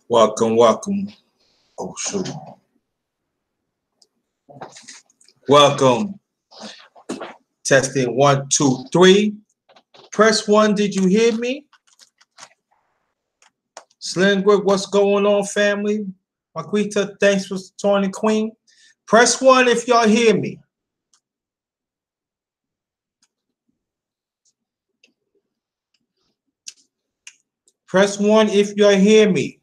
Welcome, welcome. Oh, shoot. Welcome. Testing 1, 2, 3. Press 1. Did you hear me? Slingwick, what's going on, family? Marquita, thanks for joining, Queen. Press 1 if y'all hear me. Press 1 if y'all hear me.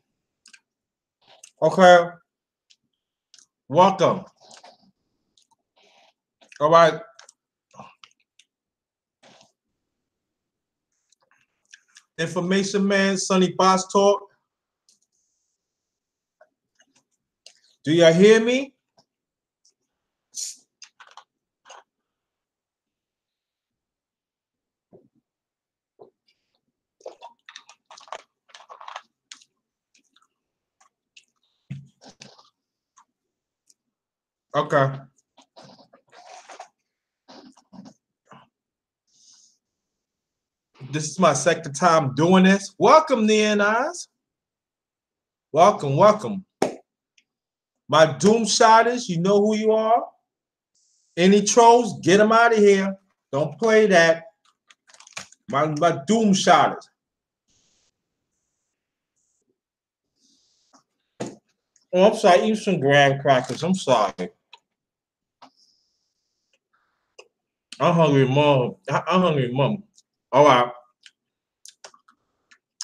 Okay. Welcome. All right. Information man, Sonny Boss Talk. Do y'all hear me? Okay. This is my second time doing this. Welcome, Neon Eyes. Welcome, welcome. My doom shotters, you know who you are. Any trolls, get them out of here. Don't play that. My doom shotters. Oh, I'm sorry. Eat some graham crackers. I'm sorry. I'm hungry, Mom. I'm hungry, Mom. All right.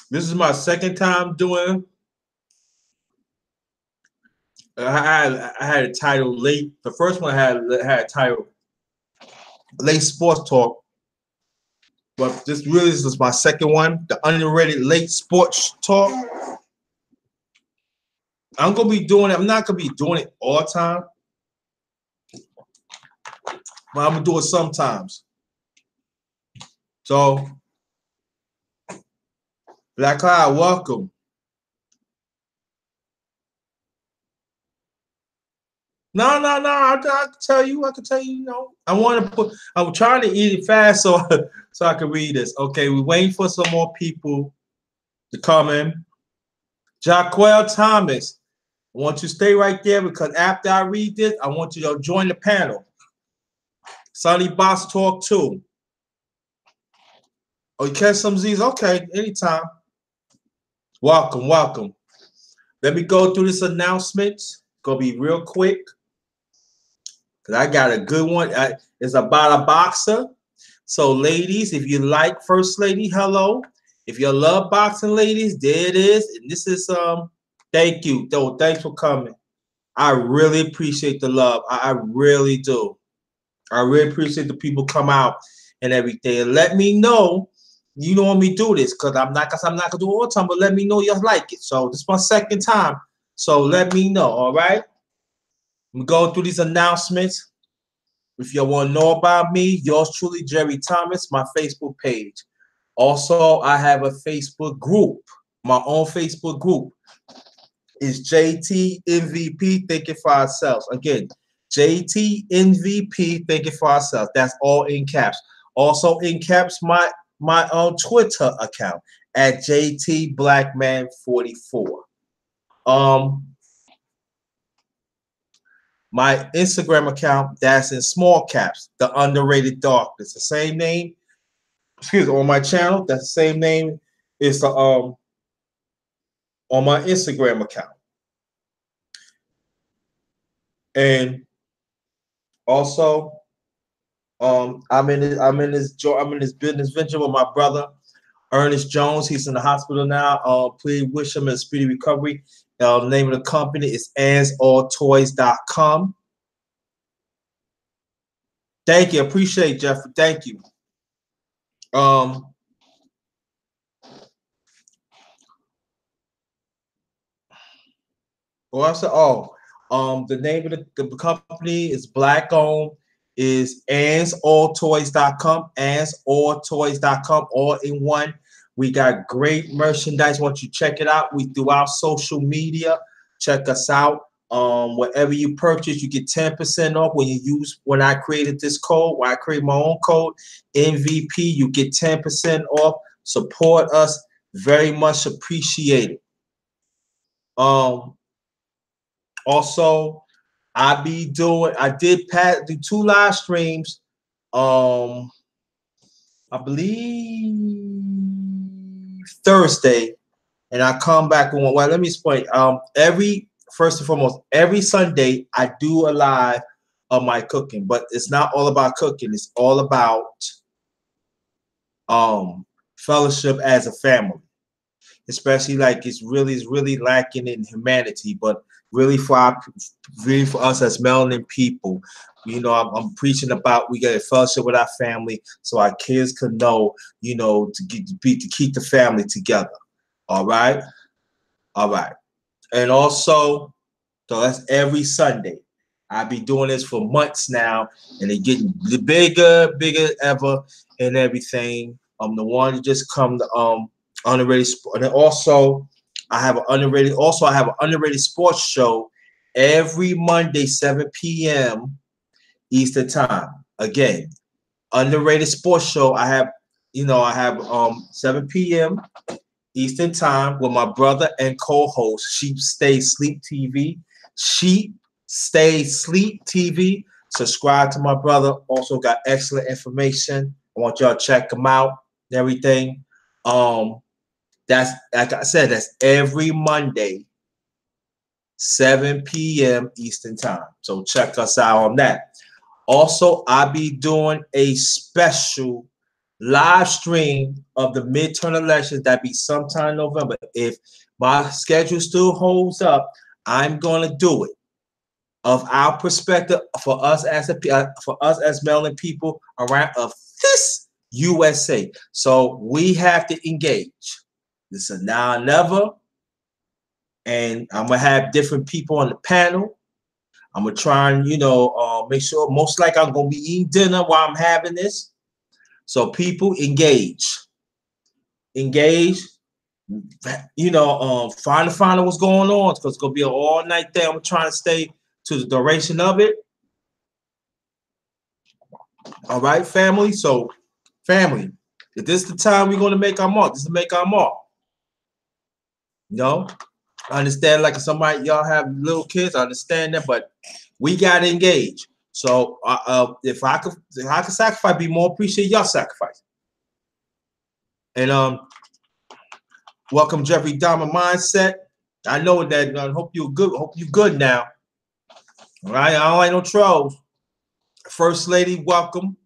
This is my second time doing. I had a title late. The first one had a title late sports talk, but this is my second one, the underrated late sports talk. I'm gonna be doing it. I'm not gonna be doing it all the time, but I'm gonna do it sometimes. So, Black Cloud, welcome. No. I can tell you. You know, I want to put. I'm trying to eat it fast so I can read this. Okay, we're waiting for some more people to come in. Jaquel Thomas, I want you to stay right there because after I read this, I want you to join the panel. Sonny Boss Talk too. Oh, you catch some Z's? Okay, anytime. Welcome, welcome. Let me go through this announcement. Gonna be real quick. Cause I got a good one. It's about a boxer. So, ladies, if you like First Lady, hello. If you love boxing, ladies, there it is. And this is thank you. Though, thanks for coming. I really appreciate the love. I really do. I really appreciate the people come out and everything. And let me know you know me do this because I'm not gonna do it all the time, but let me know you like it. So this is my second time. So let me know, all right? I'm going through these announcements. If you want to know about me, yours truly, Jerry Thomas, my Facebook page. Also, I have a Facebook group, my own Facebook group. It's JT MVP Thinking for Ourselves. Again, JT MVP Thinking for Ourselves. That's all in caps. Also in caps, my Twitter account at JT Blackman44. My Instagram account, that's in small caps, the Underrated Darkness. The same name, excuse me, on my channel, that's the same name. It's on my Instagram account. And also, I'm in this business venture with my brother, Ernest Jones. He's in the hospital now. Please wish him a speedy recovery. The name of the company is AnsAllToys.com. Thank you. Appreciate it, Jeffrey. Thank you. The name of the company is black owned, is AnsAllToys.com, AnsAllToys.com, all in one. We got great merchandise. Once you check it out, we throughout social media. Check us out. Whatever you purchase, you get 10% off when I created this code, when I create my own code, MVP, you get 10% off. Support us. Very much appreciated. Also, I did two live streams. I believe Thursday, and I come back on. Well, let me explain. First and foremost, every Sunday I do a live of my cooking, but it's not all about cooking. It's all about fellowship as a family, especially like it's really lacking in humanity, but really really for us as melanin people, I'm preaching about we got a fellowship with our family so our kids can know, to keep the family together. All right, all right, and also, so that's every Sunday. I've been doing this for months now, and they're getting bigger ever, and everything. The one that just come to underrated sport, and then also I have an underrated. Also, I have an underrated sports show every Monday, 7 p.m. Eastern time. Again, underrated sports show. I have 7 p.m. Eastern time with my brother and co-host Sheep Stay Sleep TV. Sheep Stay Sleep TV. Subscribe to my brother. Also got excellent information. I want y'all to check him out and everything. That's like I said, that's every Monday, 7 p.m. Eastern time. So check us out on that. Also, I'll be doing a special live stream of the midterm elections that be sometime in November. If my schedule still holds up, I'm going to do it. Of our perspective, for us as melanin people around of this USA. So we have to engage. This is now or never. And I'm gonna have different people on the panel. I'm gonna try and make sure. Most likely, I'm gonna be eating dinner while I'm having this. So people engage. Find out what's going on because it's gonna be an all-night thing. I'm trying to stay to the duration of it. All right, family. So, family, if this is the time we're gonna make our mark, this is to make our mark. I understand. Like somebody, y'all have little kids, I understand that, but we gotta engage. So, if I could sacrifice, be more appreciate y'all sacrifice. And welcome Jeffrey Dahmer Mindset. I know that. I hope you're good. Hope you're good now. All right, I don't like no trolls. First Lady, welcome.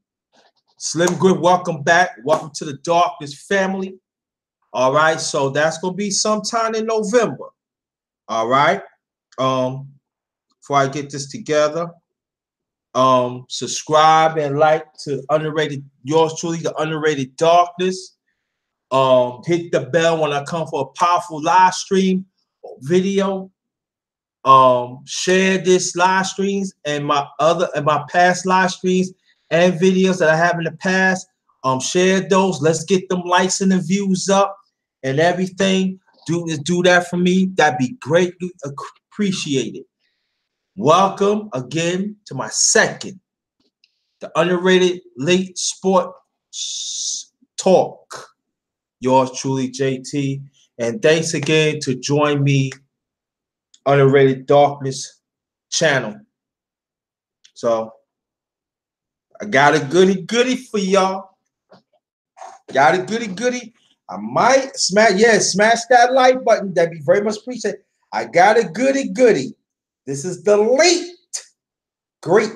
Slim Grip, welcome back. Welcome to the Darkness family. All right, so that's gonna be sometime in November. All right. Before I get this together, subscribe and like to Underrated. Yours truly, the Underrated Darkness. Hit the bell when I come for a powerful live stream video. Share this live streams and my past live streams and videos that I have in the past. Share those. Let's get them likes and the views up and everything. Do that for me. That'd be greatly appreciated. Welcome again to my second, the Underrated Late Sports Talk. Yours truly, JT. And thanks again to join me, Underrated Darkness channel. So I got a goody for y'all. Got a goody. I might smash that like button. That'd be very much appreciated. I got a goody. This is the late, great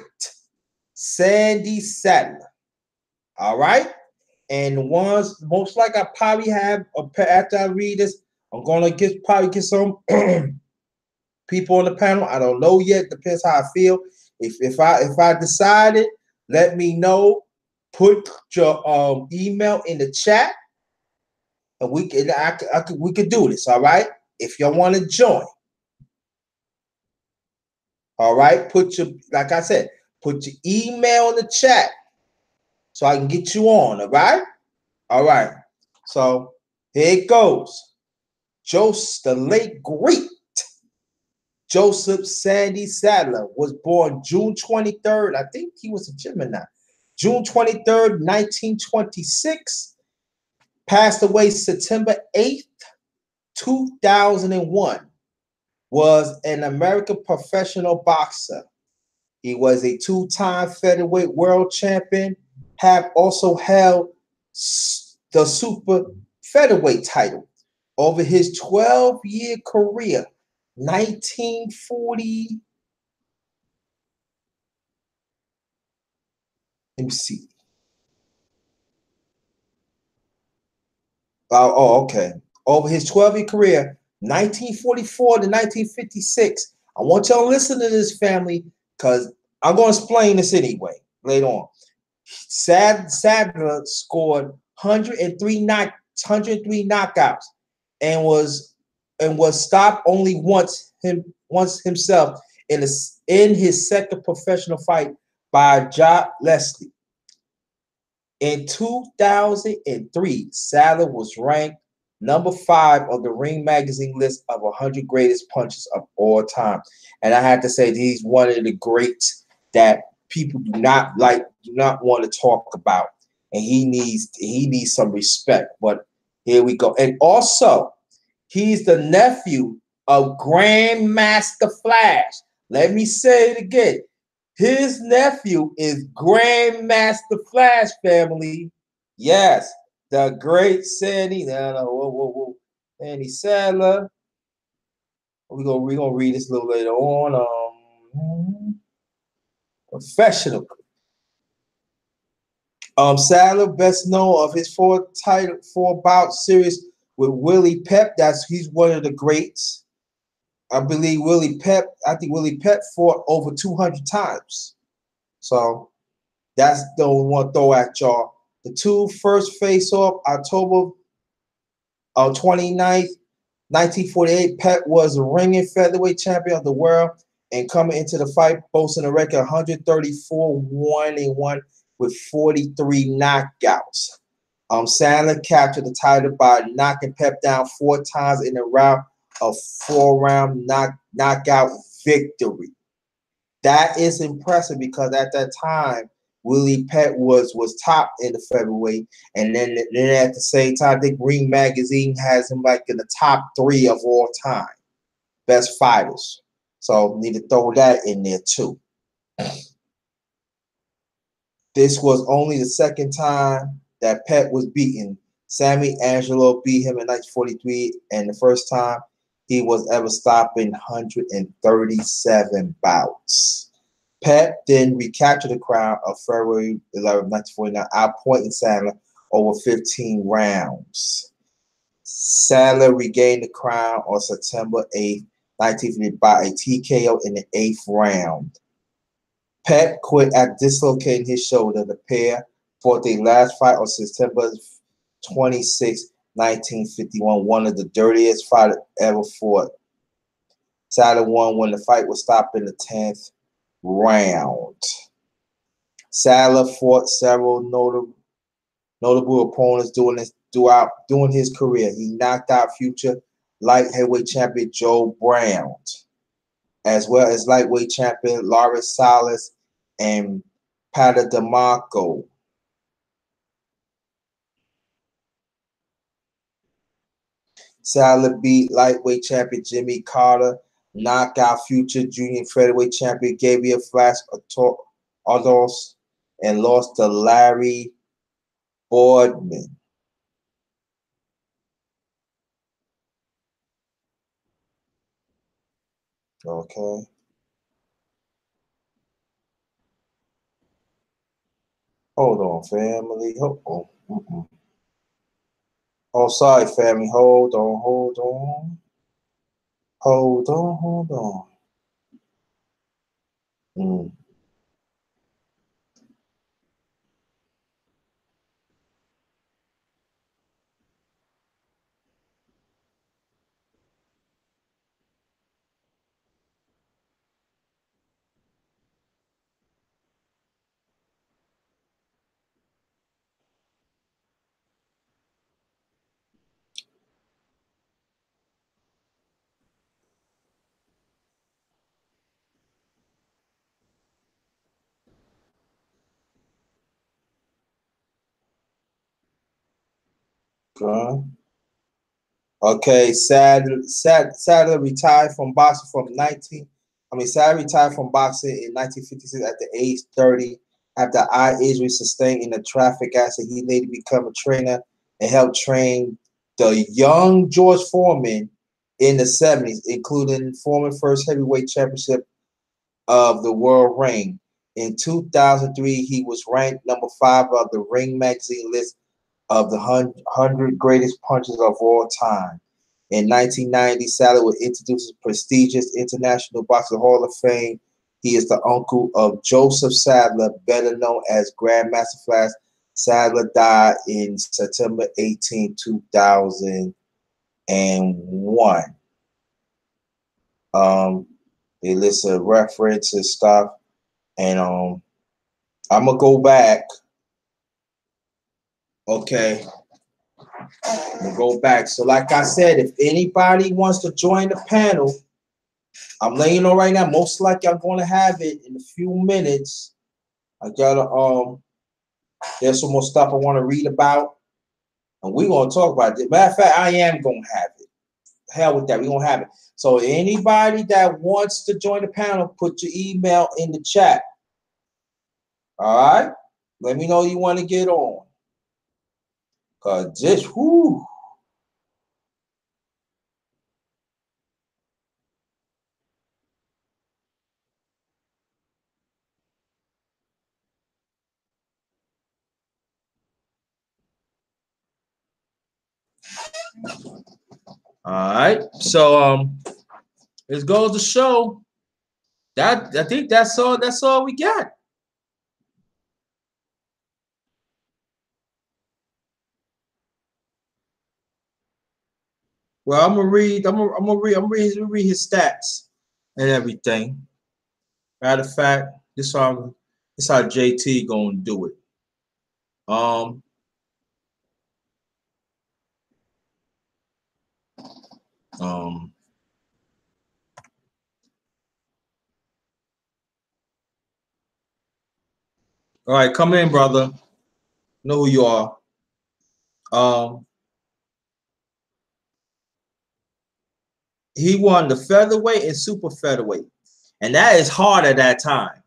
Sandy Sadler. All right. And most like I probably have after I read this, I'm gonna probably get some people on the panel. I don't know yet. Depends how I feel. If I decided, let me know. Put your email in the chat, and we could do this. All right. If y'all want to join, all right. Like I said, put your email in the chat so I can get you on. All right. All right. So here it goes. The late great Joseph Sandy Sadler was born June 23rd. I think he was a Gemini. June 23rd, 1926. Passed away September 8th, 2001. was an American professional boxer. He was a two-time featherweight world champion, have also held the super featherweight title over his 12-year career, 1940. Let me see. Okay. Over his 12-year career, 1944 to 1956. I want y'all to listen to this, family, because I'm going to explain this anyway later on. Sandler scored 103 knockouts and was stopped only once himself in his second professional fight by Jock Leslie. In 2003, Sandler was ranked number 5 on the Ring Magazine list of 100 greatest punches of all time. And I have to say, he's one of the greats that people do not want to talk about, and he needs some respect. But here we go. And also, he's the nephew of Grandmaster Flash. Let me say it again. His nephew is Grandmaster Flash, family. Yes, the great Sandy. Sandy Sadler. We gonna read this a little later on. Professional. Sadler, best known of his four bout series with Willie Pep. He's one of the greats. I think Willie Pep fought over 200 times. So that's the one throw at y'all. The two first face-off, October 29th, 1948. Pep was the reigning featherweight champion of the world, and coming into the fight, boasting a record 134-1-1 with 43 knockouts. Sandler captured the title by knocking Pep down 4 times in a round of 4-round knockout victory. That is impressive because at that time, Willie Pett was top in the featherweight, and then at the same time, I think Ring Magazine has him like in the top 3 of all time, best fighters. So need to throw that in there too. This was only the second time that Pett was beaten. Sammy Angelo beat him in 1943, and the first time he was ever stopped in 137 bouts. Pep then recaptured the crown of February 11, 1949, outpointing Sandler over 15 rounds. Sandler regained the crown on September 8, 1950 by a TKO in the 8th round. Pep quit after dislocating his shoulder. The pair fought their last fight on September 26, 1951, one of the dirtiest fights ever fought. Sandler won when the fight was stopped in the 10th round. Sandler fought several notable opponents during his career. He knocked out future light heavyweight champion Joe Brown, as well as lightweight champion Lawrence Salas and Pata DeMarco. Sandler beat lightweight champion Jimmy Carter, knocked out future junior featherweight champion Gabriel Flash Odos, and lost to Larry Boardman. Okay. Hold on, family. Hold on. Oh, sorry, family. Hold on, hold on. Hold on, hold on. Mm. Okay. Okay, Sadler retired from boxing from 19. I mean, Sadler retired from boxing in 1956 at the age 30 after eye injury sustained in a traffic accident. He later became a trainer and helped train the young George Foreman in the 70s, including Foreman's first heavyweight championship of the world ring. In 2003, he was ranked number 5 of the Ring magazine list of the 100 greatest punchers of all time. In 1990, Sadler was introduced to the prestigious International Boxing Hall of Fame. He is the uncle of Joseph Sadler, better known as Grandmaster Flash. Sadler died in September 18, 2001. Um, they list of references stuff, and I'm gonna go back. Okay, we'll go back. So, like I said, if anybody wants to join the panel, I'm letting you know right now. Most likely, I'm going to have it in a few minutes. I gotta there's some more stuff I want to read about, and we're gonna talk about it. Matter of fact, I am gonna have it. Hell with that, we're gonna have it. So, anybody that wants to join the panel, put your email in the chat. All right, let me know you want to get on, cause this, whoo. All right, so it goes to show that I think that's all. That's all we got. Well, I'm gonna read. I'm gonna read. Read his stats and everything. Matter of fact, this how JT gonna do it. Um, um. All right, come in, brother. Know who you are. Um, he won the featherweight and super featherweight, and that is hard at that time.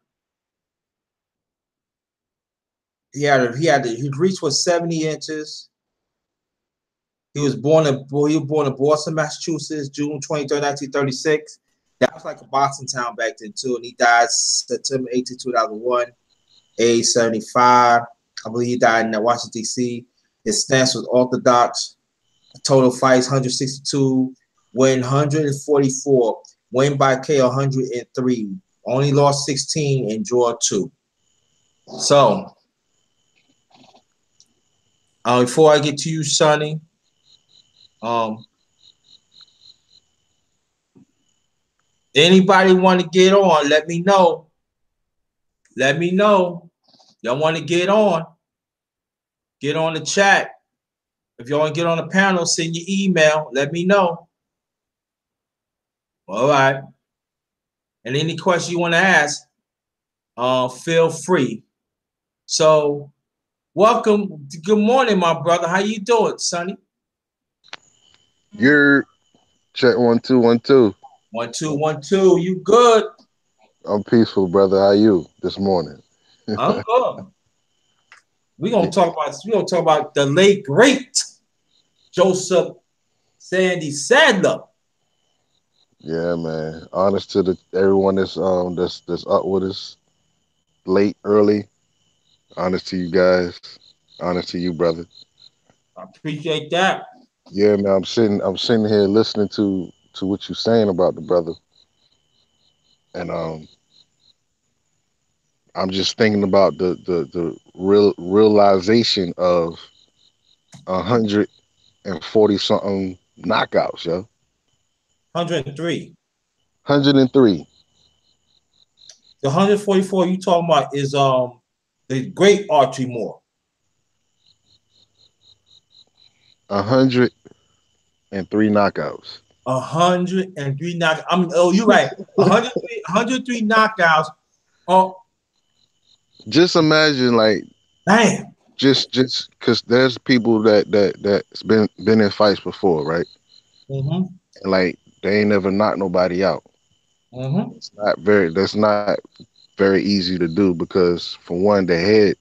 His reach was 70 inches. He was born in Boston, Massachusetts, June 23rd, 1936. That was like a boxing town back then too. And he died September 18, 2001, age 75. I believe he died in Washington, D.C. His stance was orthodox. Total fights 162, win 144, win by KO 103. Only lost 16 and draw 2. So, before I get to you, Sonny, um, anybody want to get on? Let me know. Let me know. Y'all want to get on? Get on the chat. If y'all want to get on the panel, send your email. Let me know. All right. And any question you want to ask, feel free. So, welcome. Good morning, my brother. How you doing, Sonny? You're check 1 2 1 2. 1 2 1 2. You good? I'm peaceful, brother. How you this morning? I'm good. We gonna talk about the late great Joseph Sandy Sadler. Yeah, man. Honest to the everyone that's up with us late, early. Honest to you guys. Honest to you, brother. I appreciate that. Yeah, man. I'm sitting here listening to what you're saying about the brother, and I'm just thinking about the realization of 140 something knockouts, yo. 103. 103. The 144 you talking about is the great Archie Moore. 103 knockouts. 103 knockouts. You're right. 103 knockouts. Oh, Just imagine, like, damn. just because there's people that's been in fights before, right? Mm-hmm. and like they ain't never knocked nobody out. Mm-hmm. That's not very easy to do because for one, the head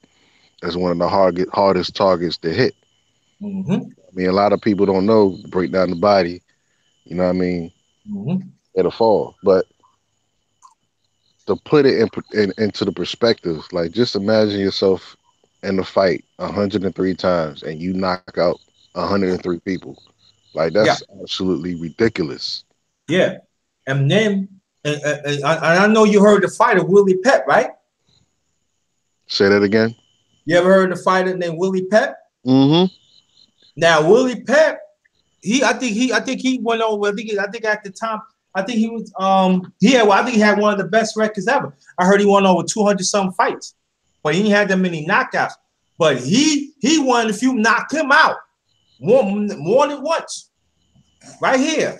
is one of the hardest targets to hit. Mm-hmm. I mean, a lot of people don't know to break down the body. You know what I mean? Mm-hmm. It'll fall, but to put it into the perspective, like just imagine yourself in the fight 103 times and you knock out 103 people. Like that's Yeah. absolutely ridiculous. Yeah. And then, and I know you heard the fighter Willie Pep, right? Say that again. You ever heard the fighter named Willie Pep? Mm-hmm. Now Willie Pep, I think he went over. I think at the time, I think he was I think he had one of the best records ever. I heard he won over 200 some fights, but he had that many knockouts. But he won if you knocked him out more than once. Right here,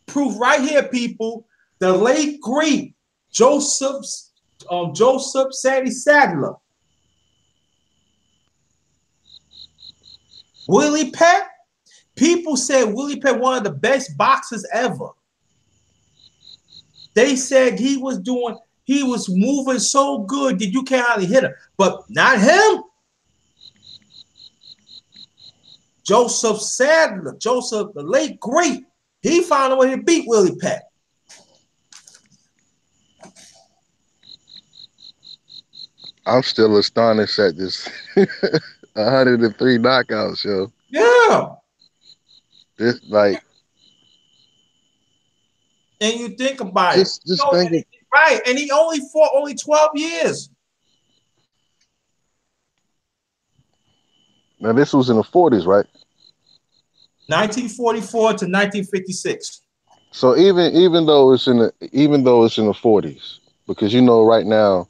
proof right here, people. The late great Joseph Joseph Sadie Sadler, Willie Pep. People said Willie Pep one of the best boxers ever. They said he was moving so good that you can't hardly hit him. But not him. Joseph Sadler, Joseph, the late great, he found a way to beat Willie Pep. I'm still astonished at this 103 knockouts, yo. Yeah. This like And you think about it. just think of Right. And he only fought only 12 years. now. This was in the 40s, right? 1944 to 1956. So even though it's in the 40s, because you know right now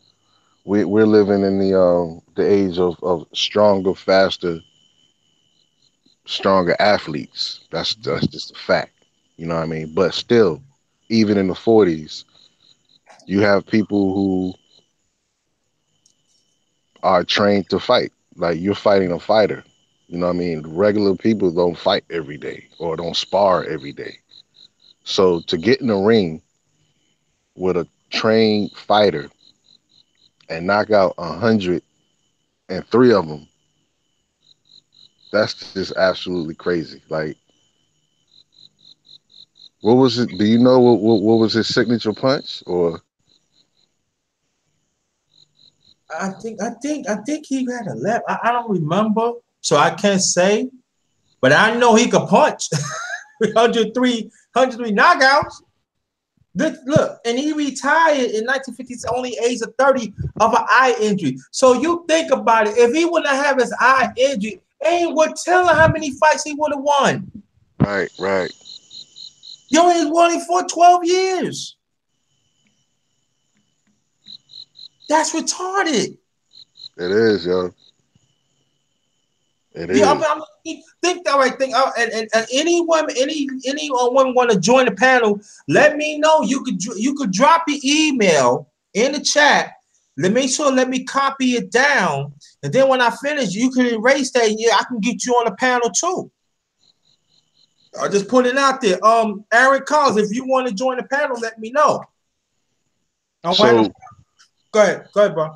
we're living in the age of stronger, faster, stronger athletes. That's just a fact. You know what I mean? But still, even in the 40s, you have people who are trained to fight. Like you're fighting a fighter. You know what I mean? Regular people don't fight every day or don't spar every day. So to get in the ring with a trained fighter and knock out 103 of them, that's just absolutely crazy. Like, what was it? Do you know what was his signature punch? Or I think he had a left. I don't remember, so I can't say. But I know he could punch. 103 knockouts. Look, and he retired in 1950s, only age of 30 of an eye injury. So you think about it. If he wouldn't have his eye injury, ain't what telling how many fights he would have won. right, right. He only won for 12 years. That's retarded. It is, yo. It Yeah, is. think that right thing. And any woman, any woman want to join the panel, let me know. You could drop your email in the chat. Let me copy it down, and then when I finish, you can erase that. And yeah, I can get you on the panel too. I just put it out there. Aaron Collins, if you want to join the panel, let me know. All right, So go ahead, bro.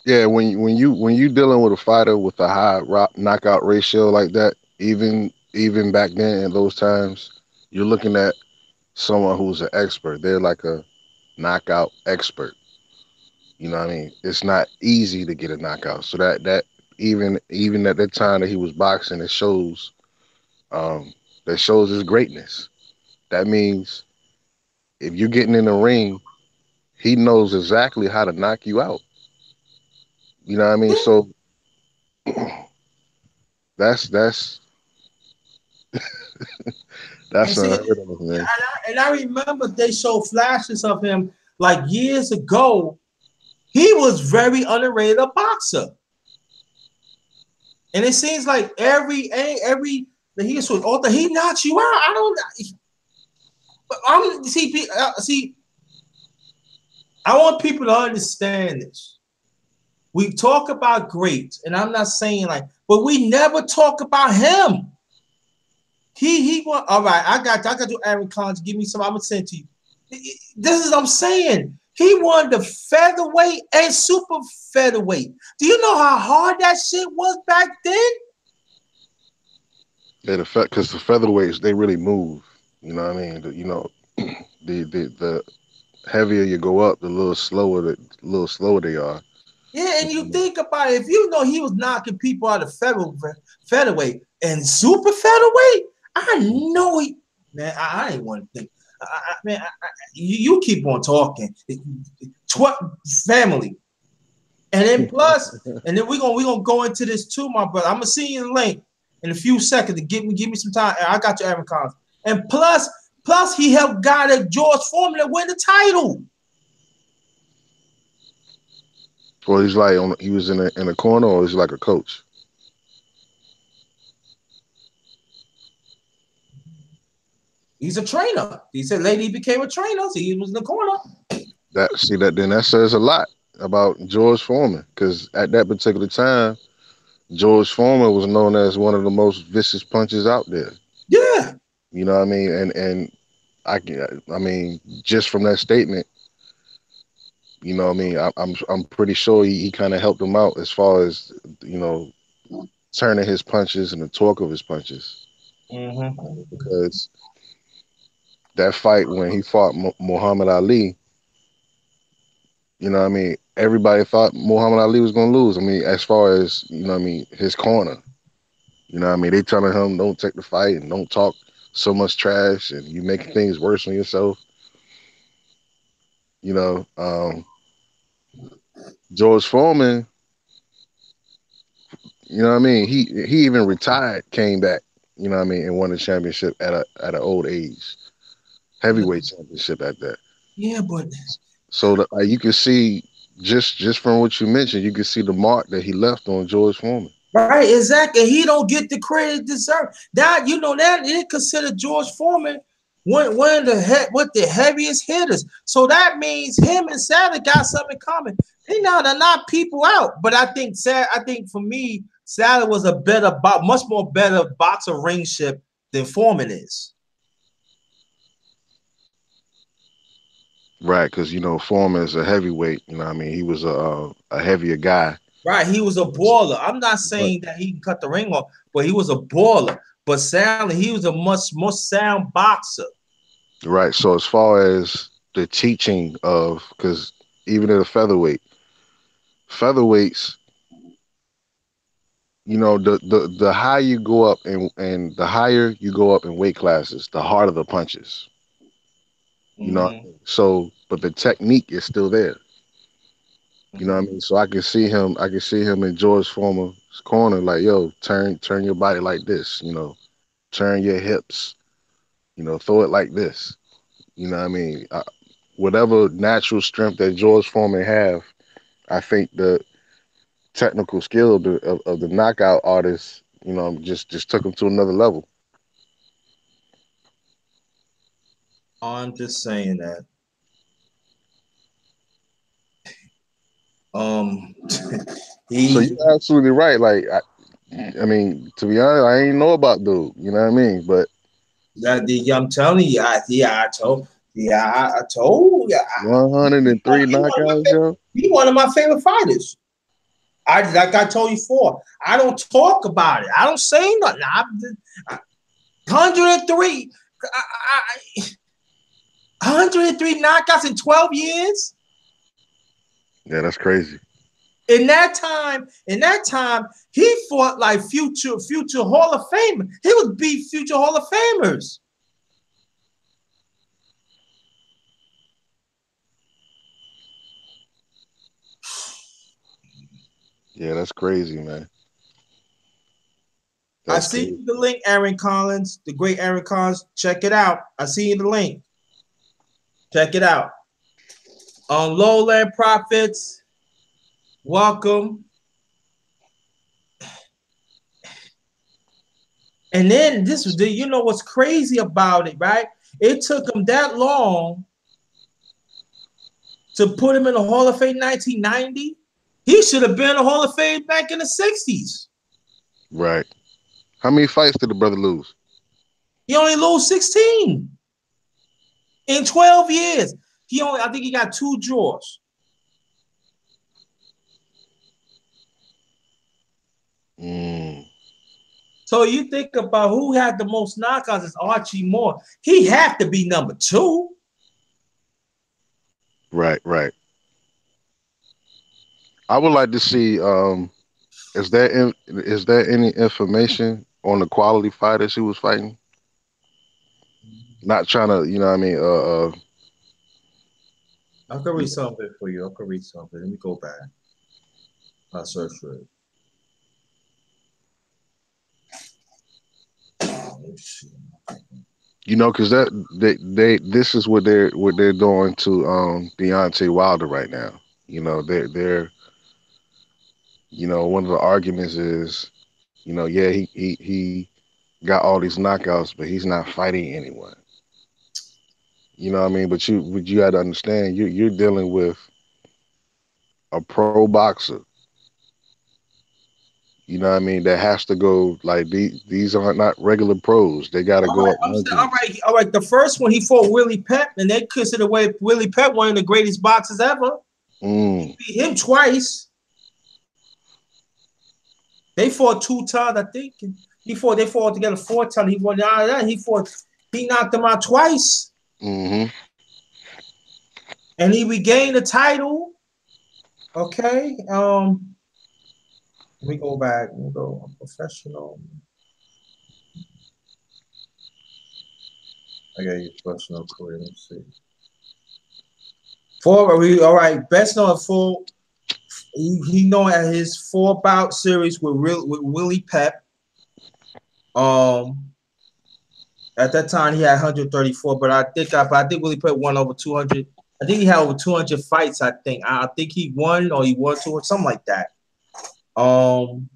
yeah, when you dealing with a fighter with a high knockout ratio like that, even back then in those times, you're looking at someone who's an expert. They're like a knockout expert. You know what I mean? It's not easy to get a knockout. So that even at that time that he was boxing, um that shows his greatness. That means if you're getting in the ring, he knows exactly how to knock you out. You know what I mean? So that's And that's see, unheard of, man. and I remember they showed flashes of him like years ago. He was very underrated a boxer, and it seems like every the he was author he knocks you out. I don't. I'm see. I want people to understand this. We talk about greats, and I'm not saying like, but we never talk about him. He won. All right, I got you, Aaron Collins. Give me some. I'm gonna send to you. This is what I'm saying. He won the featherweight and super featherweight. Do you know how hard that shit was back then? Yeah, because the featherweights they really move. You know what I mean? The heavier you go up, the little slower they are. Yeah, and you think about it, if you know he was knocking people out of featherweight and super featherweight, I know he, man, I ain't want to think. You keep on talking. Family. And then plus, and then we're gonna go into this too, my brother. I'm gonna send you the link in a few seconds to give me some time. I got you, Aaron Collins. And plus he helped guide George Foreman to win the title. Or he's like he was in a corner, or he's like a coach. He's a trainer. He said later he became a trainer, so he was in the corner. That says a lot about George Foreman, because at that particular time, George Foreman was known as one of the most vicious punches out there. Yeah. You know what I mean? And I mean, just from that statement, you know what I mean. I'm pretty sure he kind of helped him out as far as you know turning his punches and the torque of his punches. Because that fight when he fought Muhammad Ali, you know what I mean, everybody thought Muhammad Ali was gonna lose. I mean, as far as you know what I mean, his corner. You know what I mean? They telling him don't take the fight and don't talk so much trash and you making things worse on yourself. You know, George Foreman, you know what I mean? He even retired, came back, you know what I mean, and won the championship at an old age. Heavyweight championship at that. Yeah, but So you can see just from what you mentioned, you can see the mark that he left on George Foreman. right, exactly. He don't get the credit deserved. That you know that they consider George Foreman one of the heaviest hitters. So that means him and Sandler got something in common. They're not people out, but I think for me, Sandler was a much more better boxer ringship than Foreman is. Right, because you know Foreman is a heavyweight. You know, what I mean, he was a heavier guy. Right, he was a baller. I'm not But saying that he can cut the ring off, but he was a baller. But Sandler, he was a much more sound boxer. right, so as far as the teaching of, because even at a featherweights, you know, the higher you go up and the higher you go up in weight classes, the harder the punches. You know, what I Mm-hmm. mean? So but the technique is still there. You know what I Mm-hmm. mean? So I can see him in George Foreman's corner, like, yo, turn your body like this, you know, turn your hips, you know, throw it like this. You know what I mean? Whatever natural strength that George Foreman have, I think the technical skill of the knockout artist, you know, just took him to another level. I'm just saying that. Um, So he you're absolutely right. Like, I mean, to be honest, I ain't know about dude. You know what I mean? But I'm telling you, I told you, 103 knockouts, yo. he one of my favorite fighters. Like I told you before, I don't talk about it. I don't say nothing. 103, 103 knockouts in 12 years. Yeah, that's crazy. In that time, he fought like future Hall of Fame. He would beat future Hall of Famers. Yeah, that's crazy, man. I That's see crazy. the link, Aaron Collins, the great Aaron Collins. Check it out. I see the link. Check it out. On Lowland Profits, welcome. And then you know what's crazy about it, right? It took him that long to put him in the Hall of Fame 1990. He should have been in the Hall of Fame back in the 60s. Right. How many fights did the brother lose? He only lost 16 in 12 years. I think he got 2 draws. Mm. So you think about who had the most knockouts is Archie Moore. He had to be number 2. Right, right. I would like to see. Is there any information on the quality fighters he was fighting? Not trying to, you know what I mean. I can You read know, something for you. I can read something. Let me go back. I'll search for it. Let's see. because they this is what they're doing to Deontay Wilder right now. They're one of the arguments is, yeah, he got all these knockouts, but he's not fighting anyone. You know what I mean? But you got to understand, you're dealing with a pro boxer. You know what I mean? That has to go like these aren't not regular pros. They got to All go right, up I'm saying, all rankings. right, all right. The first one he fought Willie Pep, and they consider Willie Pep one of the greatest boxers ever. Mm, He beat him twice. They fought 2 times, I think. They fought together 4 times. He won out of that. He knocked him out twice, hmm and he regained the title. Okay. Let me go back. Let me go professional. I got your professional career. Let's see. All right. Best known for he known as his 4-bout series with Willie Pep. Um, at that time he had 134, but I think Willie Pep won over 200. I think he had over 200 fights. I think he won or he won 2 or something like that. Um,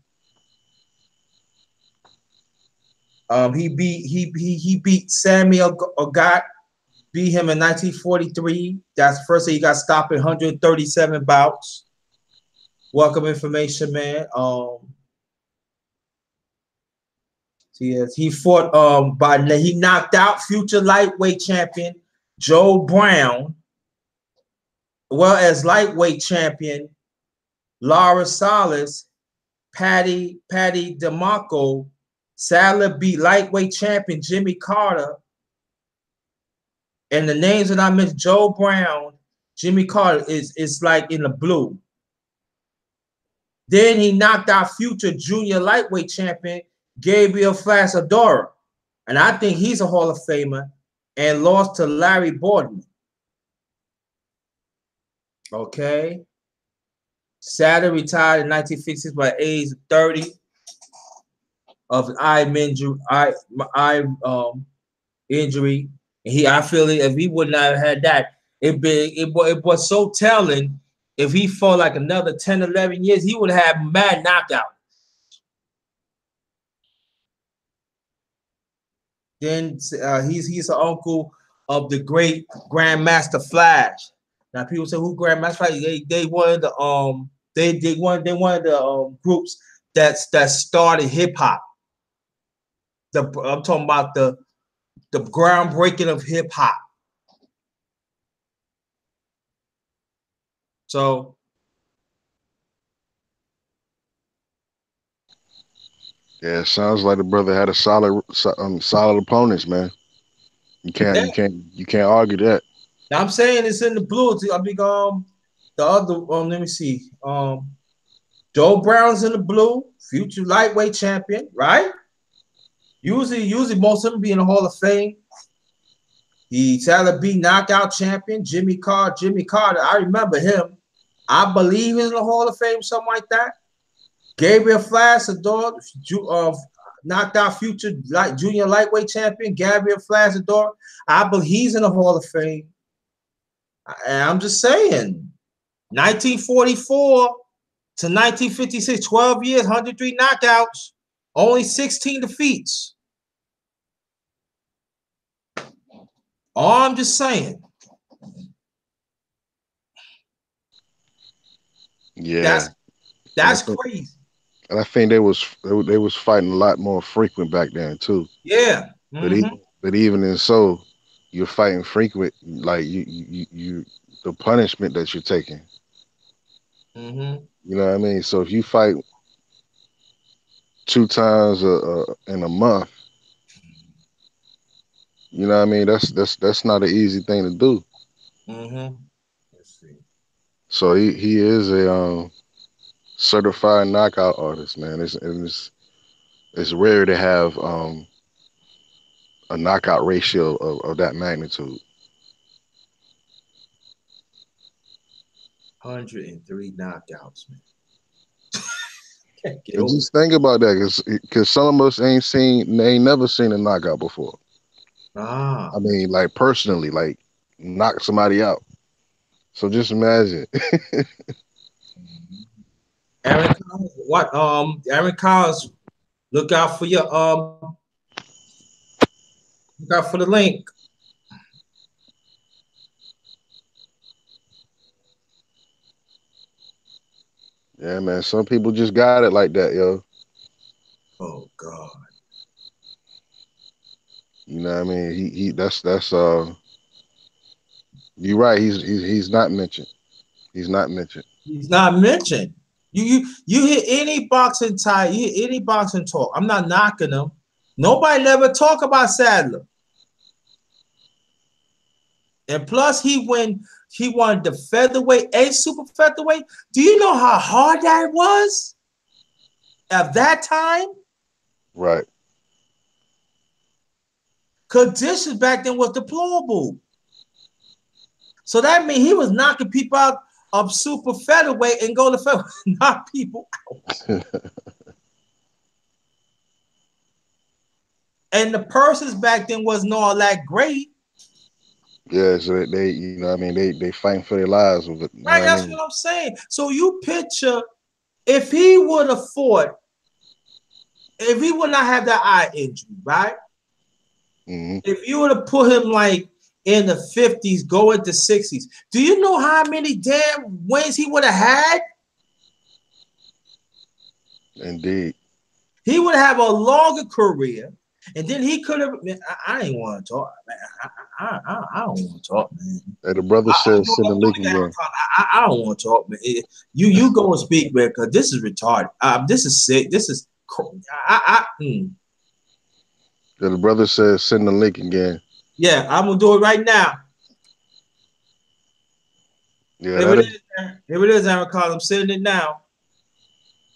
he beat Samuel Ogat, beat him in 1943. That's the first time he got stopped in 137 bouts. Welcome information, man. Yes, he fought he knocked out future lightweight champion Joe Brown, well as lightweight champion Laura Salas, Patty DeMarco. Sadler beat lightweight champion Jimmy Carter. And the names that I mentioned, Joe Brown, Jimmy Carter is like in the blue. Then he knocked out future junior lightweight champion Gabriel Flasadora. And I think he's a Hall of Famer, and lost to Larry Borden. Okay. Sadler retired in 1956 by age 30 of injury. And I feel it, if he would not have had that, it was so telling. If he fought like another 10, 11 years, he would have mad knockout. Then he's the uncle of the great Grandmaster Flash. Now people say who Grandmaster Flash? They one of the one of the groups that started hip hop. I'm talking about the groundbreaking of hip hop. So Yeah, it sounds like the brother had a solid opponents, man. You can't yeah, you can't you can't argue that. now I'm saying it's in the blue. I think the other let me see Joe Brown's in the blue, future lightweight champion, right? Usually most of them be in the Hall of Fame. The Tyler B knockout champion, Jimmy Carter. I remember him. I believe he's in the Hall of Fame, something like that. Gabriel Flash, a dog, knocked out future junior lightweight champion, Gabriel Flash, a dog. I believe he's in the Hall of Fame. And I'm just saying, 1944 to 1956, 12 years, 103 knockouts, only 16 defeats. All I'm just saying. Yeah, That's and I that's think crazy. they was fighting a lot more frequent back then too. Yeah. But Mm-hmm. But even in so, you're fighting frequent. Like the punishment that you're taking. Mm-hmm. You know what I mean? So if you fight 2 times in a month, you know what I mean? That's not an easy thing to do. Mm-hmm. Let's see. So he is a certified knockout artist, man. It's rare to have a knockout ratio of that magnitude. 103 knockouts, man. Can't get And over just think about that, cause some of us ain't never seen a knockout before. it. Ah. I mean, like personally, like knock somebody out. So just imagine. Aaron Collins, what? Aaron Collins, look out for your look out for the link. Yeah, man. Some people just got it like that, yo. Oh God. You know what I mean? He that's you're right. He's not mentioned. He's not mentioned. He's not mentioned. You hear any boxing tie, you hear any boxing talk. I'm not knocking him. Nobody never talk about Sadler. And plus, he won the featherweight, a super featherweight. Do you know how hard that was at that time? Right. Conditions back then was deplorable. So that means he was knocking people out of super featherweight and go to featherweight, knock people out. And the purses back then wasn't all that great. Yeah, so they you know what I mean they fighting for their lives with it. You know what Right, I that's mean? what I'm saying. So you picture if he would have fought, if he would not have that eye injury, right? Hmm. If you would have put him like in the 50s, going to 60s, do you know how many damn wins he would have had? Indeed. He would have a longer career, and then he could have. I ain't want to talk, man. I don't want to talk, man. Hey, the brother says send the link again. I don't want to talk, man. You go and speak, man, because this is retarded. This is sick. This is. Yeah, the brother says send the link again. Yeah, I'm gonna do it right now. Yeah, Here that it is, is. Here it is, Aaron Collins. I'm sending it now.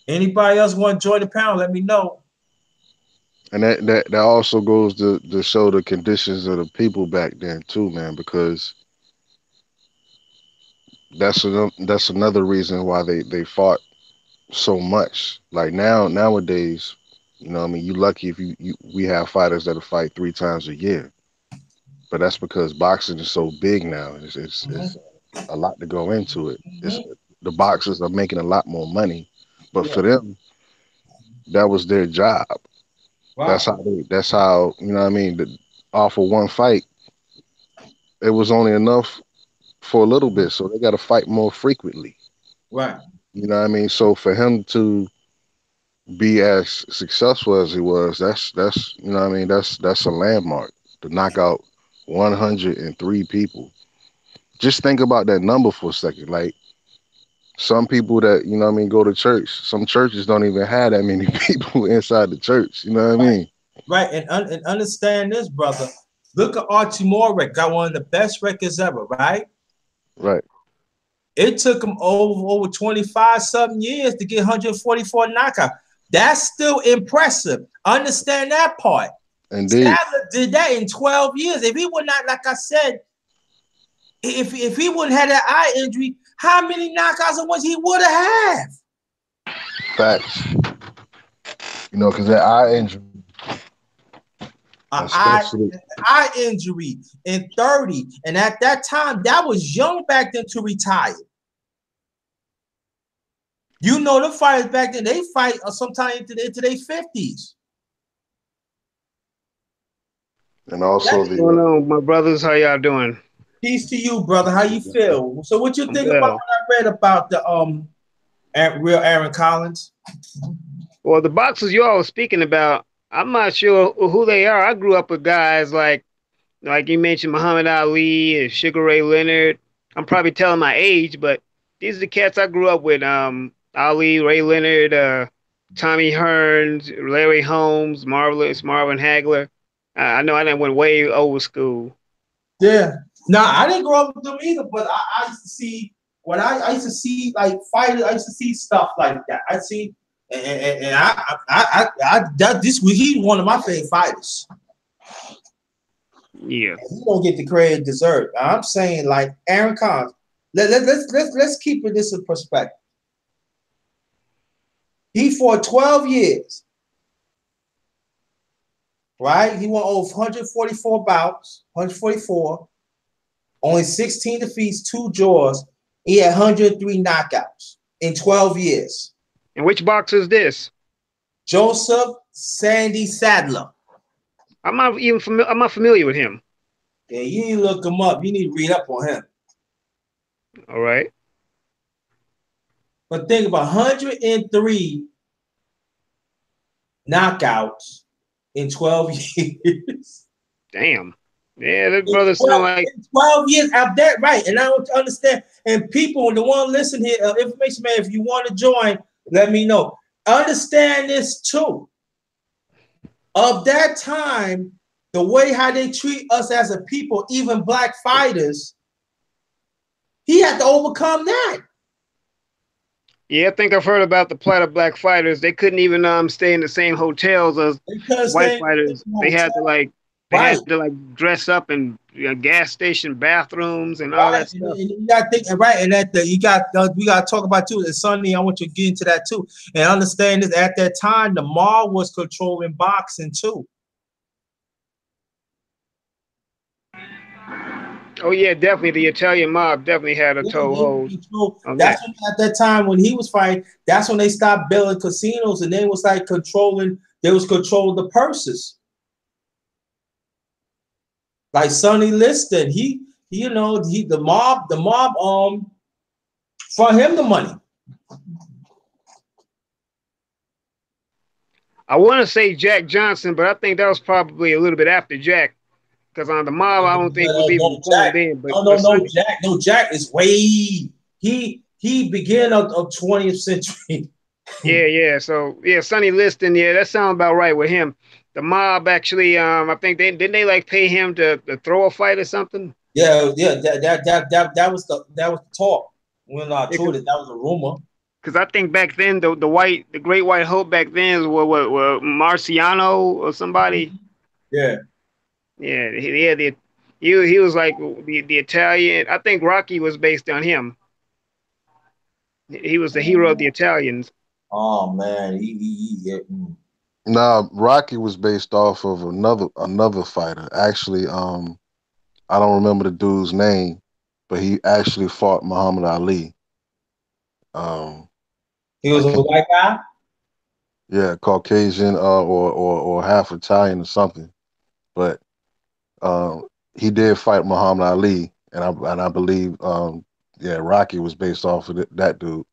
Anybody else want to join the panel? Let me know. and that also goes to show the conditions of the people back then too, man, because that's another reason why they fought so much. Like nowadays, you know, what I mean, you lucky if you we have fighters that'll fight 3 times a year, but that's because boxing is so big now. It's Mhm, a lot to go into it. It's mhm. the boxers are making a lot more money, but Yeah. for them, that was their job. Right. That's how you know what I mean. Off of one fight, it was only enough for a little bit, so they got to fight more frequently. Right. You know what I mean? So for him to be as successful as he was, that's you know what I mean. That's a landmark to knock out 103 people. Just think about that number for a second. Like some people that you know what I mean go to church. Some churches don't even have that many people inside the church. You know what I Right. mean? Right. And understand this, brother. Look at Archie Moore record. Got one of the best records ever, right? Right. It took him over 25 something years to get 144 knockout. That's still impressive. Understand that part. Indeed. Sandler did that in 12 years. If he would not, like I said, if he wouldn't have that eye injury, how many knockouts and ones he would have? Facts. You know, because that eye injury, An especially. eye injury in 30. And at that time, that was young back then to retire. You know, the fighters back then, they fight sometime into their 50s. And also That's the What's going on, my brothers? How y'all doing? peace to you, brother. How you feel? So what you I'm think about well. what I read about the real Aaron Collins? Well, the boxers you all were speaking about, I'm not sure who they are. I grew up with guys like you mentioned, Muhammad Ali and Sugar Ray Leonard. I'm probably telling my age, but these are the cats I grew up with. Ali, Ray Leonard, Tommy Hearns, Larry Holmes, Marvelous Marvin Hagler. I know I done went way old school. Yeah. Now I didn't grow up with them either, but I used to see I used to see like fighters. I used to see stuff like that. I see, and I that this he's one of my favorite fighters. Yeah. He don't get the credit deserved. I'm saying like Aaron Collins. Let's keep it this in perspective. He fought 12 years, right? He won over 144 bouts, 144, only 16 defeats, 2 draws. He had 103 knockouts in 12 years. And which boxer is this? Joseph Sandy Sadler. I'm not even familiar. I'm not familiar with him. Yeah, you need to look him up. You need to read up on him. All right. But think about 103 knockouts in 12 years. Damn. Yeah, that brother sound like 12 years out that right. And I don't understand. And people, the one listen here, information man, if you want to join, let me know. Understand this too. Of that time, the way how they treat us as a people, even black fighters, he had to overcome that. Yeah, I think I've heard about the plight of black fighters. They couldn't even stay in the same hotels as white fighters. They had to like dress up in gas station bathrooms and all that stuff. And you got to think right, and that we got to talk about too. And Sonny, I want you to get into that too, and understand this. At that time, the mob was controlling boxing too. Oh yeah, definitely. The Italian mob definitely had a toehold. That's when, at that time when he was fighting. That's when they stopped building casinos, and they was like controlling. They was controlling the purses. Like Sonny Liston, the mob for him the money. I want to say Jack Johnson, but I think that was probably a little bit after Jack. Because on the mob, I don't think was even Jack. then. But Jack is way he began of 20th century. Yeah. So yeah, Sonny Liston, yeah, that sounds about right with him. The mob actually, I think they like pay him to throw a fight or something. Yeah, that was the talk. When I told it, that was a rumor. Because I think back then the great white hope back then was what Marciano or somebody. Yeah. Yeah, he was like the Italian. I think Rocky was based on him. He was the hero of the Italians. Oh man, Nah, Rocky was based off of another fighter. Actually, I don't remember the dude's name, but he actually fought Muhammad Ali. He was a white guy. Yeah, Caucasian, or half Italian or something. But he did fight Muhammad Ali, and I believe Rocky was based off of that dude.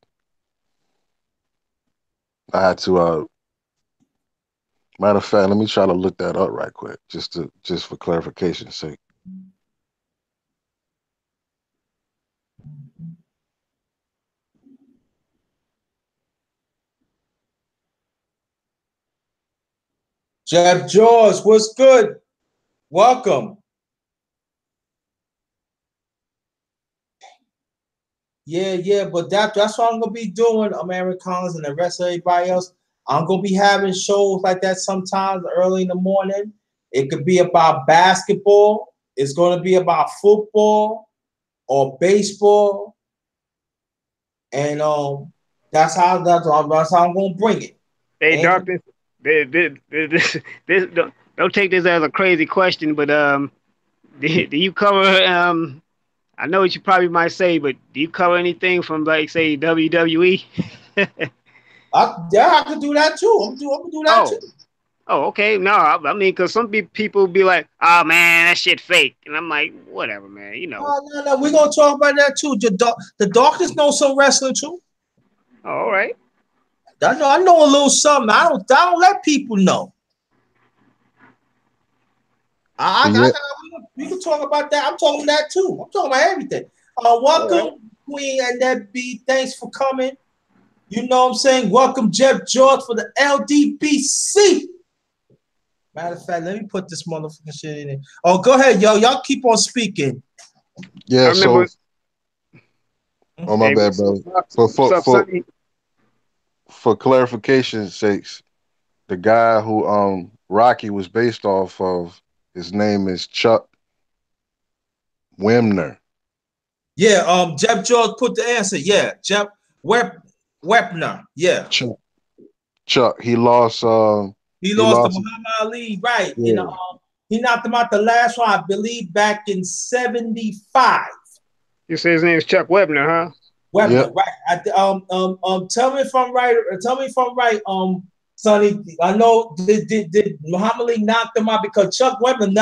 I had to matter of fact, let me try to look that up right quick, just for clarification's sake. Jeff Jaws, what's good? Welcome. Yeah, but that's what I'm gonna be doing, Aaron Collins and the rest of everybody else. I'm gonna be having shows like that sometimes early in the morning. It could be about basketball. It's gonna be about football or baseball, and that's how I'm gonna bring it. Hey, Doctor, this don't take this as a crazy question, but do you cover I know what you probably might say, but do you cover anything from like say WWE? I could do that too. I'm gonna do that too. Oh, okay. No, I mean, because some people be like, "Oh man, that shit fake," and I'm like, "Whatever, man." No. We're gonna talk about that too. The doctors know some wrestling too. Oh, all right. I know a little something. I don't let people know. I, But I, yeah, I we can talk about that. I'm talking that too. I'm talking about everything. All right. Welcome, Queen and that B. Thanks for coming. You know what I'm saying? Welcome, Jeff George, for the LDBC. Matter of fact, let me put this motherfucking shit in there. Oh, go ahead, yo. Y'all keep on speaking. I yeah. So, remember. oh my Hey, bad, brother. But what's up, Sonny? for clarification's sakes, the guy who Rocky was based off of, his name is Chuck Wemner. Yeah, Jeff George put the answer. Yeah, Jeff Web Webner. Yeah. Chuck. Chuck. He He lost to lost. Muhammad Ali, right? Yeah. He knocked him out the last one, I believe, back in '75. You say his name is Chuck Webner, huh? Yep. Webner, right? Tell me if I'm right. Tell me if I'm right. Sonny, I know did Muhammad Ali knock him out because Chuck Webner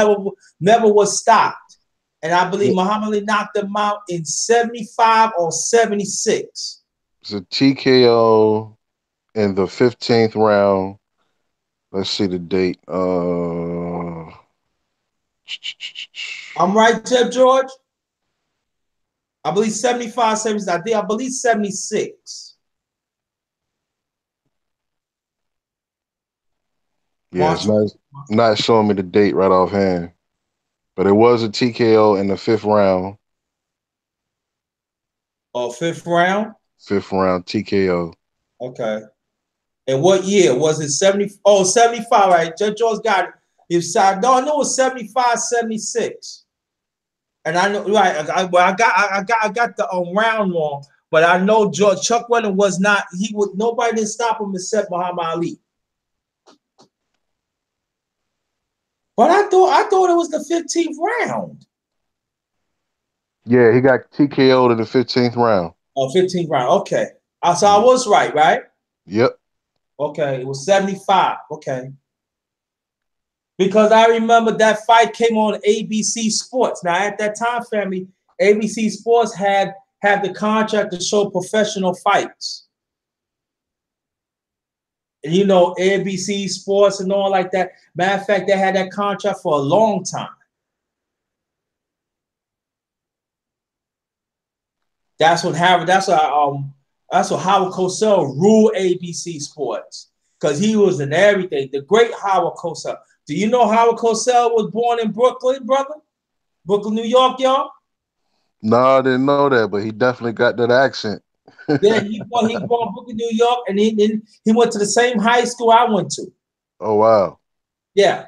never was stopped, and I believe Muhammad Ali knocked him out in '75 or '76. It's a TKO in the 15th round. Let's see the date. I'm right, Jeff George. I believe 75, 76. I believe 76. Yeah, it's March. not showing me the date right offhand, but it was a TKO in the fifth round. Oh, fifth round. Fifth round TKO. Okay. And what year? Was it 70? Oh, 75, right? Judge George got it. If I don't know, it was 75, 76. And I know, right? I got the round wrong, but I know George Chuck Webber was not. He would nobody didn't stop him except Muhammad Ali. But I thought it was the 15th round. Yeah, he got TKO'd in the 15th round. Oh, 15th round. Okay. So I was right? Yep. Okay. It was 75. Okay. Because I remember that fight came on ABC Sports. Now at that time, family, ABC Sports had the contract to show professional fights. And you know, ABC Sports and all like that. Matter of fact, they had that contract for a long time. That's what Howard. That's what Howard Cosell ruled ABC Sports because he was in everything. The great Howard Cosell. Do you know Howard Cosell was born in Brooklyn, brother? Brooklyn, New York, y'all. No, I didn't know that, but he definitely got that accent. Yeah, he born in Brooklyn, New York, and he went to the same high school I went to. Oh wow. Yeah,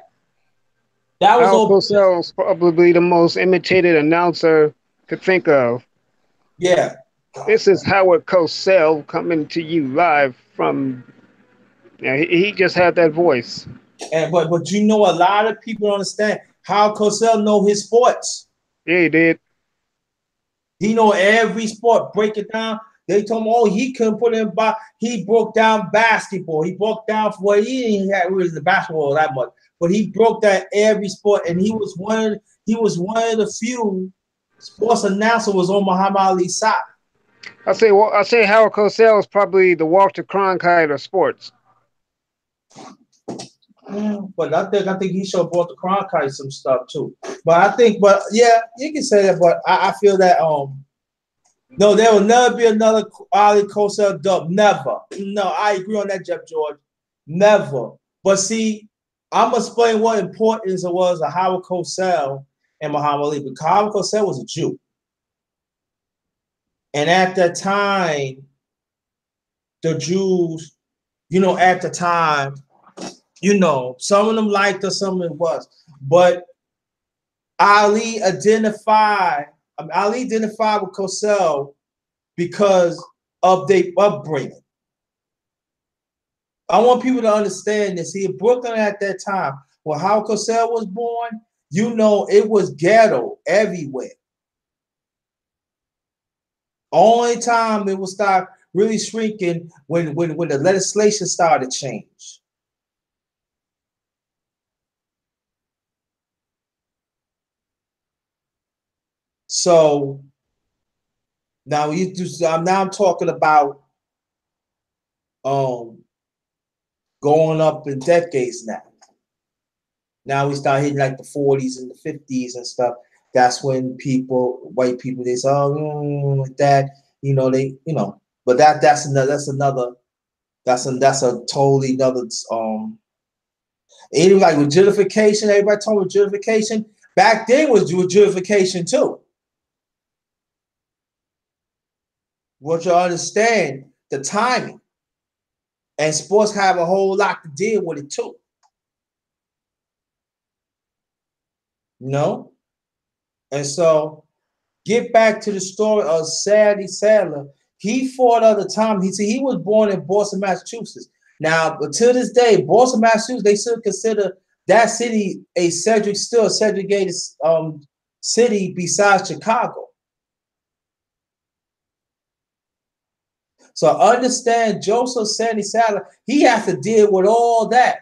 that was Al all. Cosell is probably the most imitated announcer to think of. Yeah, This is Howard Cosell coming to you live from. Yeah, he just had that voice. and but you know a lot of people don't understand how Cosell know his sports. Yeah, he did. He know every sport. Break it down. They told him, oh, he couldn't put in. He broke down basketball. He broke down for what he didn't have really the basketball that much, but he broke down every sport, and he was one of the few sports announcer was on Muhammad Ali's side. I say Howard Cosell is probably the Walter Cronkite of sports. But I think he should have brought the Cronkite some stuff too. But yeah, you can say that. But I feel that no, there will never be another Ali Cosell dub. Never. No, I agree on that, Jeff George. Never. But see, I'm gonna explain what importance it was of Howard Cosell and Muhammad Ali because Howard Cosell was a Jew, and at that time, the Jews, at the time, some of them liked us, some of them was, but Ali identified with Cosell because of their upbringing. I want people to understand this. See, Brooklyn at that time, when Howard Cosell was born, it was ghetto everywhere. Only time it would start really shrinking when the legislation started to change. So now I'm talking about going up in decades now. Now we start hitting like the 40s and the 50s and stuff. That's when white people, they say, oh, that, but that's a totally another even like with gentrification, everybody talking about gentrification. Back then was gentrification too. Want you understand the timing. And sports have a whole lot to deal with it too. You know? And so get back to the story of Sandler. He fought other time. He was born in Boston, Massachusetts. Now, but to this day, Boston, Massachusetts, they still consider that city still a segregated city besides Chicago. So understand Joseph Sandy Sadler, he has to deal with all that.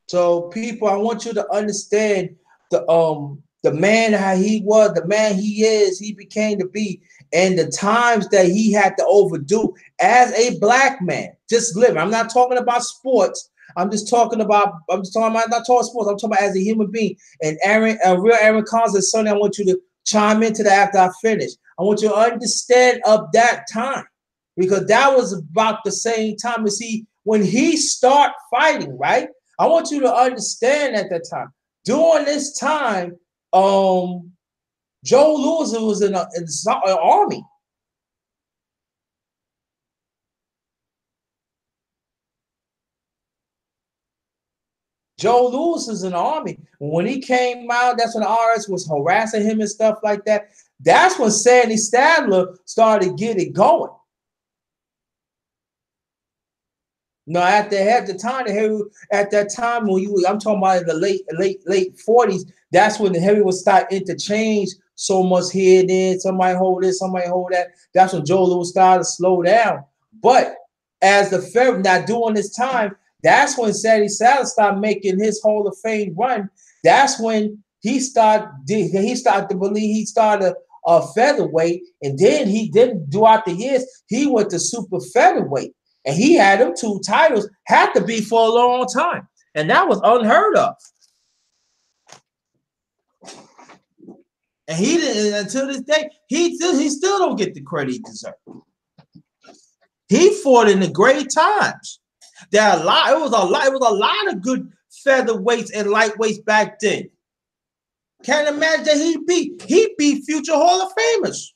So people, I want you to understand the man how he was, the man he is, he became to be, and the times that he had to overdo as a black man, just living. I'm not talking about sports. I'm not talking sports. I'm talking about as a human being. And real Aaron Collins and Sonny, I want you to chime into that after I finish. I want you to understand of that time because that was about the same time as when he start fighting, right? I want you to understand at that time. During this time, Joe Louis was in the army. Joe Louis is in the army. When he came out, that's when the RS was harassing him and stuff like that. That's when Sandy Stadler started to get it going. No, at that time when I'm talking about in the late 40s, that's when the heavy would start interchange so much here and there. Somebody hold this, somebody hold that. That's when Joe Louis started to slow down. But as the Fed now during this time, that's when Sandy Saddler started making his Hall of Fame run. That's when he started to believe he started a featherweight, and then throughout the years he went to super featherweight. And he had them two titles, had to be for a long time. And that was unheard of. And he didn't until this day, he still don't get the credit he deserves. He fought in the great times. It was a lot of good featherweights and lightweights back then. Can't imagine that he beat future Hall of Famers.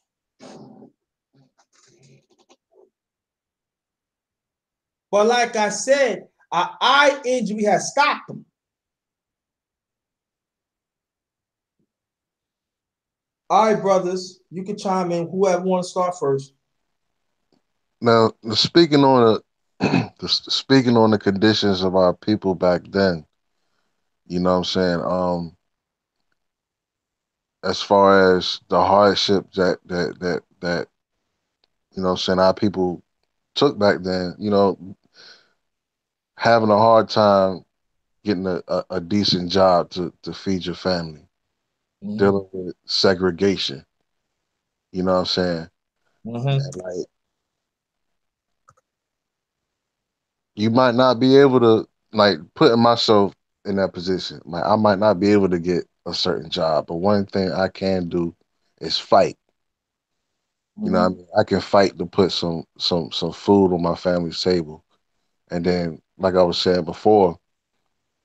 But like I said, an eye injury has stopped him. All right, brothers, you can chime in. Whoever want to start first. Now, speaking on the conditions of our people back then, you know what I'm saying? As far as the hardship that you know what I'm saying our people took back then, having a hard time getting a decent job to feed your family, dealing with segregation, you know what I'm saying? And like you might not be able to like putting myself in that position. Like I might not be able to get a certain job, but one thing I can do is fight. You know what I mean? I can fight to put some food on my family's table. And then, like I was saying before,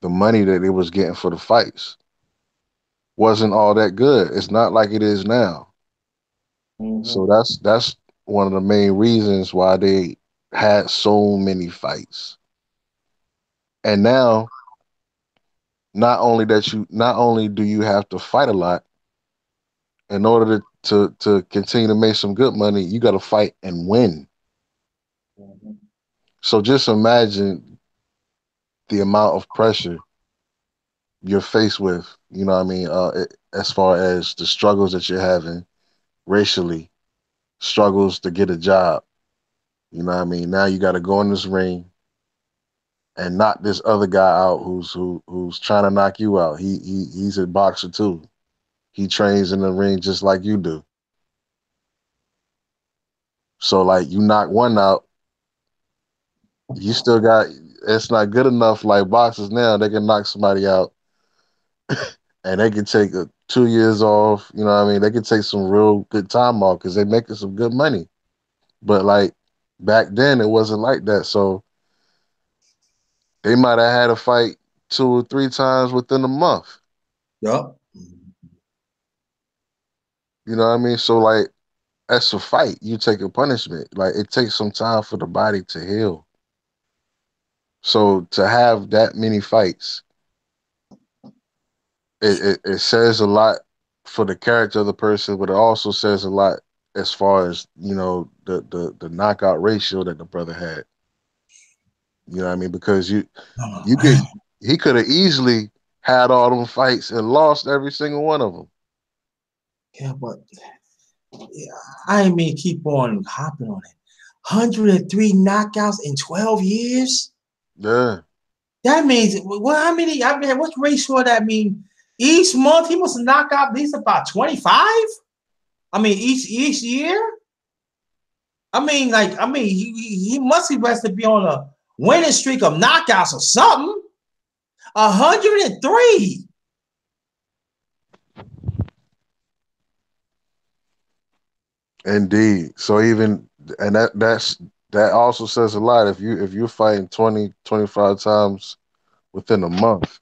the money that they was getting for the fights wasn't all that good. It's not like it is now. So that's one of the main reasons why they had so many fights. And now, not only do you have to fight a lot in order to continue to make some good money, you got to fight and win. So just imagine the amount of pressure you're faced with, you know what I mean, as far as the struggles that you're having racially, struggles to get a job. You know what I mean? Now you got to go in this ring and knock this other guy out who's trying to knock you out. He's a boxer too. He trains in the ring just like you do. So like you knock one out, you still got it's not good enough like boxers now. They can knock somebody out and they can take 2 years off. You know what I mean? They can take some real good time off because they're making some good money. But like back then it wasn't like that. So they might have had a fight 2 or 3 times within a month. Yup. You know what I mean? So like that's a fight. You take a punishment. Like it takes some time for the body to heal. So to have that many fights, it says a lot for the character of the person, but it also says a lot as far as, you know, the knockout ratio that the brother had. You know what I mean? Because you could he could have easily had all them fights and lost every single one of them. Yeah, but yeah, I ain't mean keep on hopping on it. 103 knockouts in 12 years? Yeah. That means, well, how many? I mean, what ratio would that mean? Each month he must knock out at least about 25. I mean, each year. He must be best to be on a winning streak of knockouts or something. 103. Indeed. So even and that also says a lot. If you're fighting 20, 25 times within a month,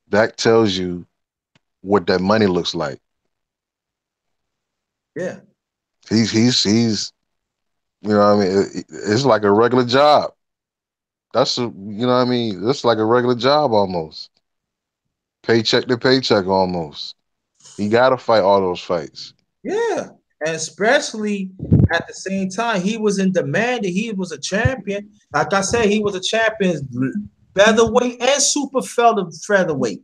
that tells you what that money looks like. Yeah. He's you know what I mean, it's like a regular job. That's a you know what I mean, it's like a regular job almost. Paycheck to paycheck almost. He gotta fight all those fights. Yeah. And especially at the same time, he was in demand and he was a champion. Like I said, he was a champion featherweight and super featherweight.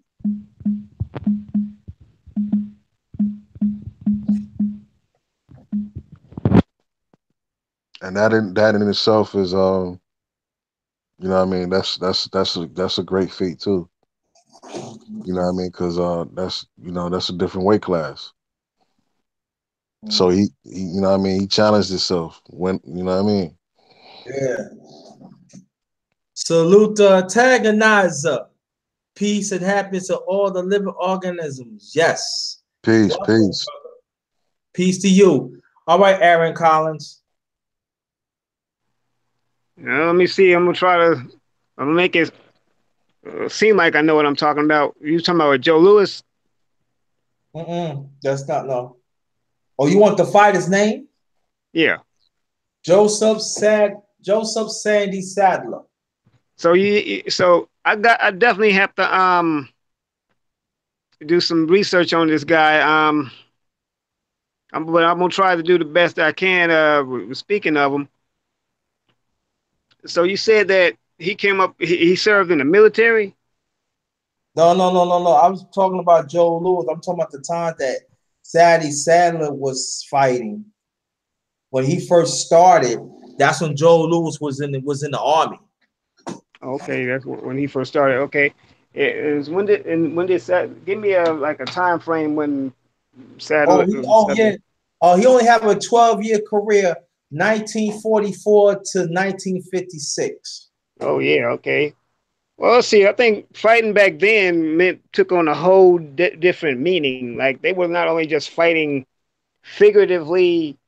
And that in itself is you know what I mean, that's a great feat too. You know what I mean? Because that's you know that's a different weight class. So he you know what I mean he challenged himself when you know what I mean. Yeah. Salute the antagonizer. Peace and happiness to all the living organisms. Yes. Peace, Welcome. peace. Peace to you. All right, Aaron Collins. Now, let me see. I'm gonna make it seem like I know what I'm talking about. You talking about Joe Louis? That's not no. Oh, you want the fighter's name? Yeah. Joseph Sandy Sadler. So I definitely have to do some research on this guy. But I'm gonna try to do the best I can. Speaking of him, so you said that he came up, he served in the military. No. I was talking about Joe Louis. I'm talking about the time that Sadie Sadler was fighting. When he first started, that's when Joe Louis was in the army. Okay, that's when he first started. Okay, it is when did give me a like a time frame when Sadler. Yeah. Oh, he only have a 12-year career, 1944 to 1956. Oh yeah, okay. Well, let's see. I think fighting back then took on a whole different meaning. Like they were not only just fighting figuratively,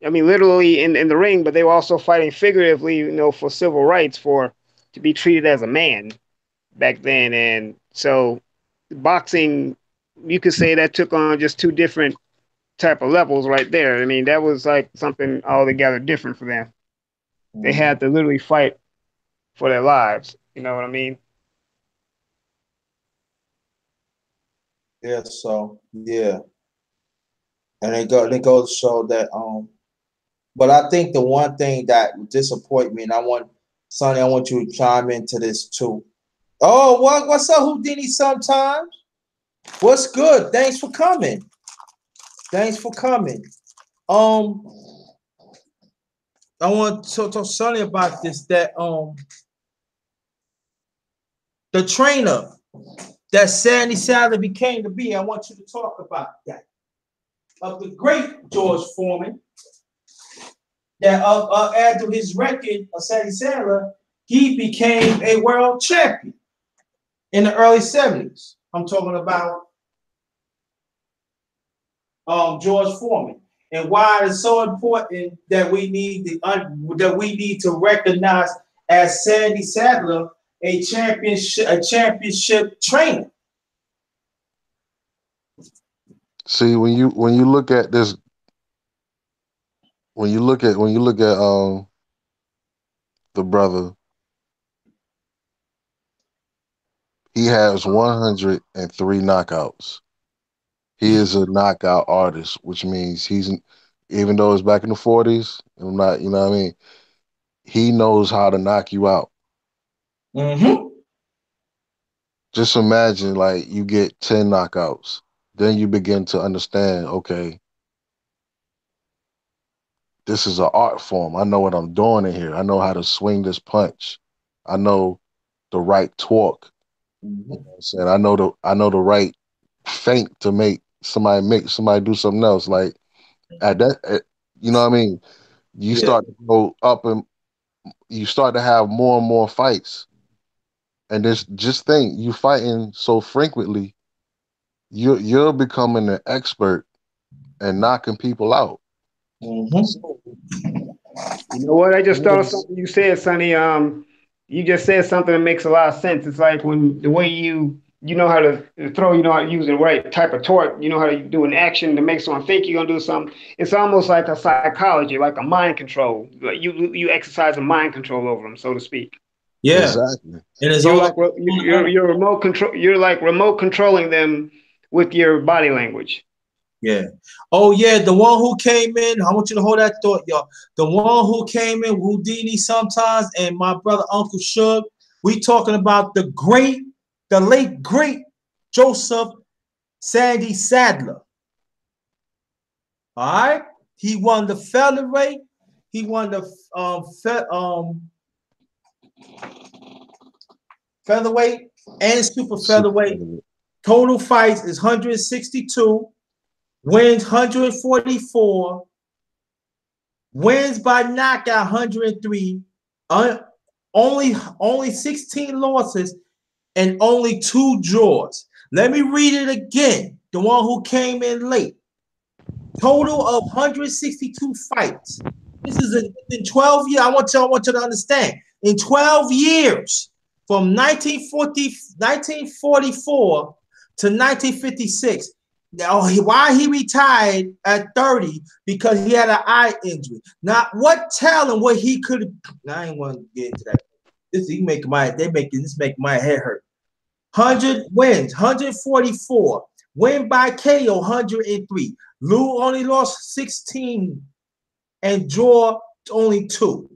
I mean literally in the ring, but they were also fighting figuratively, you know, for civil rights, for to be treated as a man back then. And so boxing, you could say that took on just two different type of levels right there. I mean, that was like something altogether different for them. They had to literally fight for their lives. You know what I mean? Yeah, so yeah. And they go to show that but I think the one thing that disappointed me, and Sonny, I want you to chime into this too. Oh, what's up, Houdini sometimes? What's good? Thanks for coming. Thanks for coming. Um, I want to talk to Sonny about this, that the trainer that Sandy Sadler became to be. I want you to talk about that. Of the great George Foreman. that add to his record of Sandy Sandler, he became a world champion in the early 70s. I'm talking about George Foreman, and why it's so important that we need to recognize as Sandy Sadler a championship trainer. See, when you look at this, when you look at the brother, he has 103 knockouts. He is a knockout artist, which means even though it's back in the 40s, I'm not, you know what I mean? He knows how to knock you out. Mm-hmm. Just imagine like you get 10 knockouts. Then you begin to understand, okay, this is an art form. I know what I'm doing in here. I know how to swing this punch. I know the right torque. You know Mm-hmm. what I'm saying? I know the right feint to make somebody do something else. Like you know what I mean? You Yeah. start to go up and you start to have more and more fights. And this just think you fighting so frequently, you're becoming an expert and knocking people out. Mm-hmm. So You know what? I just thought of yes, something you said, Sonny. You just said something that makes a lot of sense. It's like when the way you know how to throw, you know how to use the right type of torque, you know how to do an action to make someone think you're gonna do something. It's almost like a psychology, like a mind control. Like you exercise a mind control over them, so to speak. Yeah. exactly. And it's You're all like you're remote control. You're like remote controlling them with your body language. yeah. Oh yeah, the one who came in. I want you to hold that thought, y'all. The one who came in, Houdini sometimes, and my brother Uncle Shug. We talking about the late great Joseph Sandy Sadler. All right, he won the featherweight. He won the featherweight and super Super featherweight. featherweight. Total fights is 162. Wins 144. Wins by knockout 103. Un- only 16 losses and only two draws. Let me read it again. The one who came in late. Total of 162 fights. This is in 12 years. I want you to understand. In 12 years, from 1944 to 1956. Now, why he retired at 30? Because he had an eye injury. Now, what talent what he could? I ain't want to get into that. This make my head hurt. 100 wins, 144. Win by KO, 103. Lou only lost 16 and draw only 2.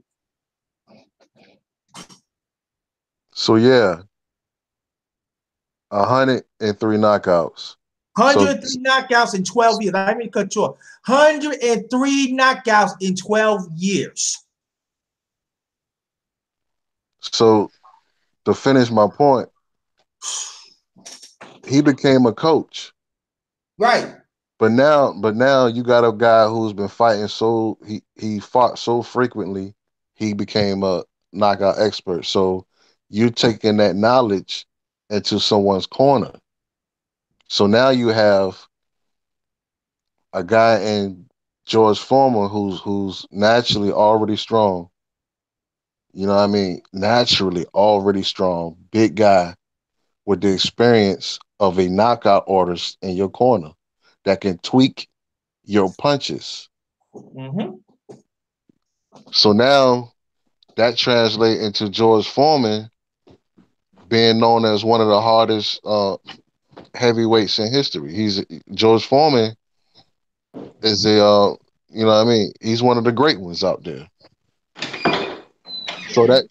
So yeah, 103 knockouts. So 103 knockouts in 12 years. I mean, cut short. 103 knockouts in 12 years. so to finish my point, he became a coach. Right. But now you got a guy who's been fighting he fought so frequently, he became a knockout expert. So you're taking that knowledge into someone's corner. So now you have a guy in George Foreman who's naturally already strong. You know what I mean? Naturally already strong, big guy with the experience of a knockout artist in your corner that can tweak your punches. Mm-hmm. So now that translates into George Foreman being known as one of the hardest heavyweights in history. George Foreman is you know what I mean? He's one of the great ones out there. So that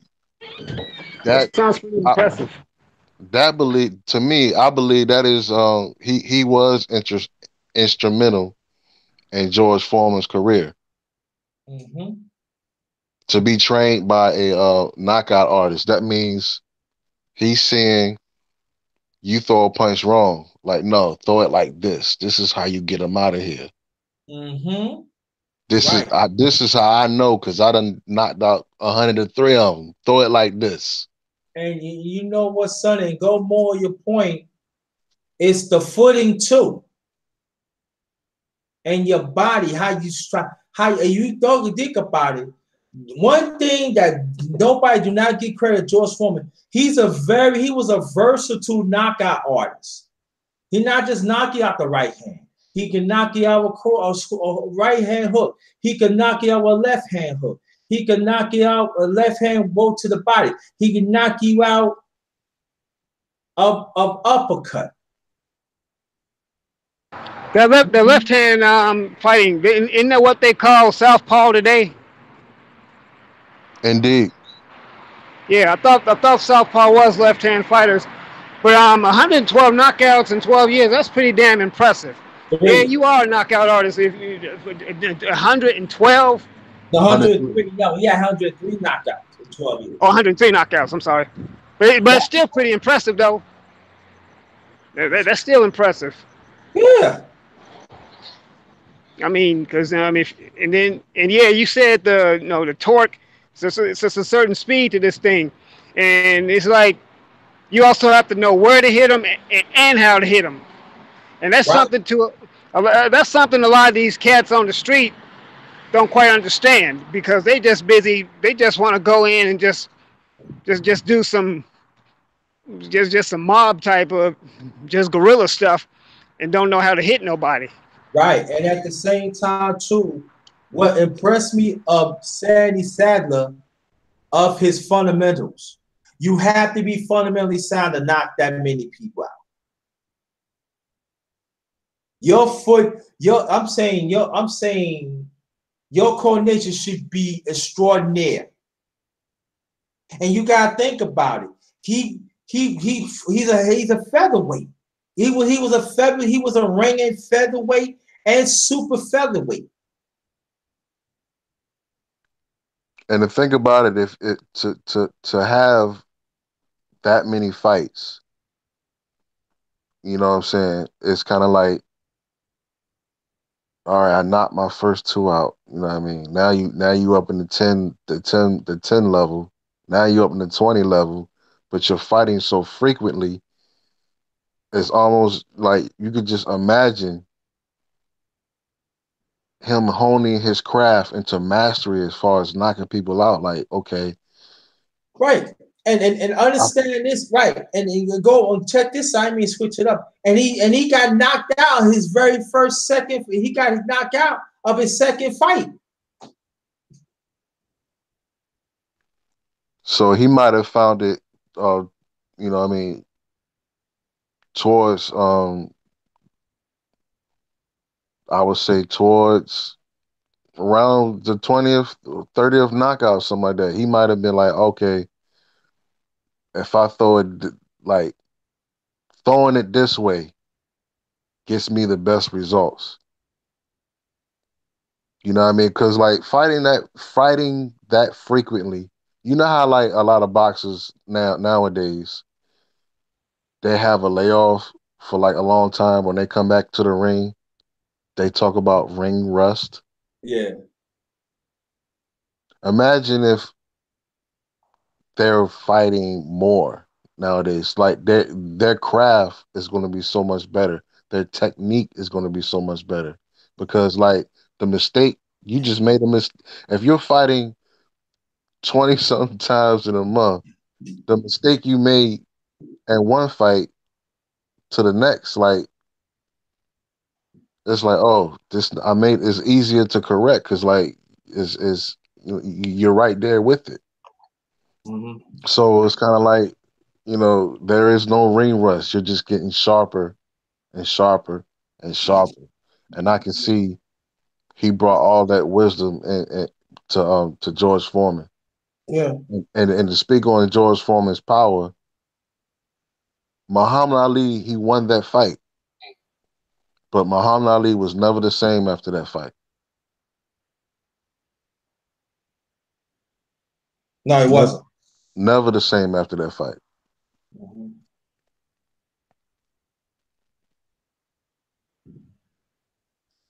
That sounds pretty I, impressive. that believe to me, I believe that is he was instrumental in George Foreman's career Mm-hmm. to be trained by a knockout artist. That means he's saying you throw a punch wrong. Like, no, throw it like this. This is how you get him out of here. Mm-hmm. Right. This is how I know because I done knocked out 103 of them. Throw it like this. And you know what, son, and go more on your point, it's the footing too. And your body, how you strike, how you don't think about it. One thing that nobody do not get credit, George Foreman, he was a versatile knockout artist. He not just knock you out the right hand. He can knock you out a right hand hook. He can knock you out a left hand hook. He can knock you out a left hand blow to the body. He can knock you out of uppercut. The left hand fighting, isn't that what they call southpaw today? Indeed. Yeah, I thought southpaw was left hand fighters, but 112 knockouts in 12 years, that's pretty damn impressive. Yeah, Three. you are a knockout artist. If 112 The 103. 103, no, he had 103 knockouts in 12 or years. 103 knockouts, I'm sorry, but Yeah. it's still pretty impressive though. That's still impressive. Yeah. I mean, because if and then and yeah, you said the torque. It's just a certain speed to this thing, and it's like you also have to know where to hit them and how to hit them, and Right. that's something a lot of these cats on the street don't quite understand because they just busy. They just want to go in and just do some just some mob type of just guerrilla stuff, and don't know how to hit nobody. Right. And at the same time, too, what impressed me of Sandy Sadler of his fundamentals. You have to be fundamentally sound to knock that many people out. Your foot, I'm saying your coordination should be extraordinary. And you gotta think about it. He's a featherweight. He was a ringing featherweight and super featherweight. And to think about it, if it to have that many fights, you know what I'm saying? It's kind of like, all right, I knocked my first two out. You know what I mean? Now you up in the ten level. Now you up in the 20 level, but you're fighting so frequently, it's almost like you could just imagine him honing his craft into mastery as far as knocking people out. Like, okay, Right. And I, understand this, right. And you go and check this out, I mean switch it up. And he got knocked out his very first second. He got knocked out of his second fight. so he might have found it, uh, you know, what I mean, towards, I would say towards around the 20th, 30th knockout, something like that. He might have been like, okay, if I throw it, like throwing it this way gets me the best results. You know what I mean? Because like fighting that frequently, you know how like a lot of boxers nowadays they have a layoff for like a long time. When they come back to the ring, they talk about ring rust. Yeah. Imagine if they're fighting more nowadays. Like their craft is going to be so much better. Their technique is going to be so much better because like the mistake you just made a mistake. If you're fighting 20 something times in a month, the mistake you made in one fight to the next, like it's like, oh, this I made is easier to correct because like is you're right there with it. Mm-hmm. So it's kind of like, there is no ring rust. You're just getting sharper and sharper and sharper. And I can see he brought all that wisdom to George Foreman. Yeah. And to speak on George Foreman's power, Muhammad Ali, he won that fight, but Muhammad Ali was never the same after that fight. No, it Never, wasn't. never the same after that fight. Mm-hmm.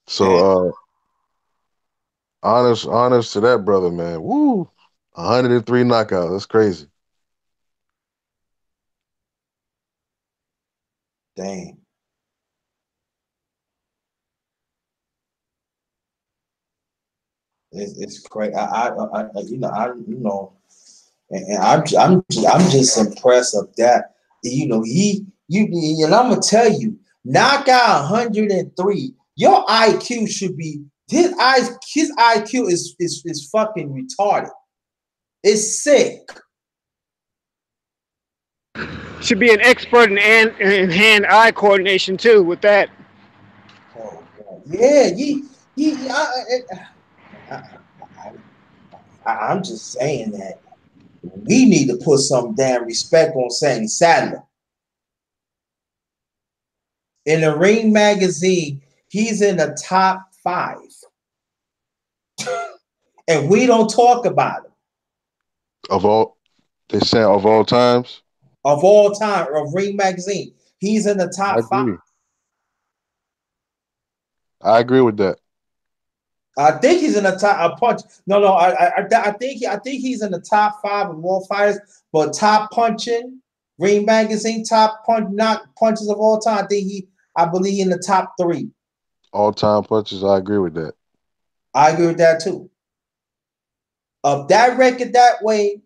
So And Honors to that brother, man. Woo, 103 knockouts. That's crazy. Damn. It's crazy. And I'm just impressed of that. And I'm gonna tell you, knockout 103. Your IQ should be his IQ is fucking retarded. It's sick. Should be an expert in hand-eye coordination too. With that, Oh God. Yeah, I, I'm just saying that we need to put some damn respect on saying Sandler. In the Ring magazine, he's in the top 5. And we don't talk about him. Of all, they say of all times. Of all time, of Ring magazine, he's in the I top 5. agree. I agree with that. I think he's in the top. A punch. No, no. I think he's in the top 5 of all fighters. But top punching, Ring magazine, top punch, knock punches of all time. I believe in the top 3. All time punches. I agree with that. I agree with that too. Of that record that way,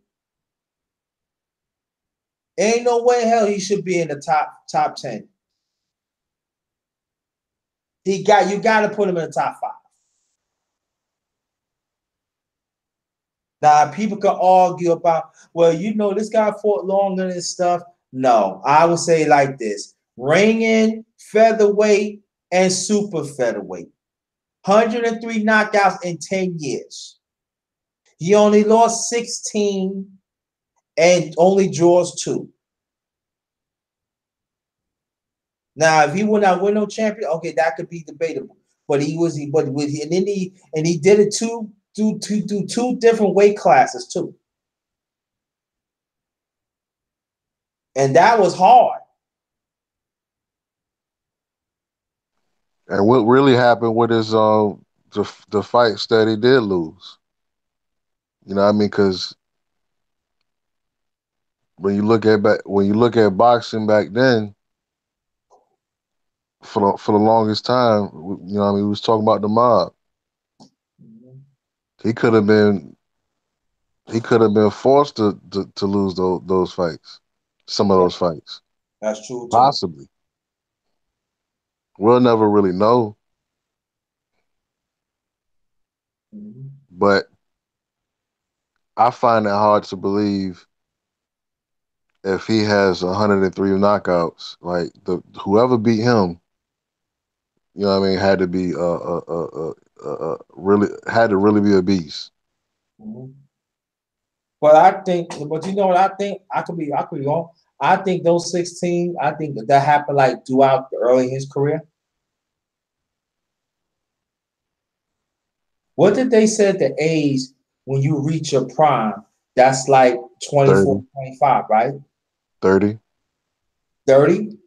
ain't no way in hell he should be in the top 10. You got to put him in the top 5. Now people can argue about, well, this guy fought longer and stuff. No, I would say like this: ring featherweight, and super featherweight. 103 knockouts in 10 years. He only lost 16 and only draws 2. Now, if he would not win no champion, okay, that could be debatable. But he did it two different weight classes too, and that was hard. And what really happened with his the fights that he did lose? You know what I mean? Because when you look at boxing back then, for the longest time, you know what I mean, we was talking about the mob. He could have been forced to lose those fights, some of Yeah, those fights, that's true too. possibly. We'll never really know, Mm-hmm. but I find it hard to believe if he has 103 knockouts, like the whoever beat him, you know what I mean, had to be really had to really be a beast. Mm-hmm. But you know what I think? I could be wrong. I think those 16, I think that happened like throughout early in his career. What did they say the age when you reach your prime? That's like 24, 30, 25, right? 30. 30?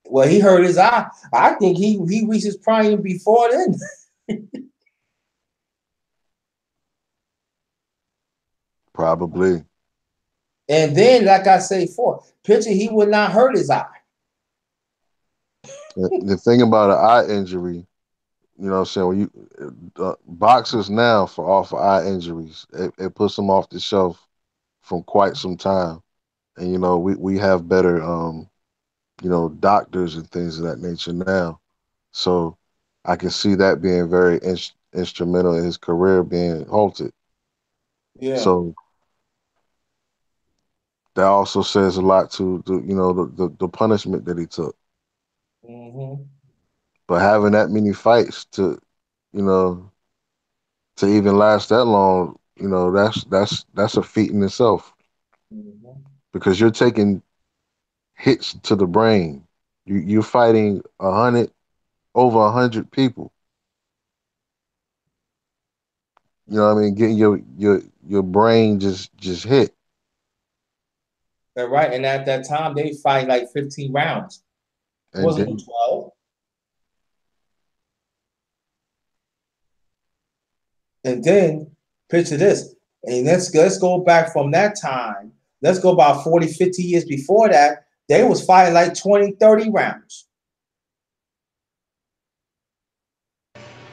Well, he hurt his eye. I think he reached his prime before then. Probably. And then, like I say before, picture he would not hurt his eye. The thing about an eye injury, you know what I'm saying, when you boxers now for off of eye injuries, it puts them off the shelf from quite some time. And you know, we have better doctors and things of that nature now. So I can see that being very instrumental in his career being halted. Yeah. So that also says a lot to the punishment that he took. Mm-hmm. But having that many fights you know to even last that long, that's a feat in itself Mm-hmm. because you're taking hits to the brain. You're fighting over 100 people. You know what I mean? Getting your brain just hit. They're right. And at that time, they fight like 15 rounds. It And wasn't no then 12. And then picture this. And let's go back from that time. Let's go about 40, 50 years before that. They was fighting like 20, 30 rounds.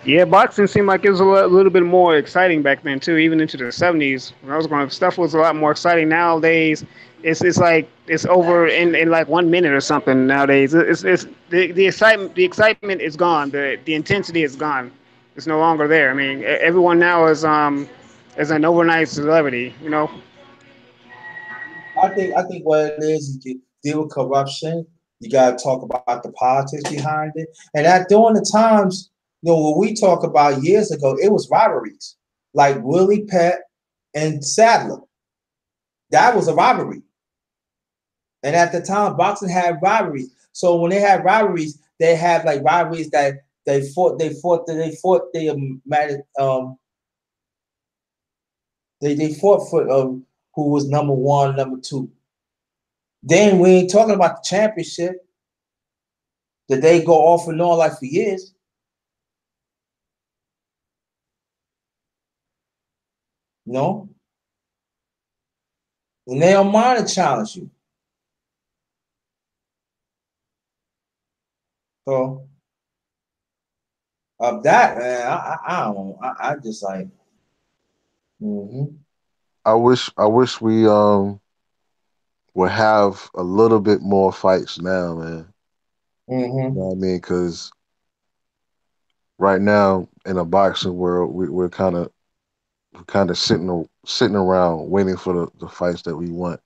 Yeah, boxing seemed like it was little bit more exciting back then too. Even into the '70s, when I was growing up, stuff was a lot more exciting. Nowadays, it's like it's over in like 1 minute or something. Nowadays, it's the excitement is gone. The intensity is gone. It's no longer there. I mean, everyone now is an overnight celebrity. You know. I think what it is, you can deal with corruption. You gotta talk about the politics behind it. And that during the times, what we talk about years ago, it was rivalries. Like Willie Pett and Sadler. That was a rivalry. And at the time, boxing had rivalries. So when they had rivalries, they had like rivalries that they fought for who was number one, number two. Then we ain't talking about the championship that they go off and on like for years. No, and they don't mind to challenge you. So of that, man, I don't know. I just like, mm-hmm, I wish we would have a little bit more fights now, man. You know mm-hmm, what I mean? Because right now in the boxing world, we're kind of sitting around waiting for the fights that we want.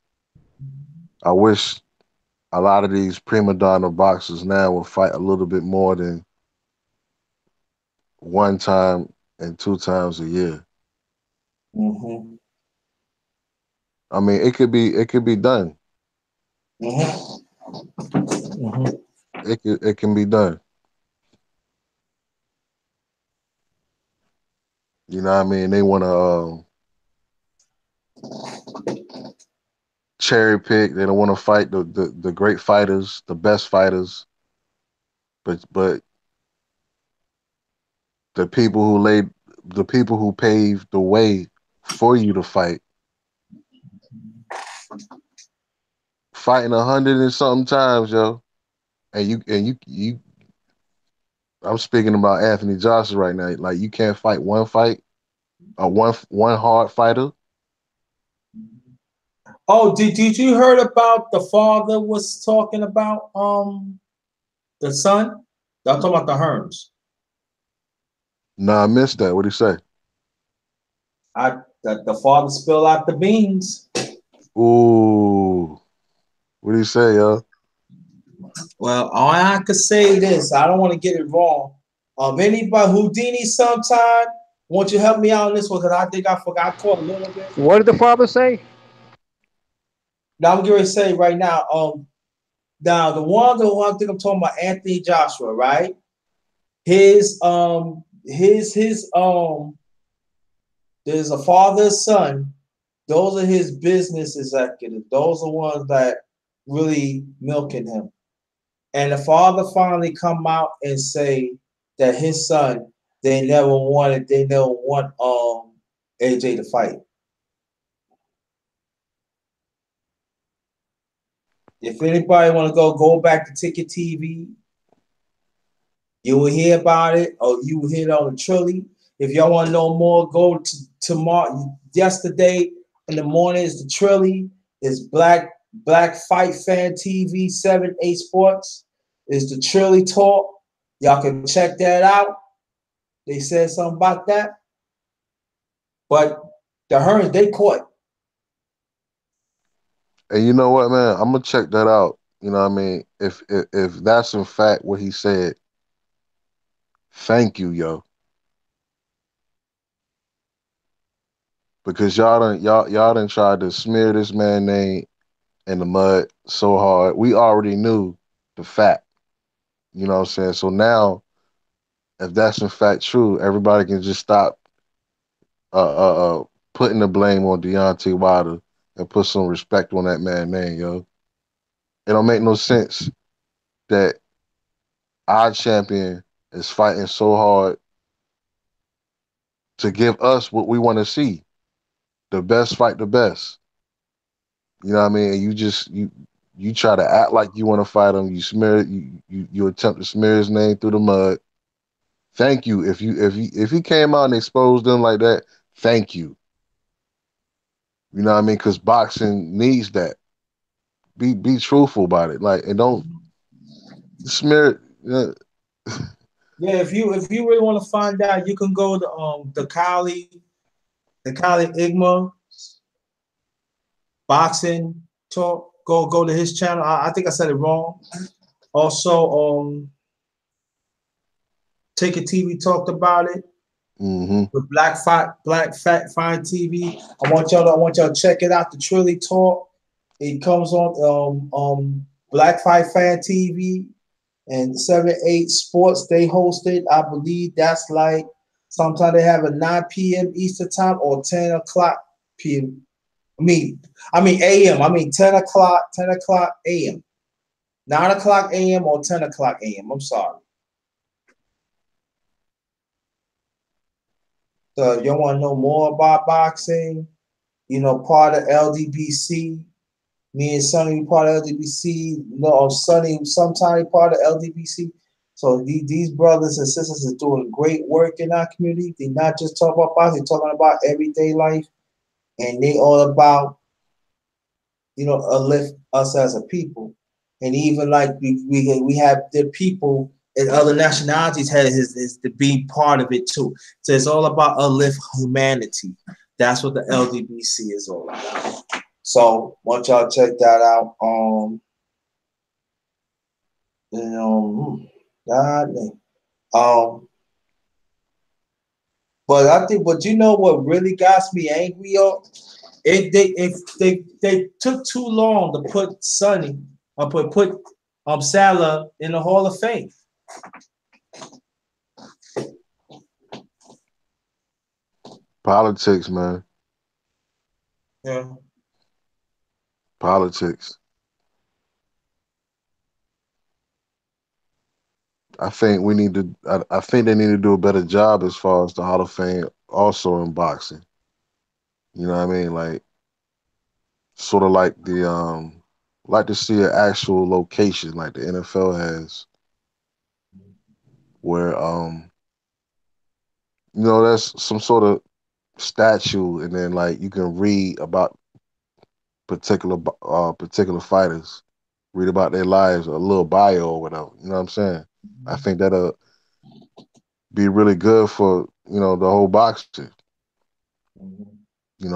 I wish a lot of these prima donna boxers now will fight a little bit more than one time and two times a year. mm-hmm, I mean, it could be done. mm-hmm, mm-hmm. It can be done. You know what I mean? They want to cherry pick. They don't want to fight the great fighters, the best fighters, but the people who laid the people who paved the way for you to fight, fighting 100 and something times, yo. And you I'm speaking about Anthony Joshua right now. Like you can't fight one fight, one hard fighter. Oh, did you heard about the father was talking about the son? I'm talking about the Hearns. Nah, I missed that. What would he say? The father spilled out the beans. Ooh, what did he say, yo? Well, all I could say this, I don't want to get it wrong. Anybody Houdini sometime, won't you help me out on this one? Because I think I forgot caught a little bit. What did the father say? Now I'm going to say right now, now the one thing I'm talking about, Anthony Joshua, right? His there's a father son. Those are his business executives. Those are ones that really milking him. And the father finally come out and say that his son, they never want AJ to fight. If anybody want to go back to Ticket TV, you will hear about it, or you will hear it on the Trilly. If y'all want to know more, go to tomorrow. Yesterday in the morning is the Trilly. Is Black Fight Fan TV 7 8 Sports. Is the Trilly talk. Y'all can check that out. They said something about that. But the Hearns, they caught. And you know what, man? I'm gonna check that out. You know what I mean? If that's in fact what he said, thank you, yo. Because y'all done tried to smear this man name in the mud so hard. We already knew the fact. You know what I'm saying? So now, if that's in fact true, everybody can just stop putting the blame on Deontay Wilder and put some respect on that man name, yo. It don't make no sense that our champion is fighting so hard to give us what we want to see. The best fight the best. You know what I mean? And you try to act like you want to fight him. You attempt to smear his name through the mud. Thank you. If he came out and exposed them like that, thank you. You know what I mean? Because boxing needs that. Be truthful about it. Like, and don't smear. Yeah, if you really want to find out, you can go to the Kali Igma boxing talk. Go to his channel. I think I said it wrong. Also, Ticket TV talked about it. Mm-hmm. With Black Fat Fine TV. I want y'all to check it out. The Trilly Talk. It comes on Black Fight Fan TV and 7-8 Sports. They host it. I believe that's like sometimes they have a 9 p.m. Eastern time or 10 o'clock p.m. I mean AM. I mean 10 o'clock AM. 9 o'clock AM or 10 o'clock AM. I'm sorry. So if you want to know more about boxing, part of LDBC. Me and Sonny part of LDBC. Sonny sometimes part of LDBC. So these brothers and sisters are doing great work in our community. They're not just talking about boxing, they're talking about everyday life. And they all about, uplift us as a people. And even like we have the people and other nationalities is to be part of it too. So it's all about uplift humanity. That's what the LDBC is all about. So once y'all check that out, God damn. But I think, but you know what really got me angry up? If they took too long to put Sonny or put Sandler in the Hall of Fame. Politics, man. Yeah. Politics. I think we need to. I think they need to do a better job as far as the Hall of Fame, also in boxing. You know what I mean? Like, sort of like like to see an actual location like the NFL has, where that's some sort of statue, and then like you can read about particular fighters, read about their lives, a little bio or whatever. You know what I'm saying? I think that'll be really good for the whole boxing.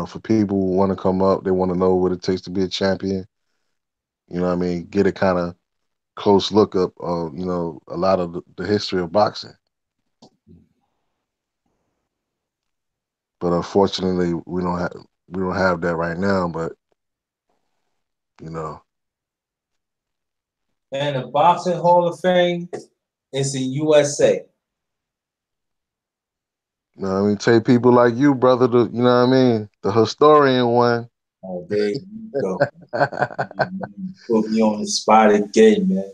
For people who want to come up, they want to know what it takes to be a champion. You know what I mean? Get a kind of close look up of a lot of the history of boxing. But unfortunately, we don't have that right now. But And the Boxing Hall of Fame is in USA. I mean, take people like you, brother, the historian one. Oh, there you go. Put me on the spot again, man.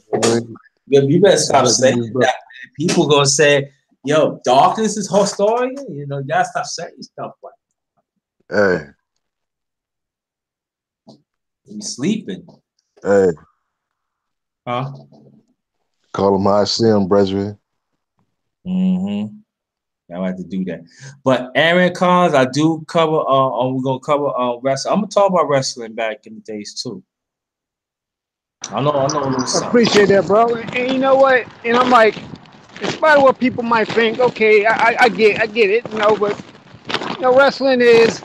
You better stop saying that. People gonna say, "Yo, darkness is historian." You gotta stop saying stuff like that. Hey, you sleeping? Hey, huh? Call him how I see him, brethren. Mm-hmm. I have to do that. But Aaron Collins, I do cover. We're gonna cover wrestling. I'm gonna talk about wrestling back in the days too. I know. I appreciate that, bro. And you know what? And I'm like, in spite of what people might think, okay, I get it, but wrestling it is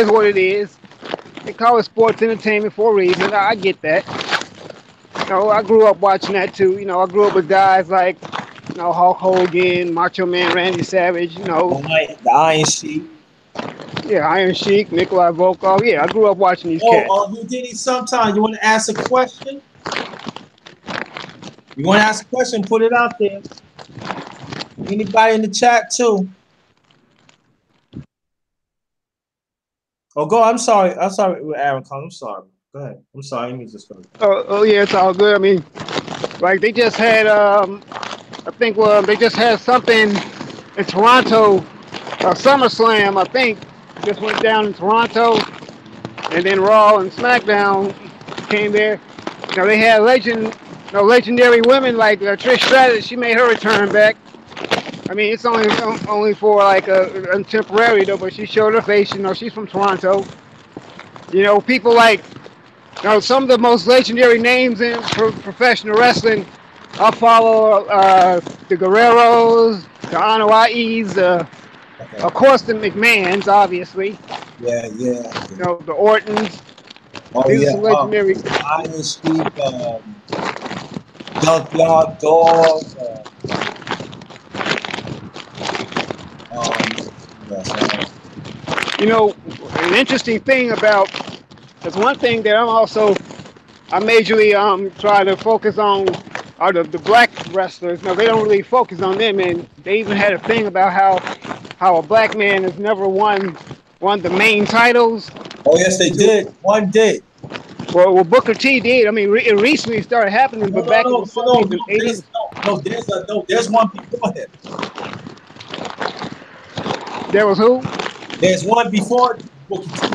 what it is. They call it sports entertainment for a reason. I get that. I grew up watching that too. I grew up with guys like Hulk Hogan, Macho Man Randy Savage, the Iron Sheik. Yeah, Iron Sheik, Nikolai Volkov. Yeah, I grew up watching these cats. You did it sometime. You want to ask a question? You want to ask a question? Put it out there. Anybody in the chat too? Oh, go. I'm sorry, Aaron. I'm sorry. Go ahead. I'm sorry. I need to start. Oh, yeah, it's all good. I mean, like they just had, I think, they just had something in Toronto SummerSlam, I think, just went down in Toronto, and then Raw and SmackDown came there. They had legendary women like Trish Stratus. She made her return back. I mean, it's only for like a temporary though, but she showed her face. She's from Toronto. People like some of the most legendary names in professional wrestling. I follow the Guerreros, the Anoa'is, of course the McMahons, obviously. Yeah, yeah. The Ortons. Oh These are yeah. some legendary. Iron Sheik, Junkyard Dog. Yes, An interesting thing about that's one thing that I majorly try to focus on are the black wrestlers. No, they don't really focus on them, and they even had a thing about how a black man has never won the main titles. oh yes, they did. One did. Well, Booker T did. I mean, it recently started happening, No, but no, back in no, the no, no, 70s and no. 80s, There's one before him. there was who? There's one before Booker T.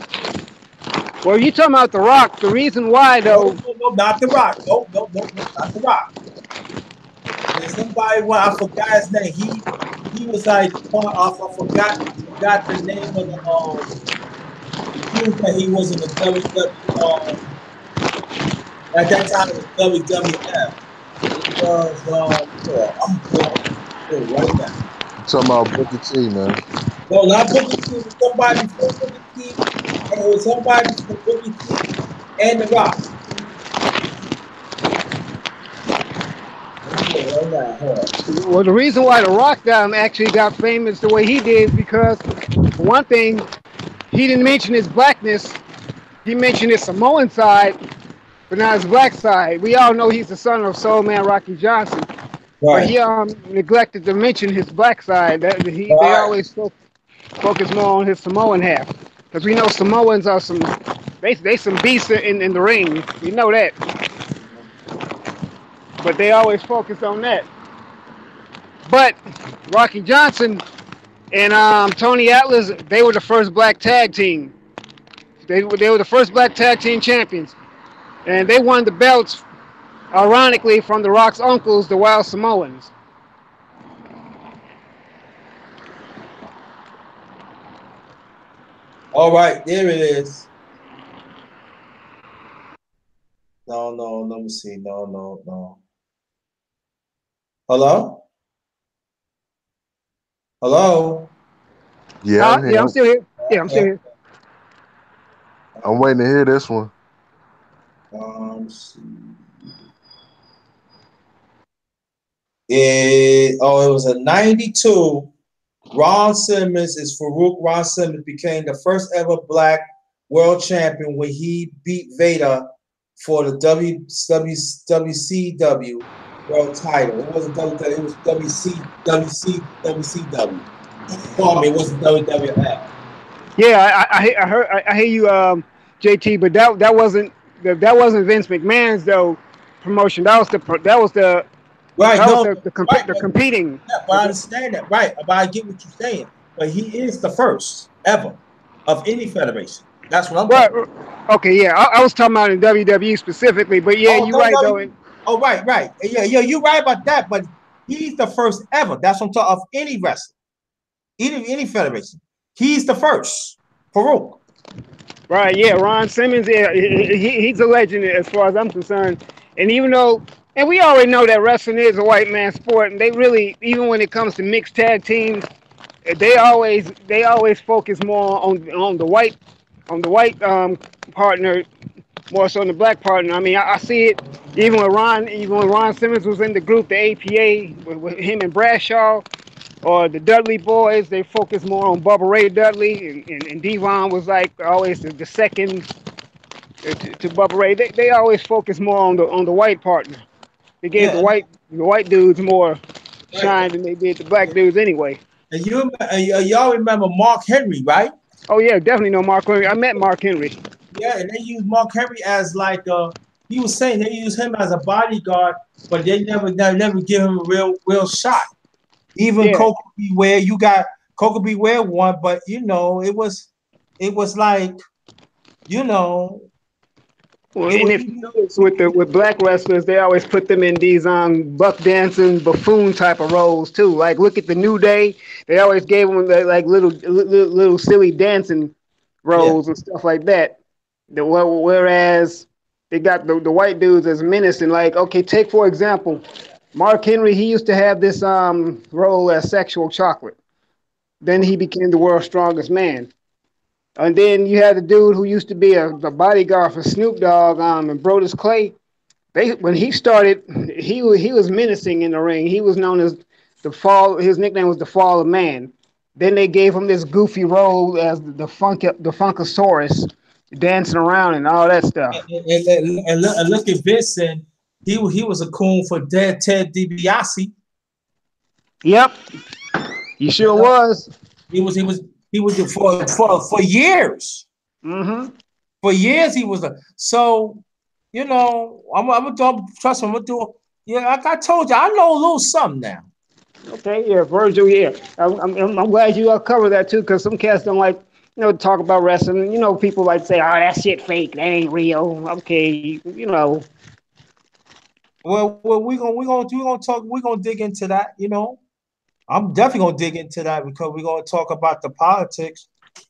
Well, you talking about The Rock. The reason why, though. No, not The Rock. No, not The Rock. There's somebody. Well, I forgot his name. He was like part of. I forgot the name of the group that he was in the WWE. At that time, it was WWF. It was I'm going right now. You talking about Booker T, man? No, not Booker T. It was somebody before Booker T, and it was somebody before Booker T and The Rock. Right now, hold on. Well, the reason why The Rock actually got famous the way he did is because, for one thing, he didn't mention his blackness. He mentioned his Samoan side, but not his black side. We all know he's the son of Soul Man Rocky Johnson, but Right. he neglected to mention his black side. They Right. always focus more on his Samoan half, because we know Samoans are they some beasts in the ring. We know that, but they always focus on that. But Rocky Johnson and Tony Atlas, they were the first black tag team. They were the first black tag team champions, and they won the belts, ironically, from the Rock's uncles, the Wild Samoans. All right, there it is. No, no, let me see. No, no, no. Hello? Hello? Yeah, I'm Yeah, I'm here. still here. Yeah, I'm still Okay. here. I'm waiting to hear this one. Let's see. It was a 92. Ron Simmons is Farouk Ron Simmons became the first ever black world champion when he beat Vader for the WCW world title. It wasn't WCW, it was WCW. Pardon me, it wasn't WWF. Yeah, I hear you, JT. But that wasn't Vince McMahon's though promotion. Right, no, right, The competing. yeah, but I understand that, right? But I get what you're saying. But he is the first ever of any federation. That's what I'm talking about. Well, okay, yeah, I was talking about in WWE specifically, but yeah, Oh, you're no, right no. though. Oh, right, right. Yeah, yeah, you're right about that. But he's the first ever. That's what I'm talking of any wrestler, any federation. He's the first. Farouk. Right, yeah, Ron Simmons, yeah, he's a legend as far as I'm concerned. And and we already know that wrestling is a white man sport, and they really, even when it comes to mixed tag teams, they always focus more on the white partner more so than the black partner. I mean, I see it even when Ron Simmons was in the group, the APA with him and Bradshaw, or the Dudley boys. They focus more on Bubba Ray Dudley, and Devon was like always the second to Bubba Ray. They always focus more on the white partner. They gave Yeah, the white dudes more right. shine than they did the black dudes anyway. And y'all remember Mark Henry, right? Oh yeah, definitely know Mark Henry. I met Mark Henry. Yeah, and they used Mark Henry as like he was saying they used him as a bodyguard, but they never give him a real shot. Even Yeah, Kobe, where you got Coco Beware won, but it was like you know, Well, it and was. if you notice with black wrestlers, they always put them in these buck dancing buffoon type of roles too. Like look at the New Day, they always gave them like little silly dancing Yeah. roles and stuff like that. Whereas they got the white dudes as menacing. Like okay, take for example, Mark Henry. He used to have this role as sexual chocolate. Then he became the world's strongest man. And then you had the dude who used to be the bodyguard for Snoop Dogg, and Brodus Clay. They when he started, he was menacing in the ring. He was known as the fall. His nickname was the Fall of Man. Then they gave him this goofy role as the Funkasaurus, dancing around and all that stuff. And look at Vincent. He was a coon for dead Ted DiBiase. Yep, he You sure know, was. he was for years. Mm-hmm. For years he was so. I'm gonna trust me. I'm gonna do. Yeah, like I told you, I know a little something now. Okay, yeah, Virgil, yeah. I'm glad you covered that too, because some cats don't like, talk about wrestling. You know, people like say, oh, that shit fake, that ain't real. Okay, Well, we gonna talk. We're gonna dig into that. I'm definitely gonna dig into that because we're gonna talk about the politics,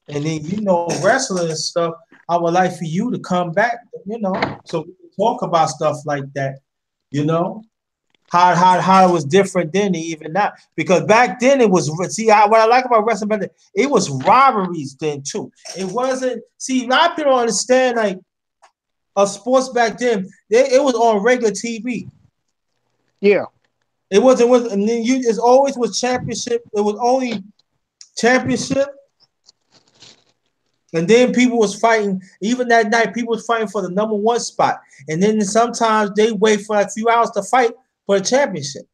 and then wrestling and stuff. I would like for you to come back, so we can talk about stuff like that. You know how it was different then and even now because back then it was what I like about wrestling back then, it was rivalries then too. It wasn't see a lot of people don't understand like a sports back then. It was on regular TV. yeah, It wasn't with and then you it's always was championship. It was only championship. And then people was fighting, even that night, people was fighting for the number one spot. And then sometimes they wait for a few hours to fight for the championship.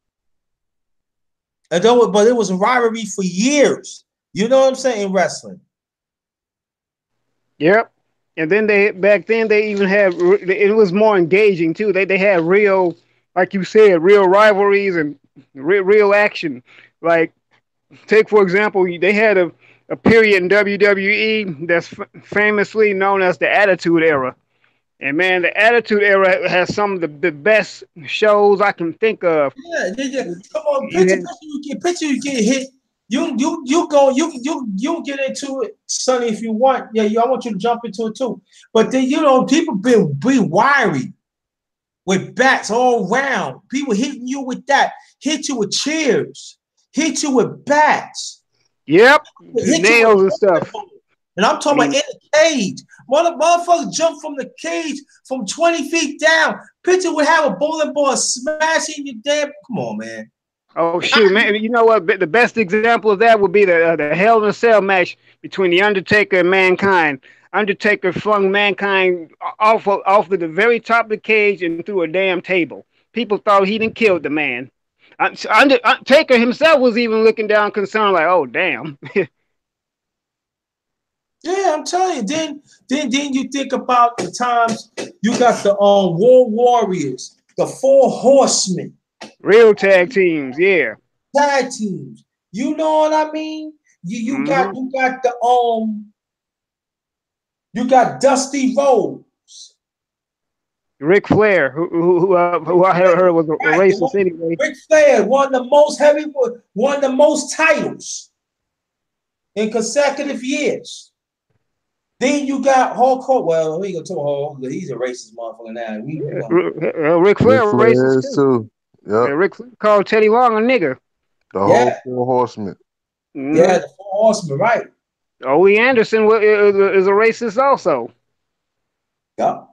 But it was a rivalry for years. You know what I'm saying? In wrestling. yep. And then they back then they even had it was more engaging too. They had real, like you said, real rivalries and real action. Like take for example, they had a period in WWE that's famously known as the Attitude Era. And man, the Attitude Era has some of the best shows I can think of. Yeah. Come on, You had, picture you get hit. You get into it, Sonny, if you want. Yeah, I want you to jump into it too. But then people be wiry with bats all around. People hitting you with that, hit you with chairs, hit you with bats, yep, hit you with nails and bowling stuff. balls. And I'm I talking about mean, in the cage. Motherfuckers jump from the cage from 20 feet down. Picture would have a bowling ball smashing your damn. Come on, man. oh shoot, man! You know what? The best example of that would be the Hell in a Cell match between the Undertaker and Mankind. Undertaker flung Mankind off of the very top of the cage and through a damn table. People thought he didn't kill the man. Undertaker himself was even looking down, concerned, like, "Oh damn." Yeah, I'm telling you. Then you think about the times you got the War Warriors, the Four Horsemen, Real tag teams, yeah. tag teams. You know what I mean? Hmm. You got Dusty Rhodes. Ric Flair, who I heard was a Right, racist anyway. Ric Flair won the most won the most titles in consecutive years. Then you got Hulk Hogan. Well, we gonna talk Hulk Hogan. He's a racist motherfucker now. We gonna Ric Ric Flair Flair racist is too. too. Yep. Ric Flair called Teddy Long a nigger. The whole yeah, four horsemen. Hmm. yeah, the Four Horsemen, right? Ole Anderson is a racist also. Yeah.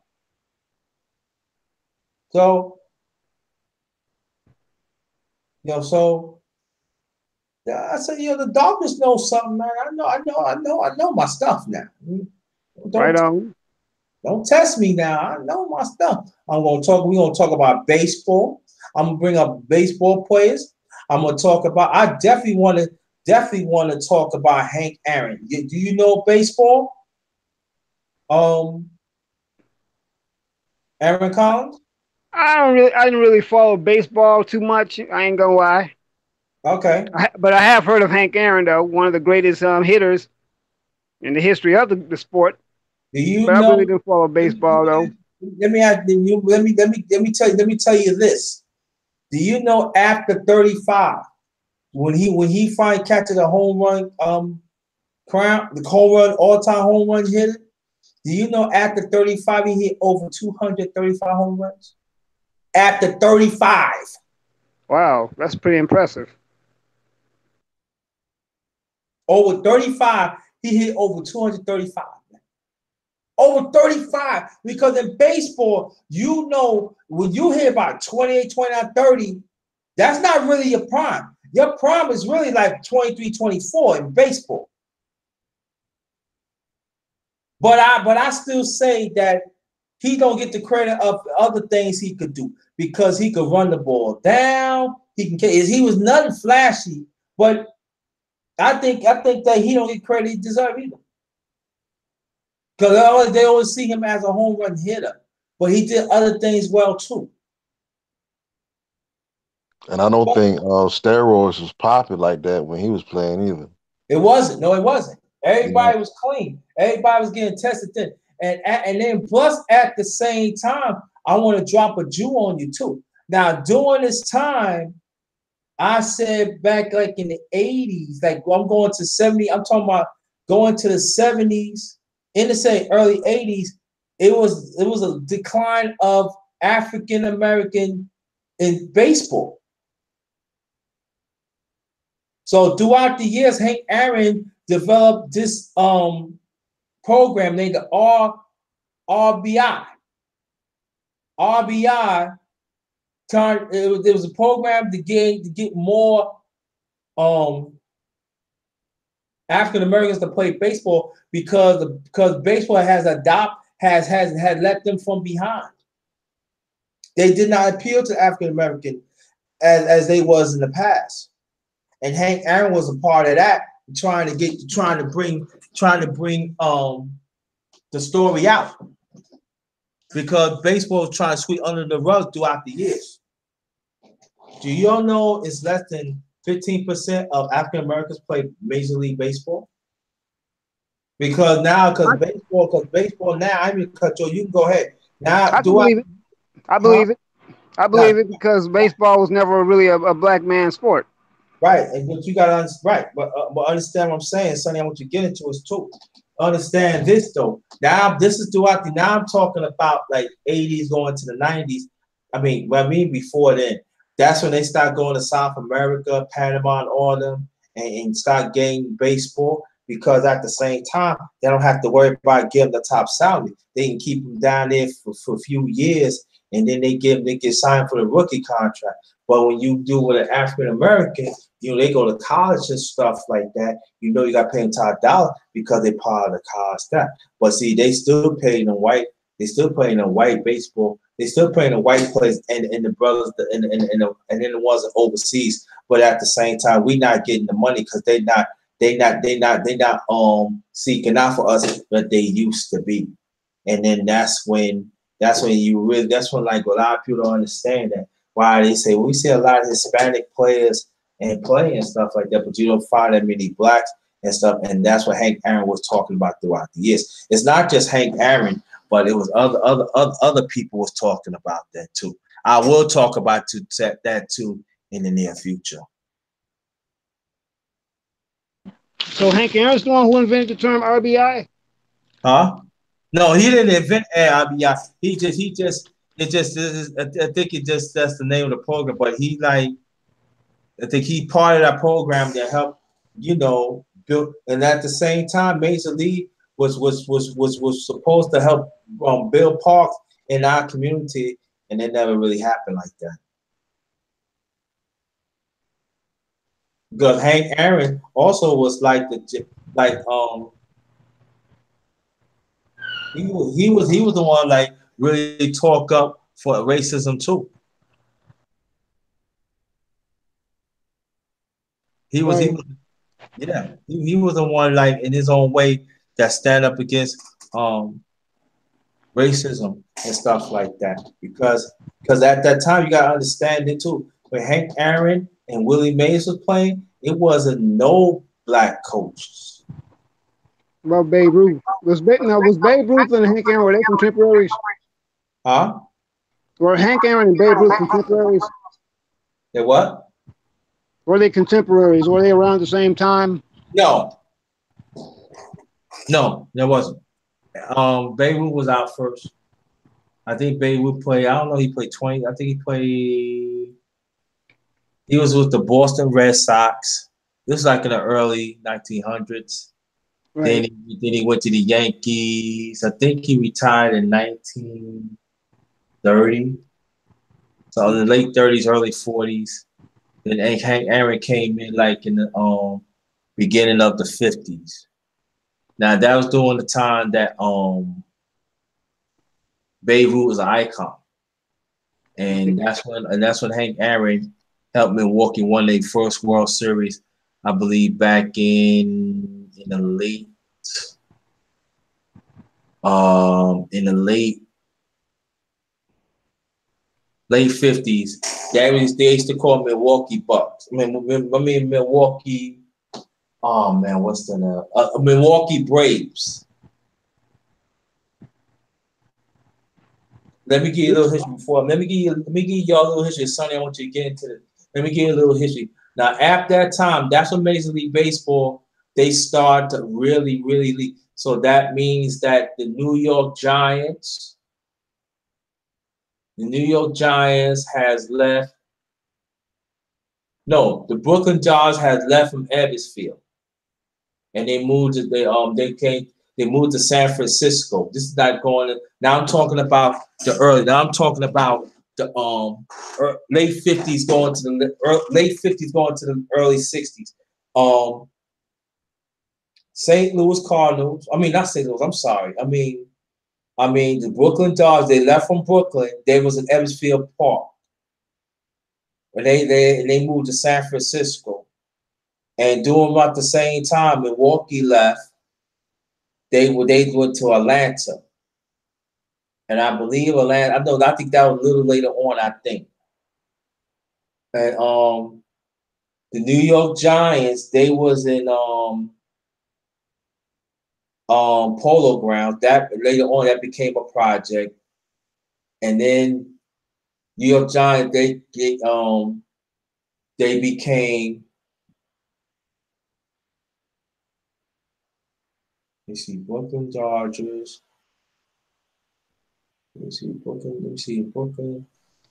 So so yeah, I said, the darkness knows something, man. I know my stuff now. Right Don't on. don't test me now. I know my stuff. We're gonna talk about baseball. I'm gonna bring up baseball players. I'm gonna talk about I definitely want to talk about Hank Aaron. Do you know baseball? Um Aaron Collins? I didn't really follow baseball too much. I ain't gonna lie. Okay. But I have heard of Hank Aaron, though, one of the greatest hitters in the history of the sport. Do you But I really know? didn't follow Let me, let baseball, me, though. ask- let me tell you this. Do you know after 35, when he finally catches a home run crown, the home run all-time home run hitter? Do you know after 35 he hit over 235 home runs? After 35. Wow, that's pretty impressive. Over 35, he hit over 235. Over 35. Because in baseball, you know, when you hit about 28, 29, 30, that's not really your prime. Your prime is really like 23, 24 in baseball. But I still say that he don't get the credit of other things he could do because he could run the ball down. He was nothing flashy, but I think that he don't get credit he deserves either. Because they always see him as a home run hitter, but he did other things well too. And I don't think steroids was popping like that when he was playing either. It wasn't. No, it wasn't. Yeah. Everybody was clean. Everybody was getting tested then. And then plus at the same time, I want to drop a Jew on you too. Now during this time, I said back like in the 80s, like I'm going to 70, I'm talking about going to the 70s, in the say early 80s, it was a decline of African American in baseball. So throughout the years, Hank Aaron developed this program named the RBI. RBI it was a program to get more um African Americans to play baseball because baseball had left them from behind. They did not appeal to African American as they was in the past. And Hank Aaron was a part of that, trying to bring the story out because baseball was trying to sweep under the rug throughout the years. Do y'all know it's less than 15% of African Americans play Major League Baseball? Because baseball now, I mean, cut you. You can go ahead now. I can Do I? believe it. I Huh? believe it. I Now, believe it because baseball was never really a black man's sport. right, and what you got to understand, right? But understand what I'm saying, Sonny. I want you to get into is too. Understand this though. Now this is throughout the. Now I'm talking about like 80s going to the 90s. I mean before then. That's when they start going to South America, Panama, and all them, and start getting baseball because at the same time they don't have to worry about giving the top salary. They can keep them down there for a few years, and then they get signed for the rookie contract. But when you do with an African American, they go to college and stuff like that. You got to pay them top dollar because they're part of the college staff. But see, they still paying them white. They still playing the white baseball. They still playing the white players and the brothers and then the ones overseas. But at the same time, we not getting the money because they not seeking out for us, but they used to be. And then that's when like a lot of people don't understand that why they say we see a lot of Hispanic players and play and stuff like that, but you don't find that many blacks and stuff. And that's what Hank Aaron was talking about throughout the years. It's not just Hank Aaron, but it was other people was talking about that too. I will talk about that too in the near future. So Hank Aaron's the one who invented the term RBI. Huh? No, he didn't invent AIBI. I think it just that's the name of the program. But I think he part of that program that helped, build. And at the same time, Major League was supposed to help build parks in our community, and it never really happened like that. Because Hank Aaron also was like he was the one like really talk up for racism too. He Right. was yeah, he was the one like in his own way that stand up against um racism and stuff like that because at that time you gotta understand it too. When Hank Aaron and Willie Mays was playing, it wasn't no black coaches. About Babe Ruth. Was Babe Ruth and Hank Aaron, were they contemporaries? Huh? Were Hank Aaron and Babe Ruth contemporaries? They what? Were they contemporaries? Were they around the same time? No. No, there wasn't. Babe Ruth was out first. I think Babe Ruth played, I don't know, he played 20. I think he was with the Boston Red Sox. This was like in the early 1900s. Right. Then he went to the Yankees. I think he retired in 1930. So in the late 30s, early 40s. Then Hank Aaron came in like in the beginning of the 50s. Now that was during the time that Babe Ruth was an icon. And that's when Hank Aaron helped Milwaukee win their first World Series, I believe back in the late in the late 50s. They used to call Milwaukee Bucks. I mean Milwaukee. Oh man, what's the name? Milwaukee Braves. Let me give you a little history before. Let me give y'all a little history. Sonny, I want you to get into it. Let me give you a little history. Now, after that time, that's when Major League Baseball, they start to really, really lead. So that means that the New York Giants has left. No, the Brooklyn Dodgers has left from Ebbets Field, and they moved to they moved to San Francisco. This is not going. Now I'm talking about the early. Now I'm talking about the late 50s going to the late 50s going to the early 60s. St. Louis Cardinals. I mean, not St. Louis. I'm sorry. I mean the Brooklyn Dodgers. They left from Brooklyn. They was in Ebbets Field Park, and they moved to San Francisco. And doing about the same time, Milwaukee left. They went to Atlanta. And I believe Atlanta, I think that was a little later on, I think. And the New York Giants, they was in Polo Grounds. That later on that became a project. And then New York Giants, they became, let's see, Brooklyn Dodgers. Let me see, Brooklyn.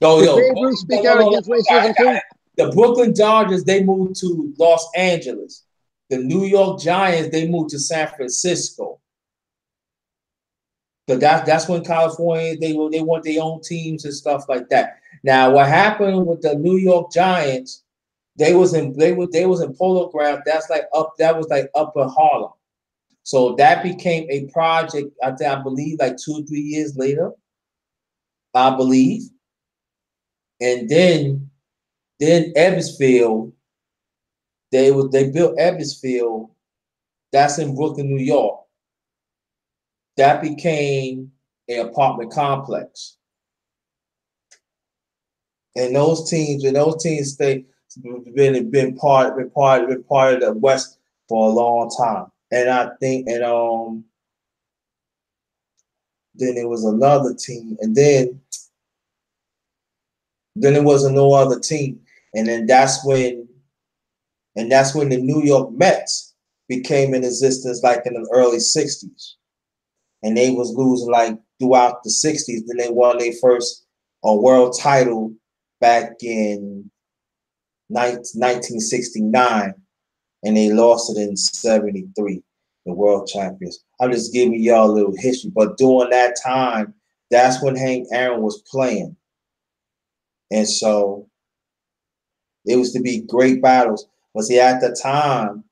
Did Babe Ruth speak out against racism too? The Brooklyn Dodgers, they moved to Los Angeles. The New York Giants, they moved to San Francisco. So that's when California, they want their own teams and stuff like that. Now, what happened with the New York Giants, they was in Polo Grounds. That was like up in Harlem. So that became a project, I believe, like 2 or 3 years later, I believe. And then Ebbets Field, they built Ebbets Field. That's in Brooklyn, New York. That became an apartment complex. And those teams stay been part of the West for a long time. And I think then it was another team, and then there wasn't no other team. And then that's when the New York Mets became in existence like in the early 60s. And they was losing like throughout the 60s. Then they won their first world title back in 1969, and they lost it in 73, the world champions. I'm just giving y'all a little history. But during that time, that's when Hank Aaron was playing. And so it was to be great battles. But see, at the time,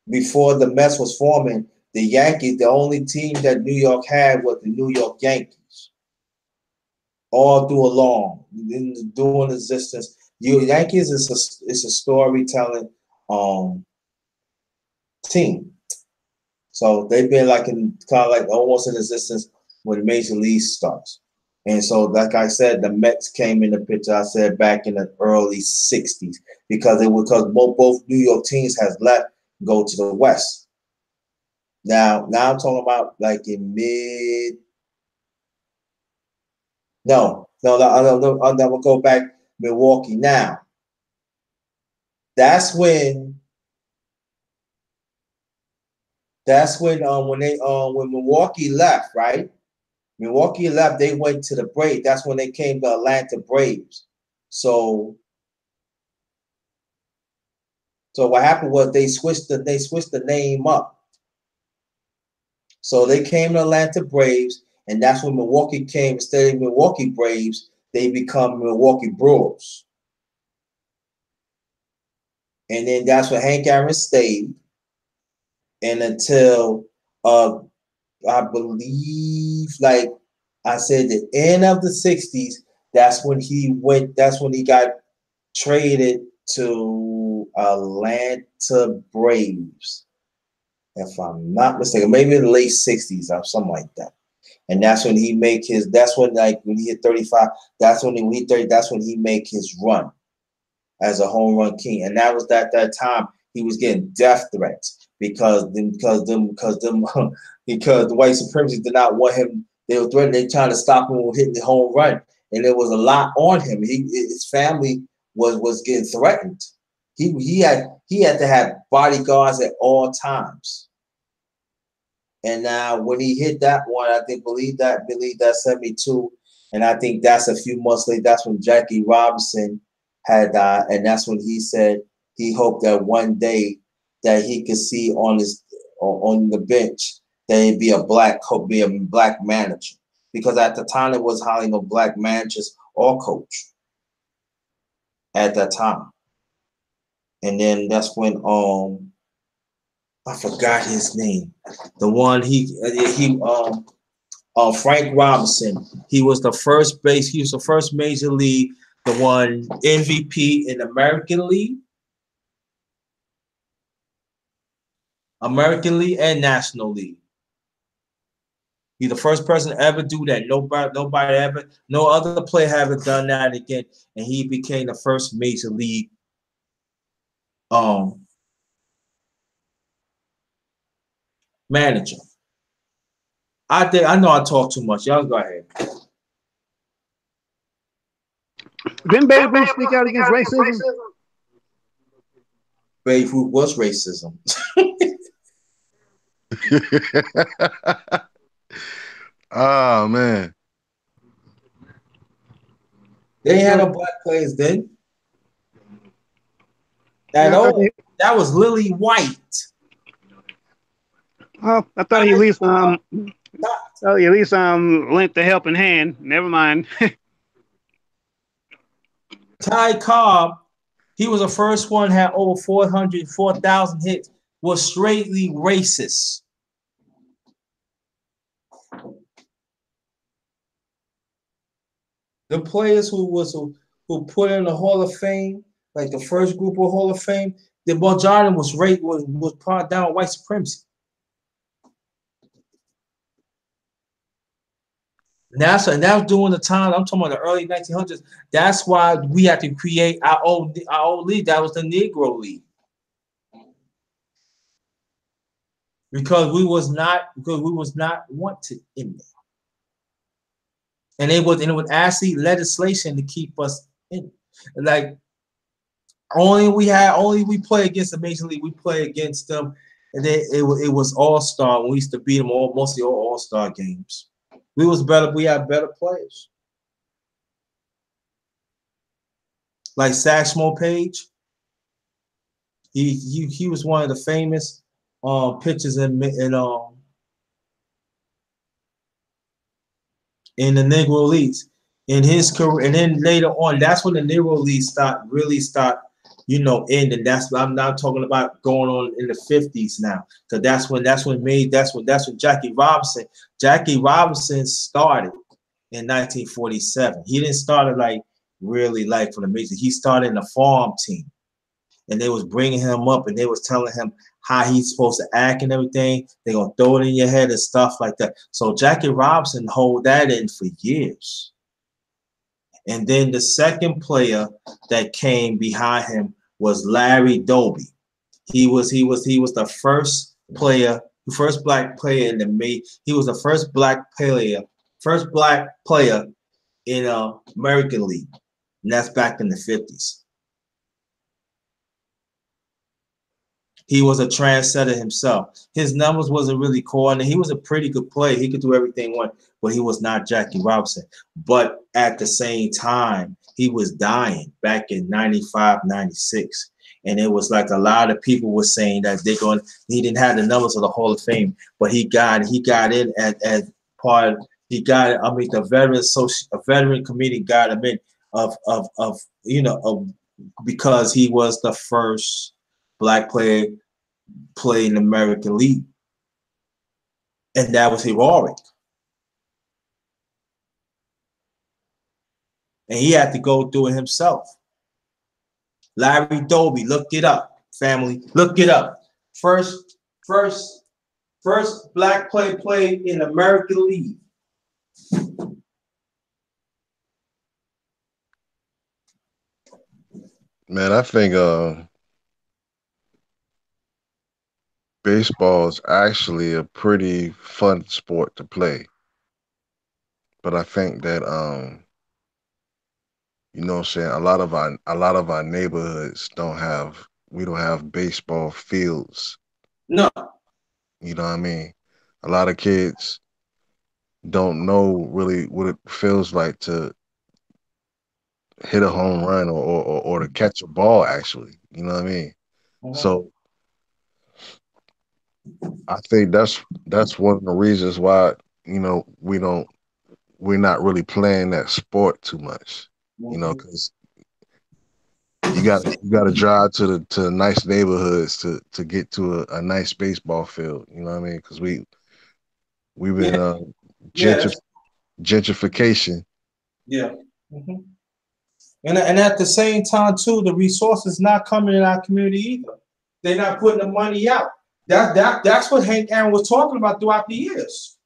before the Mets was forming, the Yankees, the only team that New York had was the New York Yankees. All through along, during existence, Yankees is a storytelling team. So they've been like in kind of like almost in existence when Major League starts. And so, like I said, the Mets came in the picture. I said back in the early '60s because both New York teams has left, go to the West. Now I'm talking about like in mid. No. I'll never go back Milwaukee. Now that's when when Milwaukee left, right? Milwaukee left, they went to the Braves. That's when they came to Atlanta Braves. So what happened was they switched the name up. So they came to Atlanta Braves, and that's when Milwaukee came. Instead of Milwaukee Braves, they become Milwaukee Brewers. And then that's when Hank Aaron stayed. And until I believe, like I said, the end of the '60s, that's when he got traded to Atlanta Braves. If I'm not mistaken, maybe in the late '60s or something like that. And that's when he make his. That's when when he hit 35. That's when he 30. That's when he make his run as a home run king. And that was that time he was getting death threats because the white supremacists did not want him. They were threatening. They trying to stop him from hitting the home run, and there was a lot on him. His family was getting threatened. He had to have bodyguards at all times. And now when he hit that one, I believe that 72, and I think that's a few months later. That's when Jackie Robinson had died, and that's when he said he hoped that one day that he could see on the bench that he'd be a black manager, because at the time there was hardly no black managers or coach at that time. And then that's when I forgot his name. The one Frank Robinson. He was the first major league, the one MVP in American League and National League. He's the first person to ever do that. Nobody ever, no other player ever done that again. And he became the first major league manager. I know I talk too much. Y'all go ahead. Didn't Babe Ruth speak out against racism? Babe Ruth was racism. Oh man. They ain't had no black players then. That was Lily White. Oh, I thought he at least lent the helping hand. Never mind. Ty Cobb, he was the first one, had over 4,000 hits, was straightly racist. The players who put in the Hall of Fame, like the first group of Hall of Fame, the majority was part down white supremacy. And that was during the time, I'm talking about the early 1900s. That's why we had to create our old league. That was the Negro League. Because we was not wanted in there. And it was actually legislation to keep us in. Like only we play against the Major League, we play against them, and then it was all-star. We used to beat them mostly all-star games. We was better. We had better players. Like Saxmo Page. He was one of the famous pitchers in the Negro Leagues in his career, and then later on, that's when the Negro Leagues start ending. That's what I'm not talking about going on in the 50s now, because that's when Jackie Robinson started in 1947. He didn't start really for the major. He started in the farm team, and they was bringing him up, and they was telling him how he's supposed to act and everything. They're gonna throw it in your head and stuff like that. So Jackie Robinson hold that in for years. And then the second player that came behind him was Larry Doby. He was the first black player in the he was the first black player in American League. And that's back in the 50s. He was a trendsetter himself. His numbers wasn't really corny. He was a pretty good player. He could do everything one, but he was not Jackie Robinson. But at the same time, he was dying back in 95, 96. And it was like a lot of people were saying that he didn't have the numbers of the Hall of Fame, but he got in as part the veteran committee got him in because he was the first black player play in the American League. And that was heroic. And he had to go through it himself. Larry Doby, look it up, family. Look it up. First black player played in American League. Man, I think baseball is actually a pretty fun sport to play. But I think that you know what I'm saying, a lot of our neighborhoods we don't have baseball fields. No. You know what I mean? A lot of kids don't know really what it feels like to hit a home run or to catch a ball actually. You know what I mean? So I think that's one of the reasons why, we're not really playing that sport too much. Because you got to drive to nice neighborhoods to get to a nice baseball field. You know what I mean? Because we've been Yeah. gentrification. Yeah. Mm-hmm. And at the same time too, the resources not coming in our community either. They're not putting the money out. That's what Hank Aaron was talking about throughout the years.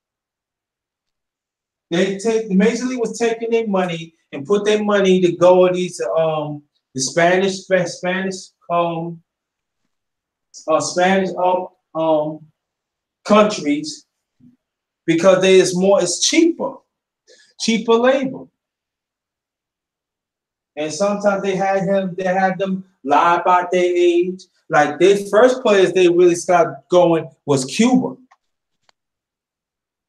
The Major League was taking their money and put their money to go to these the Spanish countries because it's cheaper labor. And sometimes they had them lie about their age. Like their first players they really started going was Cuba.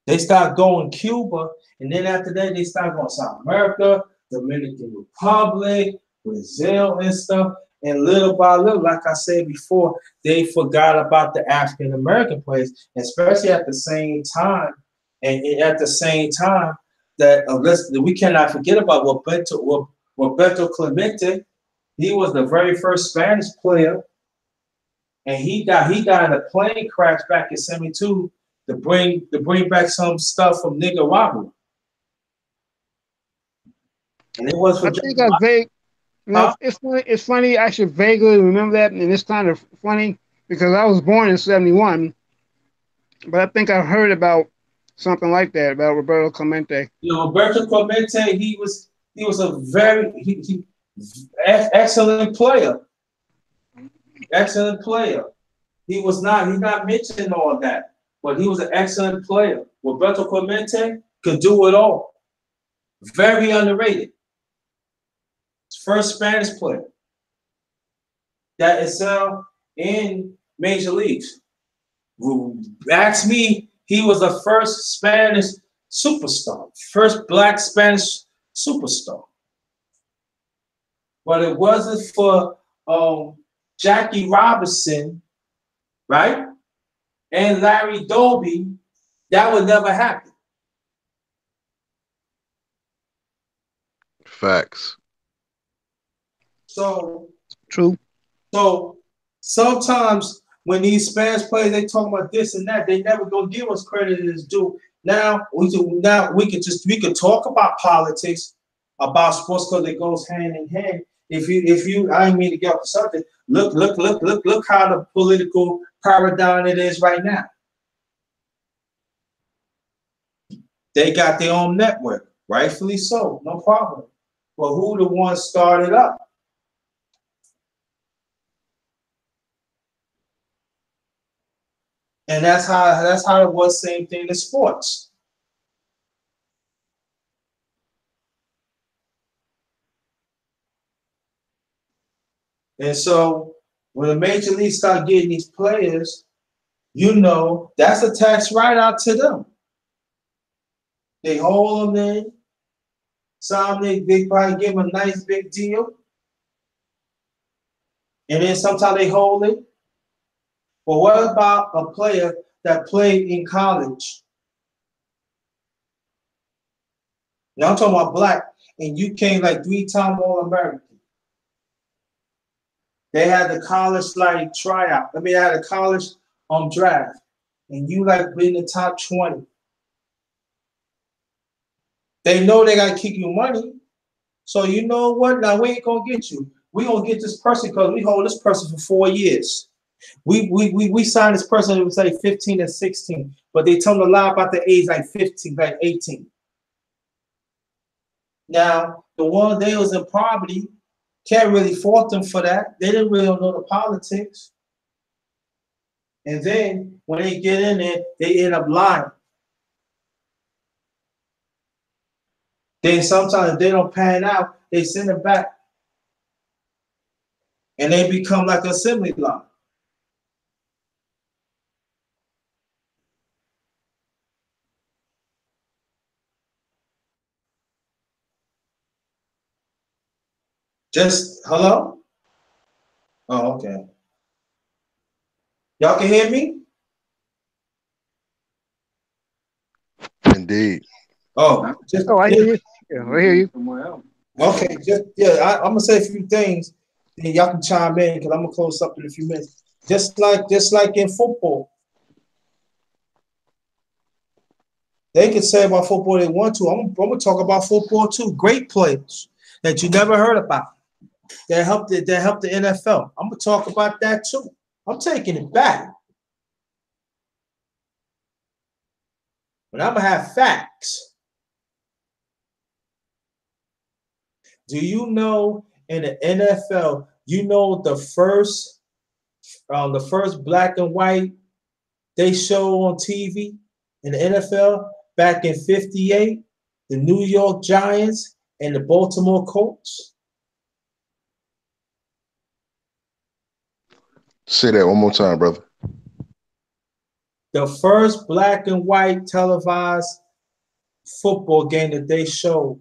They started going Cuba, and then after that they started going South America, Dominican Republic, Brazil, and stuff. And little by little, like I said before, they forgot about the African American players, especially at the same time. And at the same time, we cannot forget about Roberto Clemente. He was the very first Spanish player, and he died in a plane crash back in '72 to bring back some stuff from Nicaragua. And it was for I think I vague. It's funny. It's funny. I should vaguely remember that, and it's kind of funny because I was born in '71, but I think I heard about something like that about Roberto Clemente. Roberto Clemente, he was a very excellent player. Excellent player. He's not mentioning all that, but he was an excellent player. Roberto Clemente could do it all. Very underrated. First Spanish player that excelled in major leagues. Ask me, he was the first Spanish superstar, first black Spanish superstar. But it wasn't for Jackie Robinson, right? And Larry Doby, that would never happen. Facts. So True. So sometimes when these Spanish players they talk about this and that, they never gonna give us credit as due. Now we can talk about politics, about sports because it goes hand in hand. If you I didn't mean to get off the subject. Look how the political paradigm it is right now. They got their own network, rightfully so, no problem. But who the one started up? And that's how it was. Same thing in sports. And so when the major leagues start getting these players, that's a tax write-out to them. They hold them in. Some they probably give them a nice big deal. And then sometimes they hold it. But what about a player that played in college? Now I'm talking about black, and you came like 3-time All-American. They had the college like tryout. I mean, they had a college draft, and you like be in the top 20. They know they gotta kick you money. So you know what? Now we ain't gonna get you. We gonna get this person because we hold this person for 4 years. We signed this person. It was like 15 and 16, but they told them a lie about the age, like 15, like 18. Now the one they was in poverty, can't really fault them for that. They didn't really know the politics. And then when they get in there, they end up lying. Then sometimes if they don't pan out, they send it back. And they become like assembly line. Just hello? Oh, okay. Y'all can hear me? Indeed. Oh, just Oh, I hear you. Yeah, I hear you. okay. Just I'm gonna say a few things, then y'all can chime in because I'm gonna close up in a few minutes. Just like in football, they can say about football they want to. I'm gonna talk about football too. Great players that you never heard about that helped the NFL. I'm gonna talk about that too. I'm taking it back, but I'm gonna have facts. Do you know in the NFL? You know the first black and white they show on TV in the NFL back in '58, the New York Giants and the Baltimore Colts. Say that one more time, brother. The first black and white televised football game that they showed,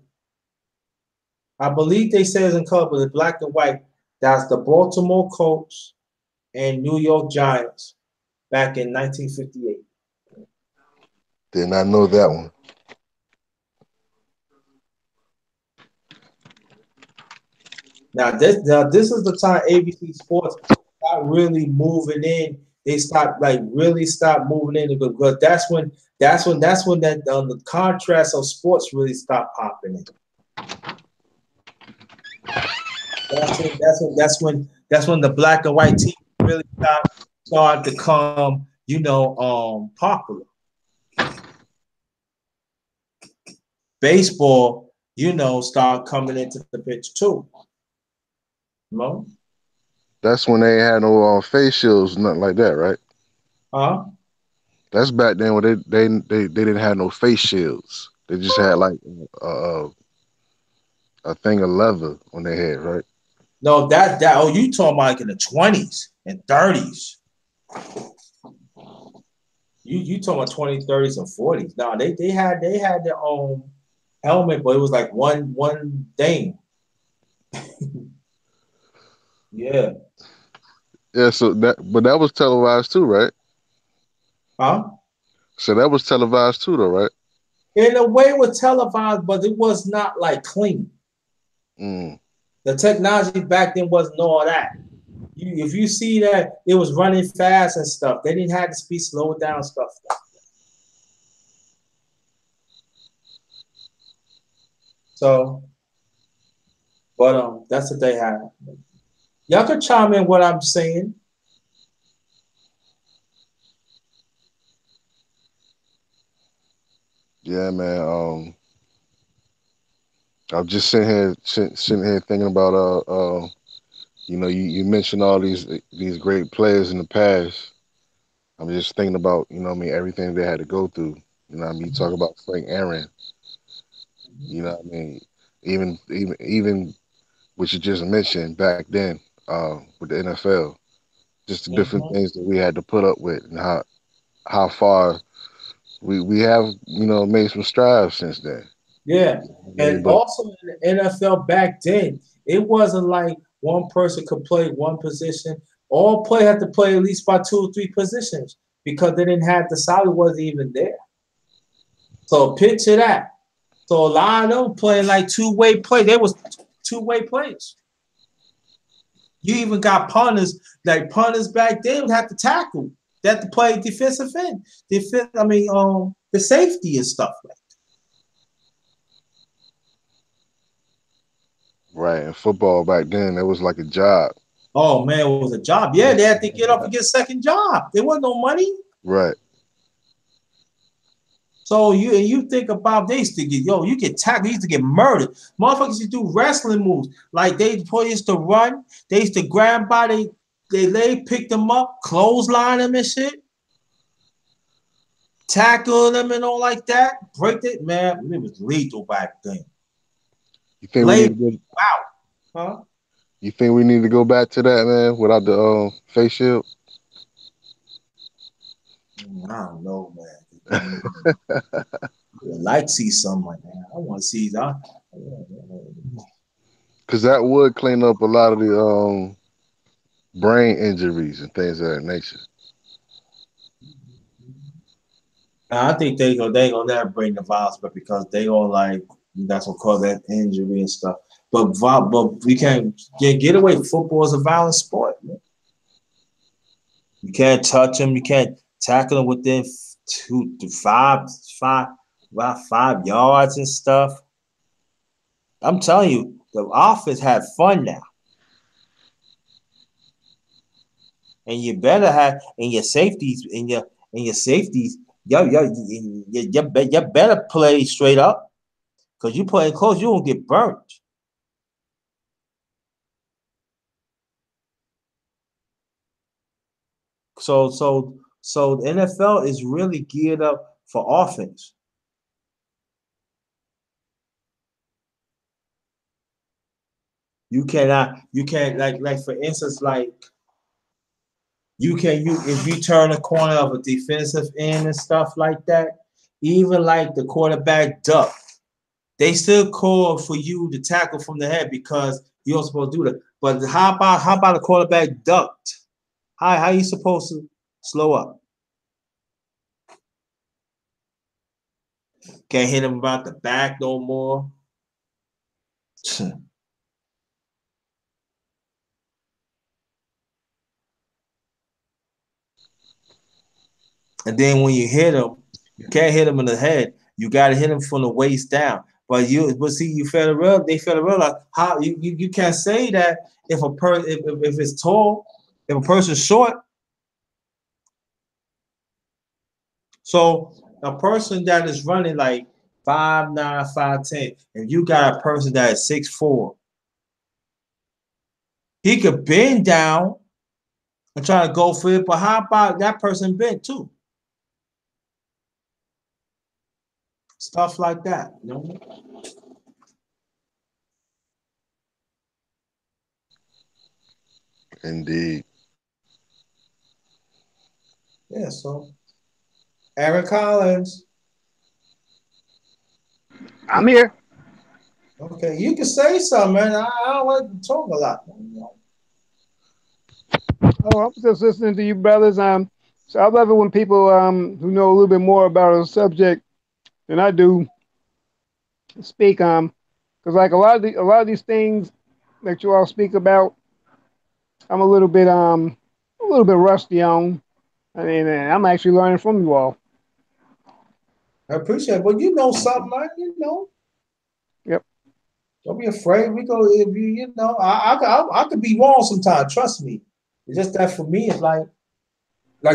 I believe they said it's in color, but it's black and white. That's the Baltimore Colts and New York Giants back in 1958. Did not know that one. Now this is the time ABC Sports start really moving in. They start like really start moving in because that's when that the contrast of sports really start popping in. That's when the black and white team really start to come popular. Baseball start coming into the pitch too. No, That's when they had no face shields, nothing like that, right? huh? That's back then when they didn't have no face shields. They just had like uh, a thing of leather on their head, right? No, that oh, you talking about like in the 20s and 30s. You talking about 20s, 30s, and 40s. No, they had their own helmet, but it was like one thing. Yeah. Yeah, but that was televised too, right? Huh? So that was televised too, though, right? In a way, it was televised, but it was not like clean. Mm. The technology back then wasn't all that. If you see that it was running fast and stuff, they didn't have to speed slow down stuff. So, but that's what they have. Y'all can chime in what I'm saying. Yeah, man. I'm just sitting here thinking about you mentioned all these great players in the past. I'm just thinking about, I mean, everything they had to go through. You know what I mean? You talk about Frank Aaron, you know what I mean? Even what you just mentioned back then, with the NFL, just the different Mhm. things that we had to put up with and how far we have, made some strides since then. Yeah, I mean, and but also in the NFL back then, it wasn't like one person could play one position. All play had to play at least by two or three positions because they didn't have the salary wasn't even there. So picture that. So a lot of them playing like two-way play. They was two-way plays. You even got punters, like punters back then would have to tackle. They had to play defensive end. The safety and stuff like. right, in football back then, it was like a job. Oh man, it was a job. Yeah, they had to get up and get a second job. There wasn't no money. Right. So you think about they used to get you get tackled, you used to get murdered. Motherfuckers used to do wrestling moves. Like they used to run, they used to grab by they leg, pick them up, clothesline them and shit, tackle them and all like that. Break it, man. It was lethal back then. You think we Lay need to go? out. Huh? You think we need to go back to that, man, without the face shield? I don't know, man. I would like to see something like that. I want to see that. Because that would clean up a lot of the brain injuries and things of that nature. I think they gonna never bring the violence, but because they all like that's what cause that injury and stuff. But we can't get away. Football is a violent sport. Man. You can't touch them. You can't tackle them within 5 yards and stuff. I'm telling you, the offense had fun now, and you better have in your safeties in your safeties. You better play straight up because you playing close, you won't get burnt. So the NFL is really geared up for offense. You can't like for instance, like you if you turn a corner of a defensive end and stuff like that, even like the quarterback duck, they still call for you to tackle from the head because you're supposed to do that. But how about a quarterback ducked? How you supposed to slow up? Can't hit him about the back no more. And then when you hit him, you can't hit him in the head. You got to hit him from the waist down. But see, they fail to realize how you can't say that if a if it's tall, if a person's short. So a person that is running like 5'9", 5'10", and you got a person that is 6'4", he could bend down and try to go for it. But how about that person bent too? Stuff like that. You know? Indeed. Yeah. So Aaron Collins. I'm here. Okay, you can say something, man. I don't like to talk a lot. Oh, I'm just listening to you, brothers. So I love it when people who know a little bit more about a subject than I do speak. Because like a lot of these things that you all speak about, I'm a little bit rusty on. I mean, I'm actually learning from you all. I appreciate it. But you know something, man. You know, Yep. don't be afraid. We go if you know. I could be wrong sometimes. Trust me. It's just that for me, it's like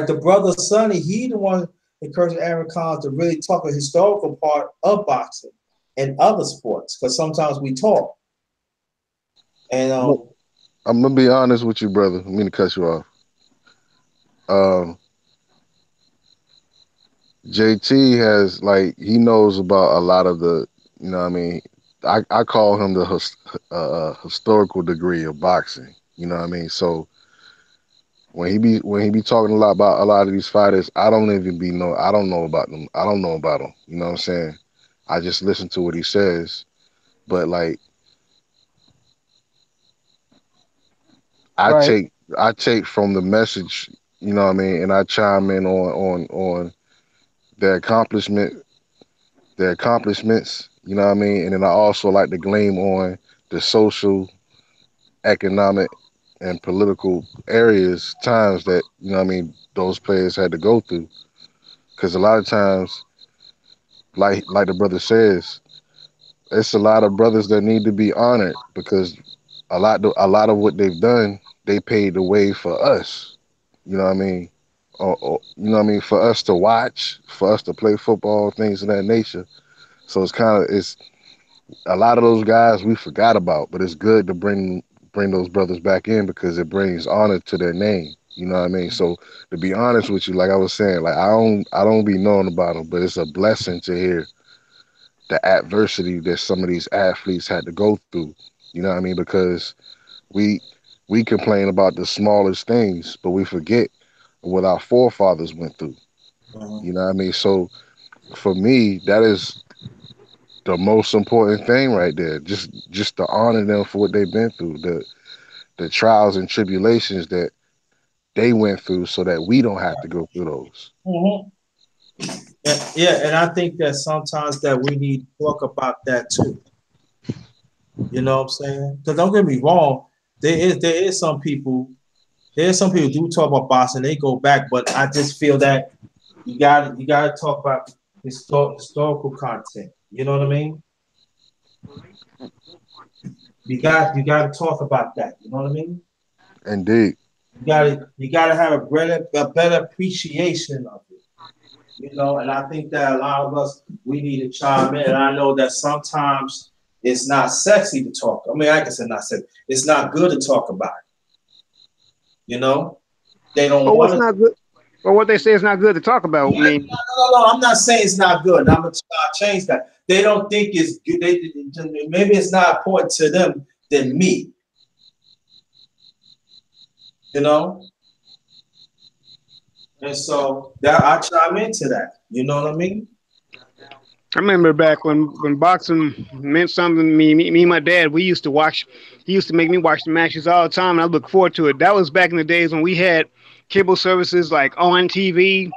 the brother Sonny. He the one encouraged Aaron Collins to really talk a historical part of boxing in other sports because sometimes we talk and I'm, gonna- I'm gonna be honest with you, brother. I mean to cut you off. Um, JT has like he knows about a lot of the, you know what I mean. I call him the historical degree of boxing. You know what I mean. So when he be talking a lot about a lot of these fighters, I don't know about them. I don't know about them. You know what I'm saying? I just listen to what he says. But like I Right. take I take from the message, you know what I mean, and I chime in on their accomplishments, you know what I mean? And then I also like to gleam on the social, economic, and political areas, times that, you know what I mean, those players had to go through. Because a lot of times, like the brother says, it's a lot of brothers that need to be honored because a lot of what they've done, they paved the way for us. You know what I mean? You know what I mean? For us to watch, for us to play football, things of that nature. So it's a lot of those guys we forgot about, but it's good to bring those brothers back in because it brings honor to their name. You know what I mean? So to be honest with you, like I was saying, like I don't be knowing about them, but it's a blessing to hear the adversity that some of these athletes had to go through. You know what I mean? Because we we complain about the smallest things, but we forget what our forefathers went through. Mhm. You know what I mean? So for me, that is the most important thing right there. Just to honor them for what they've been through, the trials and tribulations that they went through so that we don't have to go through those. Mhm. Yeah, and I think that sometimes that we need to talk about that too. You know what I'm saying? Because don't get me wrong, there is some people do talk about boxing, they go back, but I just feel that you got to talk about historical content. You know what I mean? You got to talk about that. You know what I mean? Indeed. You got to have a better appreciation of it. You know, and I think that a lot of us we need to chime in. And I know that sometimes it's not sexy to talk. I mean, I can say not sexy. It's not good to talk about it. You know, they don't But what's want to. not good? But what they say is not good to talk about. I mean, No. I'm not saying it's not good. I'm gonna change that. They don't think it's good. Maybe it's not important to them than me. You know, and so that I chime into that. You know what I mean? I remember back when boxing meant something to me. Me and my dad, we used to watch. He used to make me watch the matches all the time, and I look forward to it. That was back in the days when we had cable services like on TV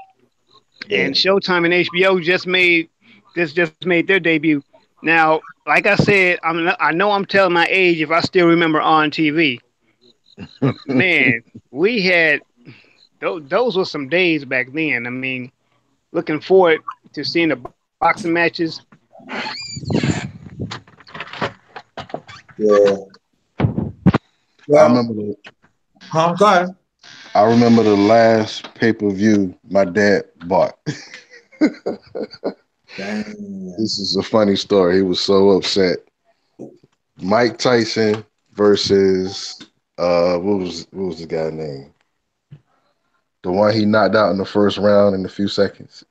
Yeah. and Showtime and HBO just made their debut. Now, like I said, I know I'm telling my age if I still remember on TV, but man, we had those were some days back then. I mean, looking forward to seeing the boxing matches. Yeah. I Well, remember the go ahead. I remember the last pay-per-view my dad bought. Damn. This is a funny story. He was so upset. Mike Tyson versus what was the guy name? The one he knocked out in the first round in a few seconds.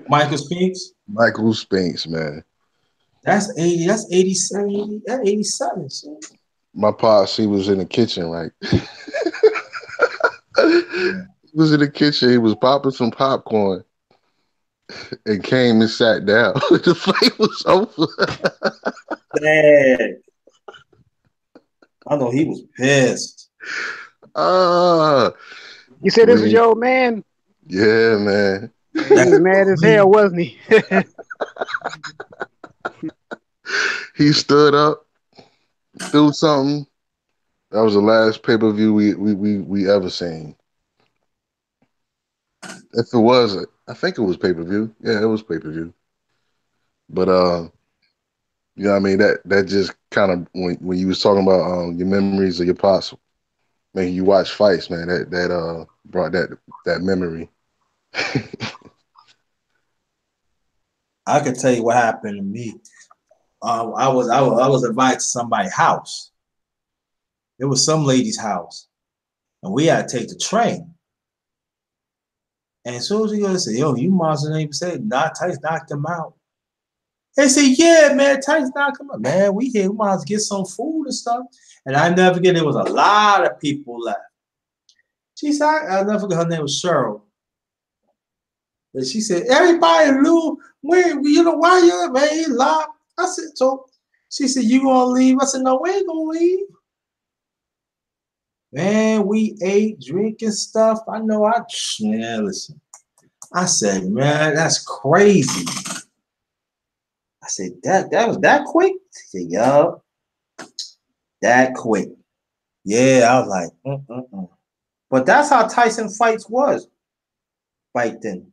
Michael Speaks. Michael Spinks, man. That's 80. That's 87. That's 87. So. My pops, he was in the kitchen, right? Yeah. He was in the kitchen. He was popping some popcorn and came and sat down. The fight was over. Dang. I know he was pissed. Ah, You said this was we, your old man. yeah, man. He That's was mad as hell, crazy. wasn't he? He stood up, threw something. That was the last pay per view we ever seen. If it was, I think it was pay per view. Yeah, it was pay per view. But you know what I mean? That just kind of when you was talking about your memories of your pops, man, you watch fights, man. That brought that memory. I can tell you what happened to me. I was invited to somebody's house. It was some lady's house, and we had to take the train. And as soon as we go, they said, "Yo, you monster name say not Tice knocked him out." They said, "Yeah, man, Tice knocked him out." Man, we here. We might as well get some food and stuff. And I never forget, there was a lot of people left. She said, "I never forget." Her name was Cheryl. And she said, "Everybody, Lou, when you know why you man, he locked." I said, "So." She said, "You gonna leave?" I said, "No, we ain't gonna leave." Man, we ate, drinking stuff. I know man, listen. I said, "Man, that's crazy." I said, that was that quick? She said, "Yup, that quick." Yeah, I was like, mm-mm-mm. But that's how Tyson fights was back then.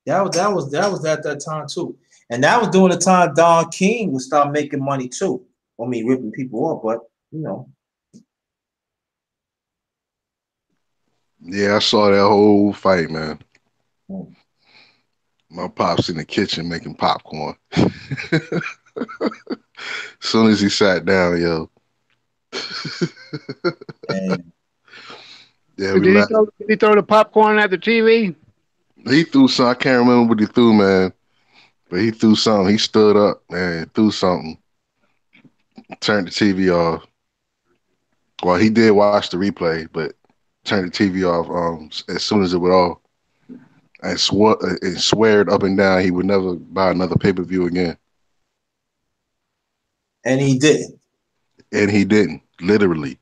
That was at that time too. And that was during the time Don King would start making money too. I mean, ripping people off, but you know. Yeah, I saw that whole fight, man. Mm. My pop's in the kitchen making popcorn. Soon as he sat down, yo. And Yeah, we Did he laughed. throw? Did he throw the popcorn at the TV? He threw some. I can't remember what he threw, man. But he threw something. He stood up, man, threw something. Turned the TV off. Well, he did watch the replay, but turned the TV off as soon as it went off, and sweared up and down he would never buy another pay-per-view again. he didn't. And he didn't, literally.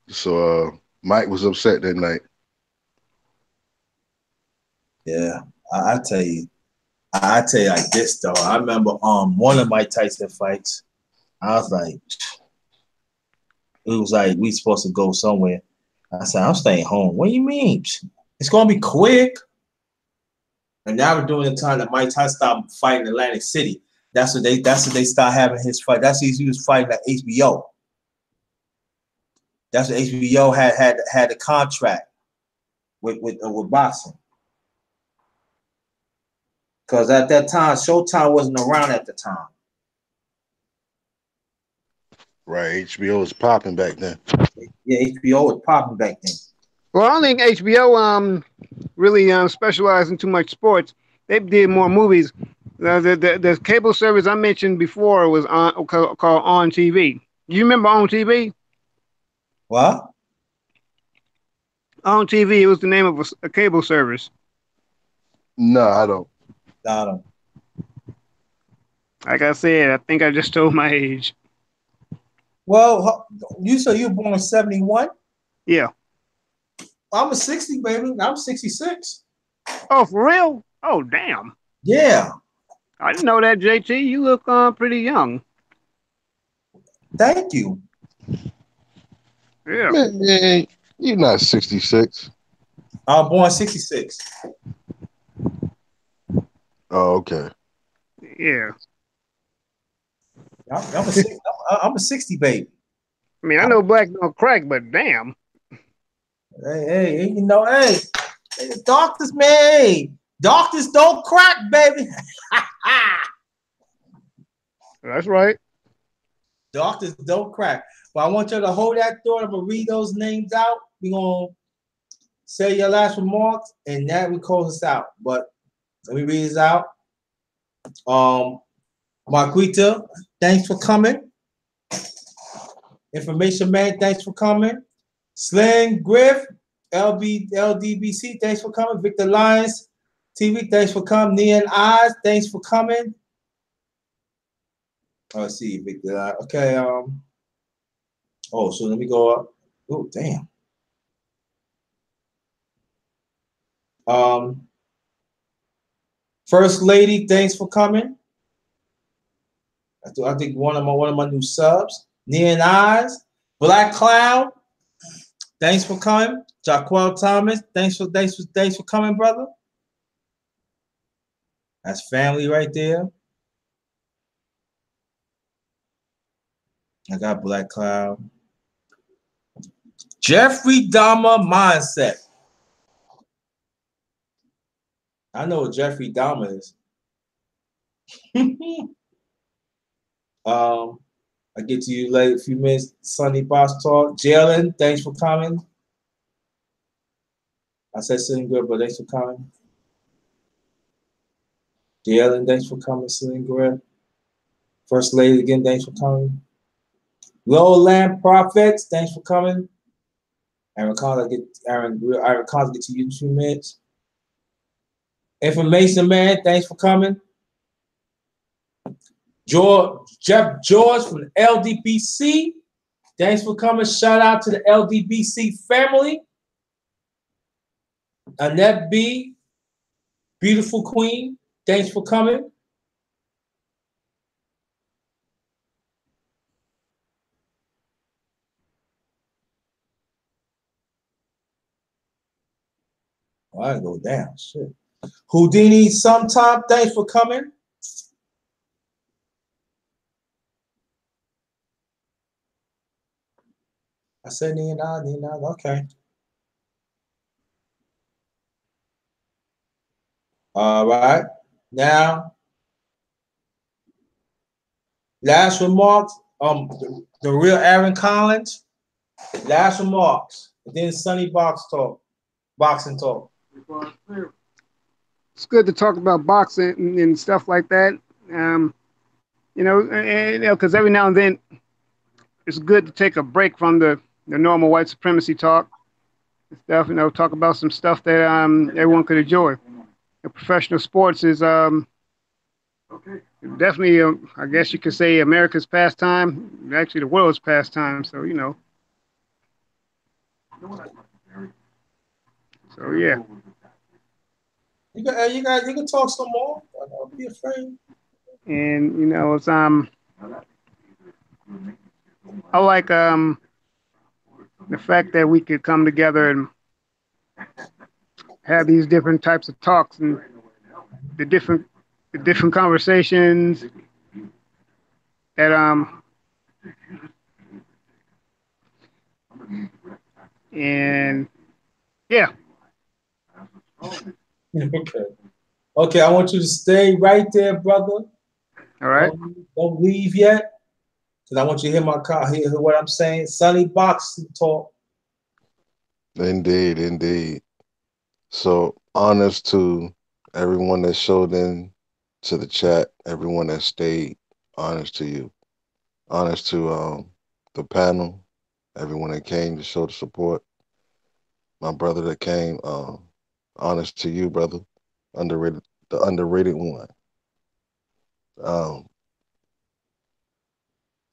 So Mike was upset that night. Yeah, I tell you, I tell you like this though. I remember one of Mike Tyson fights. I was like, it was like we supposed to go somewhere. I said, "I'm staying home." "What do you mean? It's gonna be quick." And now we're doing the time that Mike Tyson stopped fighting Atlantic City. That's what they start having his fight. That's what he was fighting at HBO. That's what HBO had a contract with boxing. Because at that time, Showtime wasn't around at the time. Right, HBO was popping back then. Yeah, HBO was popping back then. Well, I don't think HBO really specialized in too much sports. They did more movies. The cable service I mentioned before was called On TV. You remember On TV? What? On TV. It was the name of a cable service. No, I don't. I don't. Like I said, I think I just told my age. Well, you said you were born in 71? Yeah. I'm a 60, baby. I'm 66. Oh, for real? Oh, damn. Yeah. I didn't know that, JT. You look pretty young. Thank you. Yeah. Man, you're not 66. I was born 66. Oh, okay. Yeah. I'm a 60 baby. I mean, I know black don't crack, but damn. Hey, you know, hey, doctors, man, hey, doctors don't crack, baby. That's right. Doctors don't crack. But I want you to hold that thought. I'm gonna read those names out. We're gonna say your last remarks, and that we close this out. But let me read this out. Marquita, thanks for coming. Information man, thanks for coming. Sling Griff, LDBC, thanks for coming. Victor Lyons, TV, thanks for coming. Neon Eyes, thanks for coming. Let's see, Victor. Okay. So let me go up. Oh, damn. First Lady, thanks for coming. I think one of my new subs. Neon Eyes, Black Cloud, thanks for coming. Jaquel Thomas, thanks for coming, brother. That's family right there. I got Black Cloud. Jeffrey Dahmer mindset. I know what Jeffrey Dahmer is. I get to you late, a few minutes. Sunday Boss Talk. Jalen, thanks for coming. I said sitting good, but thanks for coming. Jalen, thanks for coming, sitting good. First Lady again, thanks for coming. Lowland Prophets, thanks for coming. Aaron Collins, Aaron Collins, get to you in 2 minutes. Information Man, thanks for coming. Jeff George from the LDBC, thanks for coming. Shout out to the LDBC family. Annette B, beautiful queen, thanks for coming. Oh, I go down. Shit. Houdini sometime, thanks for coming. I said Nina, okay. All right. Now, last remarks. The real Aaron Collins. Last remarks. And then Sunny boxing talk. It's good to talk about boxing and stuff like that. Because every now and then it's good to take a break from the normal white supremacy talk and stuff. Talk about some stuff that everyone could enjoy. Professional sports is definitely, I guess you could say, America's pastime. Actually, the world's pastime. So So yeah. You can talk some more. Don't be afraid. And it's I like the fact that we could come together and have these different types of talks and the different conversations that and yeah. Okay. Okay, I want you to stay right there, brother. All right. Don't leave yet. Because I want you to hear what I'm saying. Sunny boxing talk. Indeed, indeed. So honors to everyone that showed in to the chat, everyone that stayed. Honors to you. Honors to the panel, everyone that came to show the support. My brother that came. Honors to you, brother. Underrated, the underrated one. Um,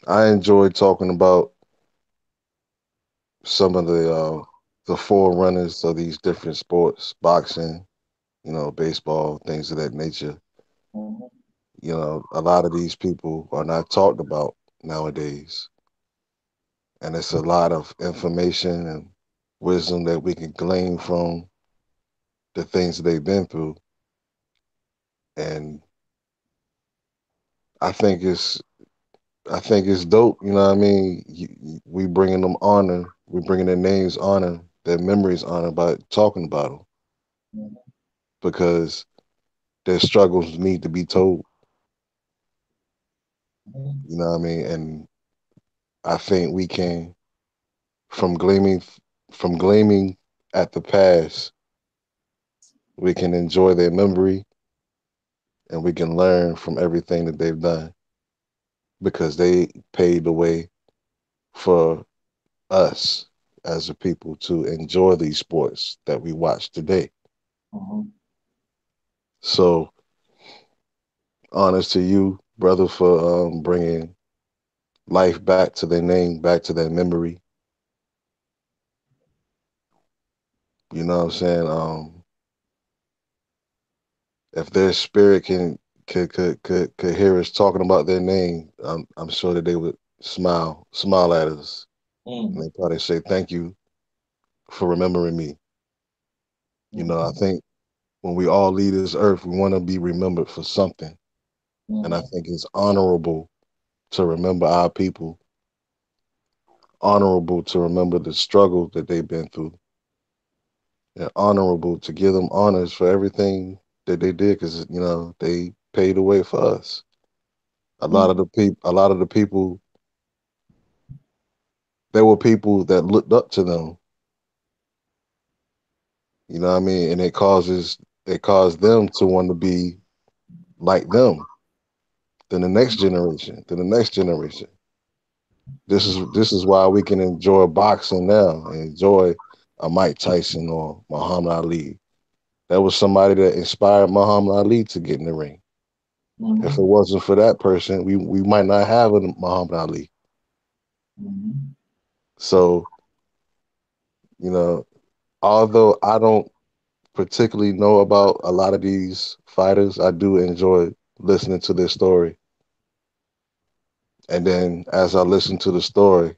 I enjoyed talking about some of the forerunners of these different sports, boxing, baseball, things of that nature. Mm-hmm. A lot of these people are not talked about nowadays. And it's a lot of information and wisdom that we can glean from the things that they've been through. And I think it's I think it's dope. You know what I mean? We bringing them honor. We bringing their names honor, their memories honor by talking about them Mm-hmm. because their struggles need to be told. Mm-hmm. You know what I mean? And I think we can, from gleaming, from gleaming at the past, we can enjoy their memory and we can learn from everything that they've done because they paved the way for us as a people to enjoy these sports that we watch today. Mm-hmm. So, honors to you, brother, for bringing life back to their name, back to their memory. You know what I'm saying? If their spirit could hear us talking about their name, I'm sure that they would smile at us, and Mm-hmm. they probably say thank you for remembering me. I think when we all leave this earth, we want to be remembered for something, and I Mm-hmm. think it's honorable to remember our people honorable to remember the struggle that they've been through, and honorable to give them honors for everything that they did, because they paid the way for us. A lot of the people, there were people that looked up to them. You know what I mean? And it caused them to want to be like them. Then the next generation, then the next generation. This is why we can enjoy boxing now and enjoy a Mike Tyson or Muhammad Ali. That was somebody that inspired Muhammad Ali to get in the ring. If it Mhm. wasn't for that person, we might not have a Muhammad Ali. Mhm. So, you know, although I don't particularly know about a lot of these fighters, I do enjoy listening to their story. And then as I listen to the story,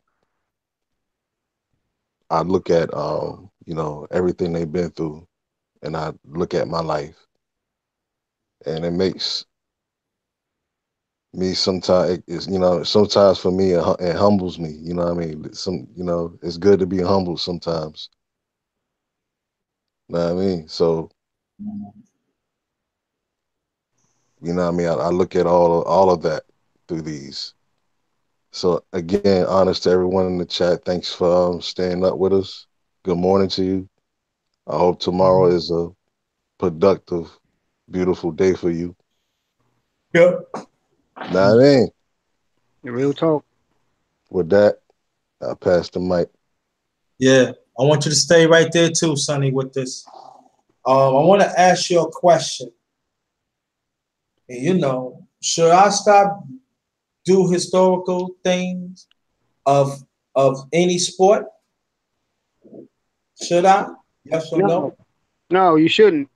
I look at everything they've been through, and I look at my life, and it makes me sometimes it's sometimes for me it humbles me. You know what I mean? It's good to be humbled sometimes. You know what I mean? So Mhm. you know what I mean. I look at all of that through these. So again, honest to everyone in the chat. Thanks for staying up with us. Good morning to you. I hope tomorrow is a productive, beautiful day for you. Yep. Know what I mean? The real talk. With that, I pass the mic. Yeah. I want you to stay right there too, Sonny, with this. I want to ask you a question. And should I stop do historical things of any sport? Should I? Yes or No, no? no, you shouldn't.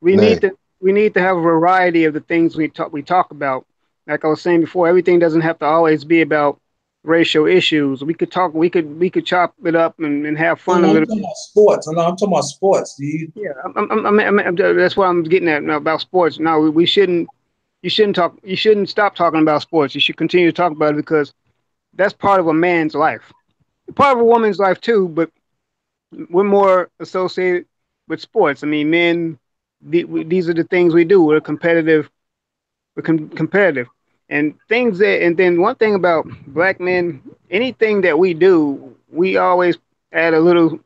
We need Nay, to we need to have a variety of the things we talk about. Like I was saying before, everything doesn't have to always be about racial issues. We could chop it up and have No, fun a I'm little talking bit. about sports. No, I'm talking about sports. Do you? Yeah, that's what I'm getting at now about sports. No, we shouldn't. You shouldn't talk. You shouldn't stop talking about sports. You should continue to talk about it because that's part of a man's life, part of a woman's life too. But we're more associated with sports. I mean, men. These are the things we do. We're competitive. We're competitive, and things that. And then one thing about black men, anything that we do, we always add a little,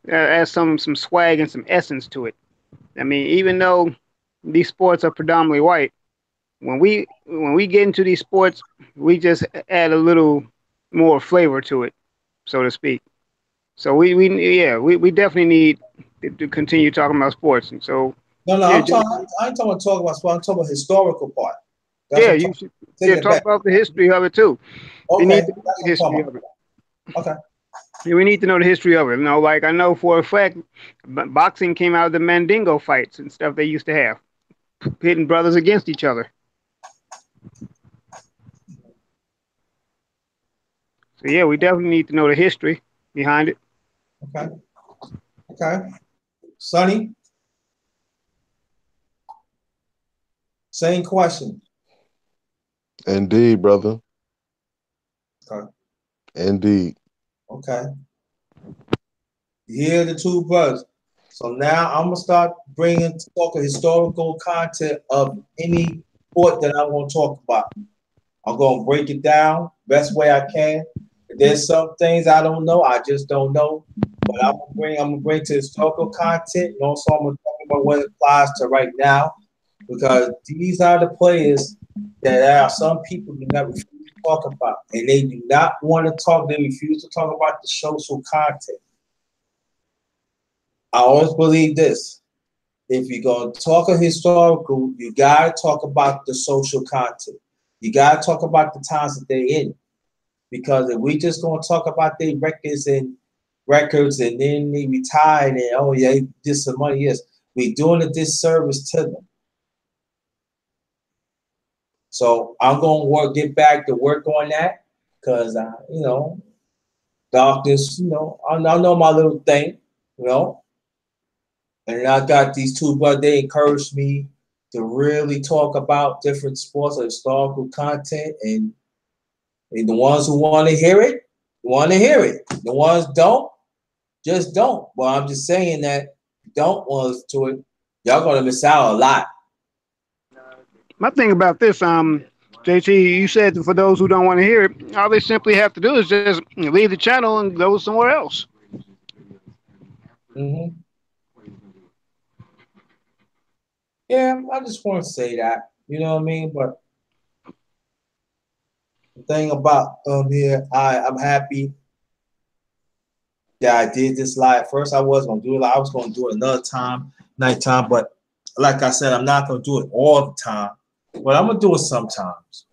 add some swag and some essence to it. I mean, even though these sports are predominantly white, when we get into these sports, we just add a little more flavor to it, so to speak. So we yeah, we definitely need to continue talking about sports. And so No, no. yeah, I'm talking. I ain't talking about sport. I'm talking about historical part. That's yeah, what I'm you talking. should Take yeah it talk back. about the history of it too. We Okay, need to that's know the what I'm history talking of it. about. Okay. Yeah, we need to know the history of it. Like I know for a fact, boxing came out of the Mandingo fights and stuff they used to have, pitting brothers against each other. So yeah, we definitely need to know the history behind it. Okay. Okay. Sonny, same question. indeed, brother. Okay. Indeed. Okay. Here are the two brothers. So now I'm gonna start bringing talk of historical content of any sport that I want to talk about. I'm gonna break it down best way I can. There's some things I don't know, I just don't know. But I'm gonna bring to historical content, and also I'm gonna talk about what it applies to right now, because these are the players that there are some people do not refuse to talk about, and they do not want to talk. They refuse to talk about the social content. I always believe this: if you're gonna talk a historical, you gotta talk about the social content. You gotta talk about the times that they're in. Because if we just gonna talk about their records and then they retired and oh yeah, they did some money, yes, we doing a disservice to them. So I'm gonna get back to work on that because darkness, I know my little thing, you know, and I got these two brothers. They encouraged me to really talk about different sports or historical content, and the ones who want to hear it, want to hear it. The ones don't, just don't. Well, I'm just saying that don't want to listen to it. Y'all gonna miss out a lot. My thing about this, JT, you said for those who don't want to hear it, all they simply have to do is just leave the channel and go somewhere else. Hmm. Yeah, I just want to say that. You know what I mean? But the thing about here, I'm happy that I did this live. First, I was gonna do it. I was gonna do it another time, nighttime. But like I said, I'm not gonna do it all the time. But I'm gonna do it sometimes.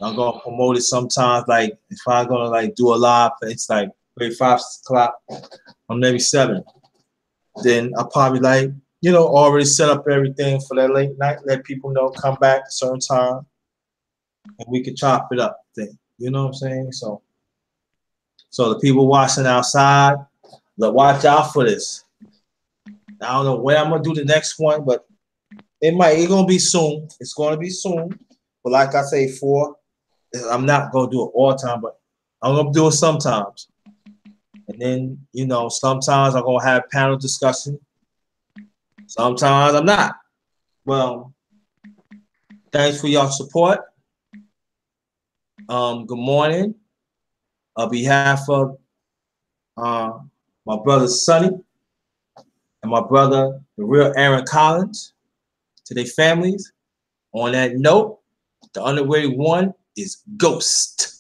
I'm gonna promote it sometimes. Like if I'm gonna like do a live, it's like maybe 5 o'clock or maybe 7. Then I probably like already set up everything for that late night. Let people know come back a certain time, and we can chop it up. Thing, you know what I'm saying? So the people watching outside, look, watch out for this. I don't know when I'm gonna do the next one, but it's gonna be soon. It's gonna be soon. But like I say, I'm not gonna do it all the time, but I'm gonna do it sometimes. And then, sometimes I'm gonna have panel discussion. Sometimes I'm not. Well, thanks for your support. Good morning. On behalf of my brother Sonny and my brother, the real Aaron Collins, to their families. On that note, the underrated one is Ghost.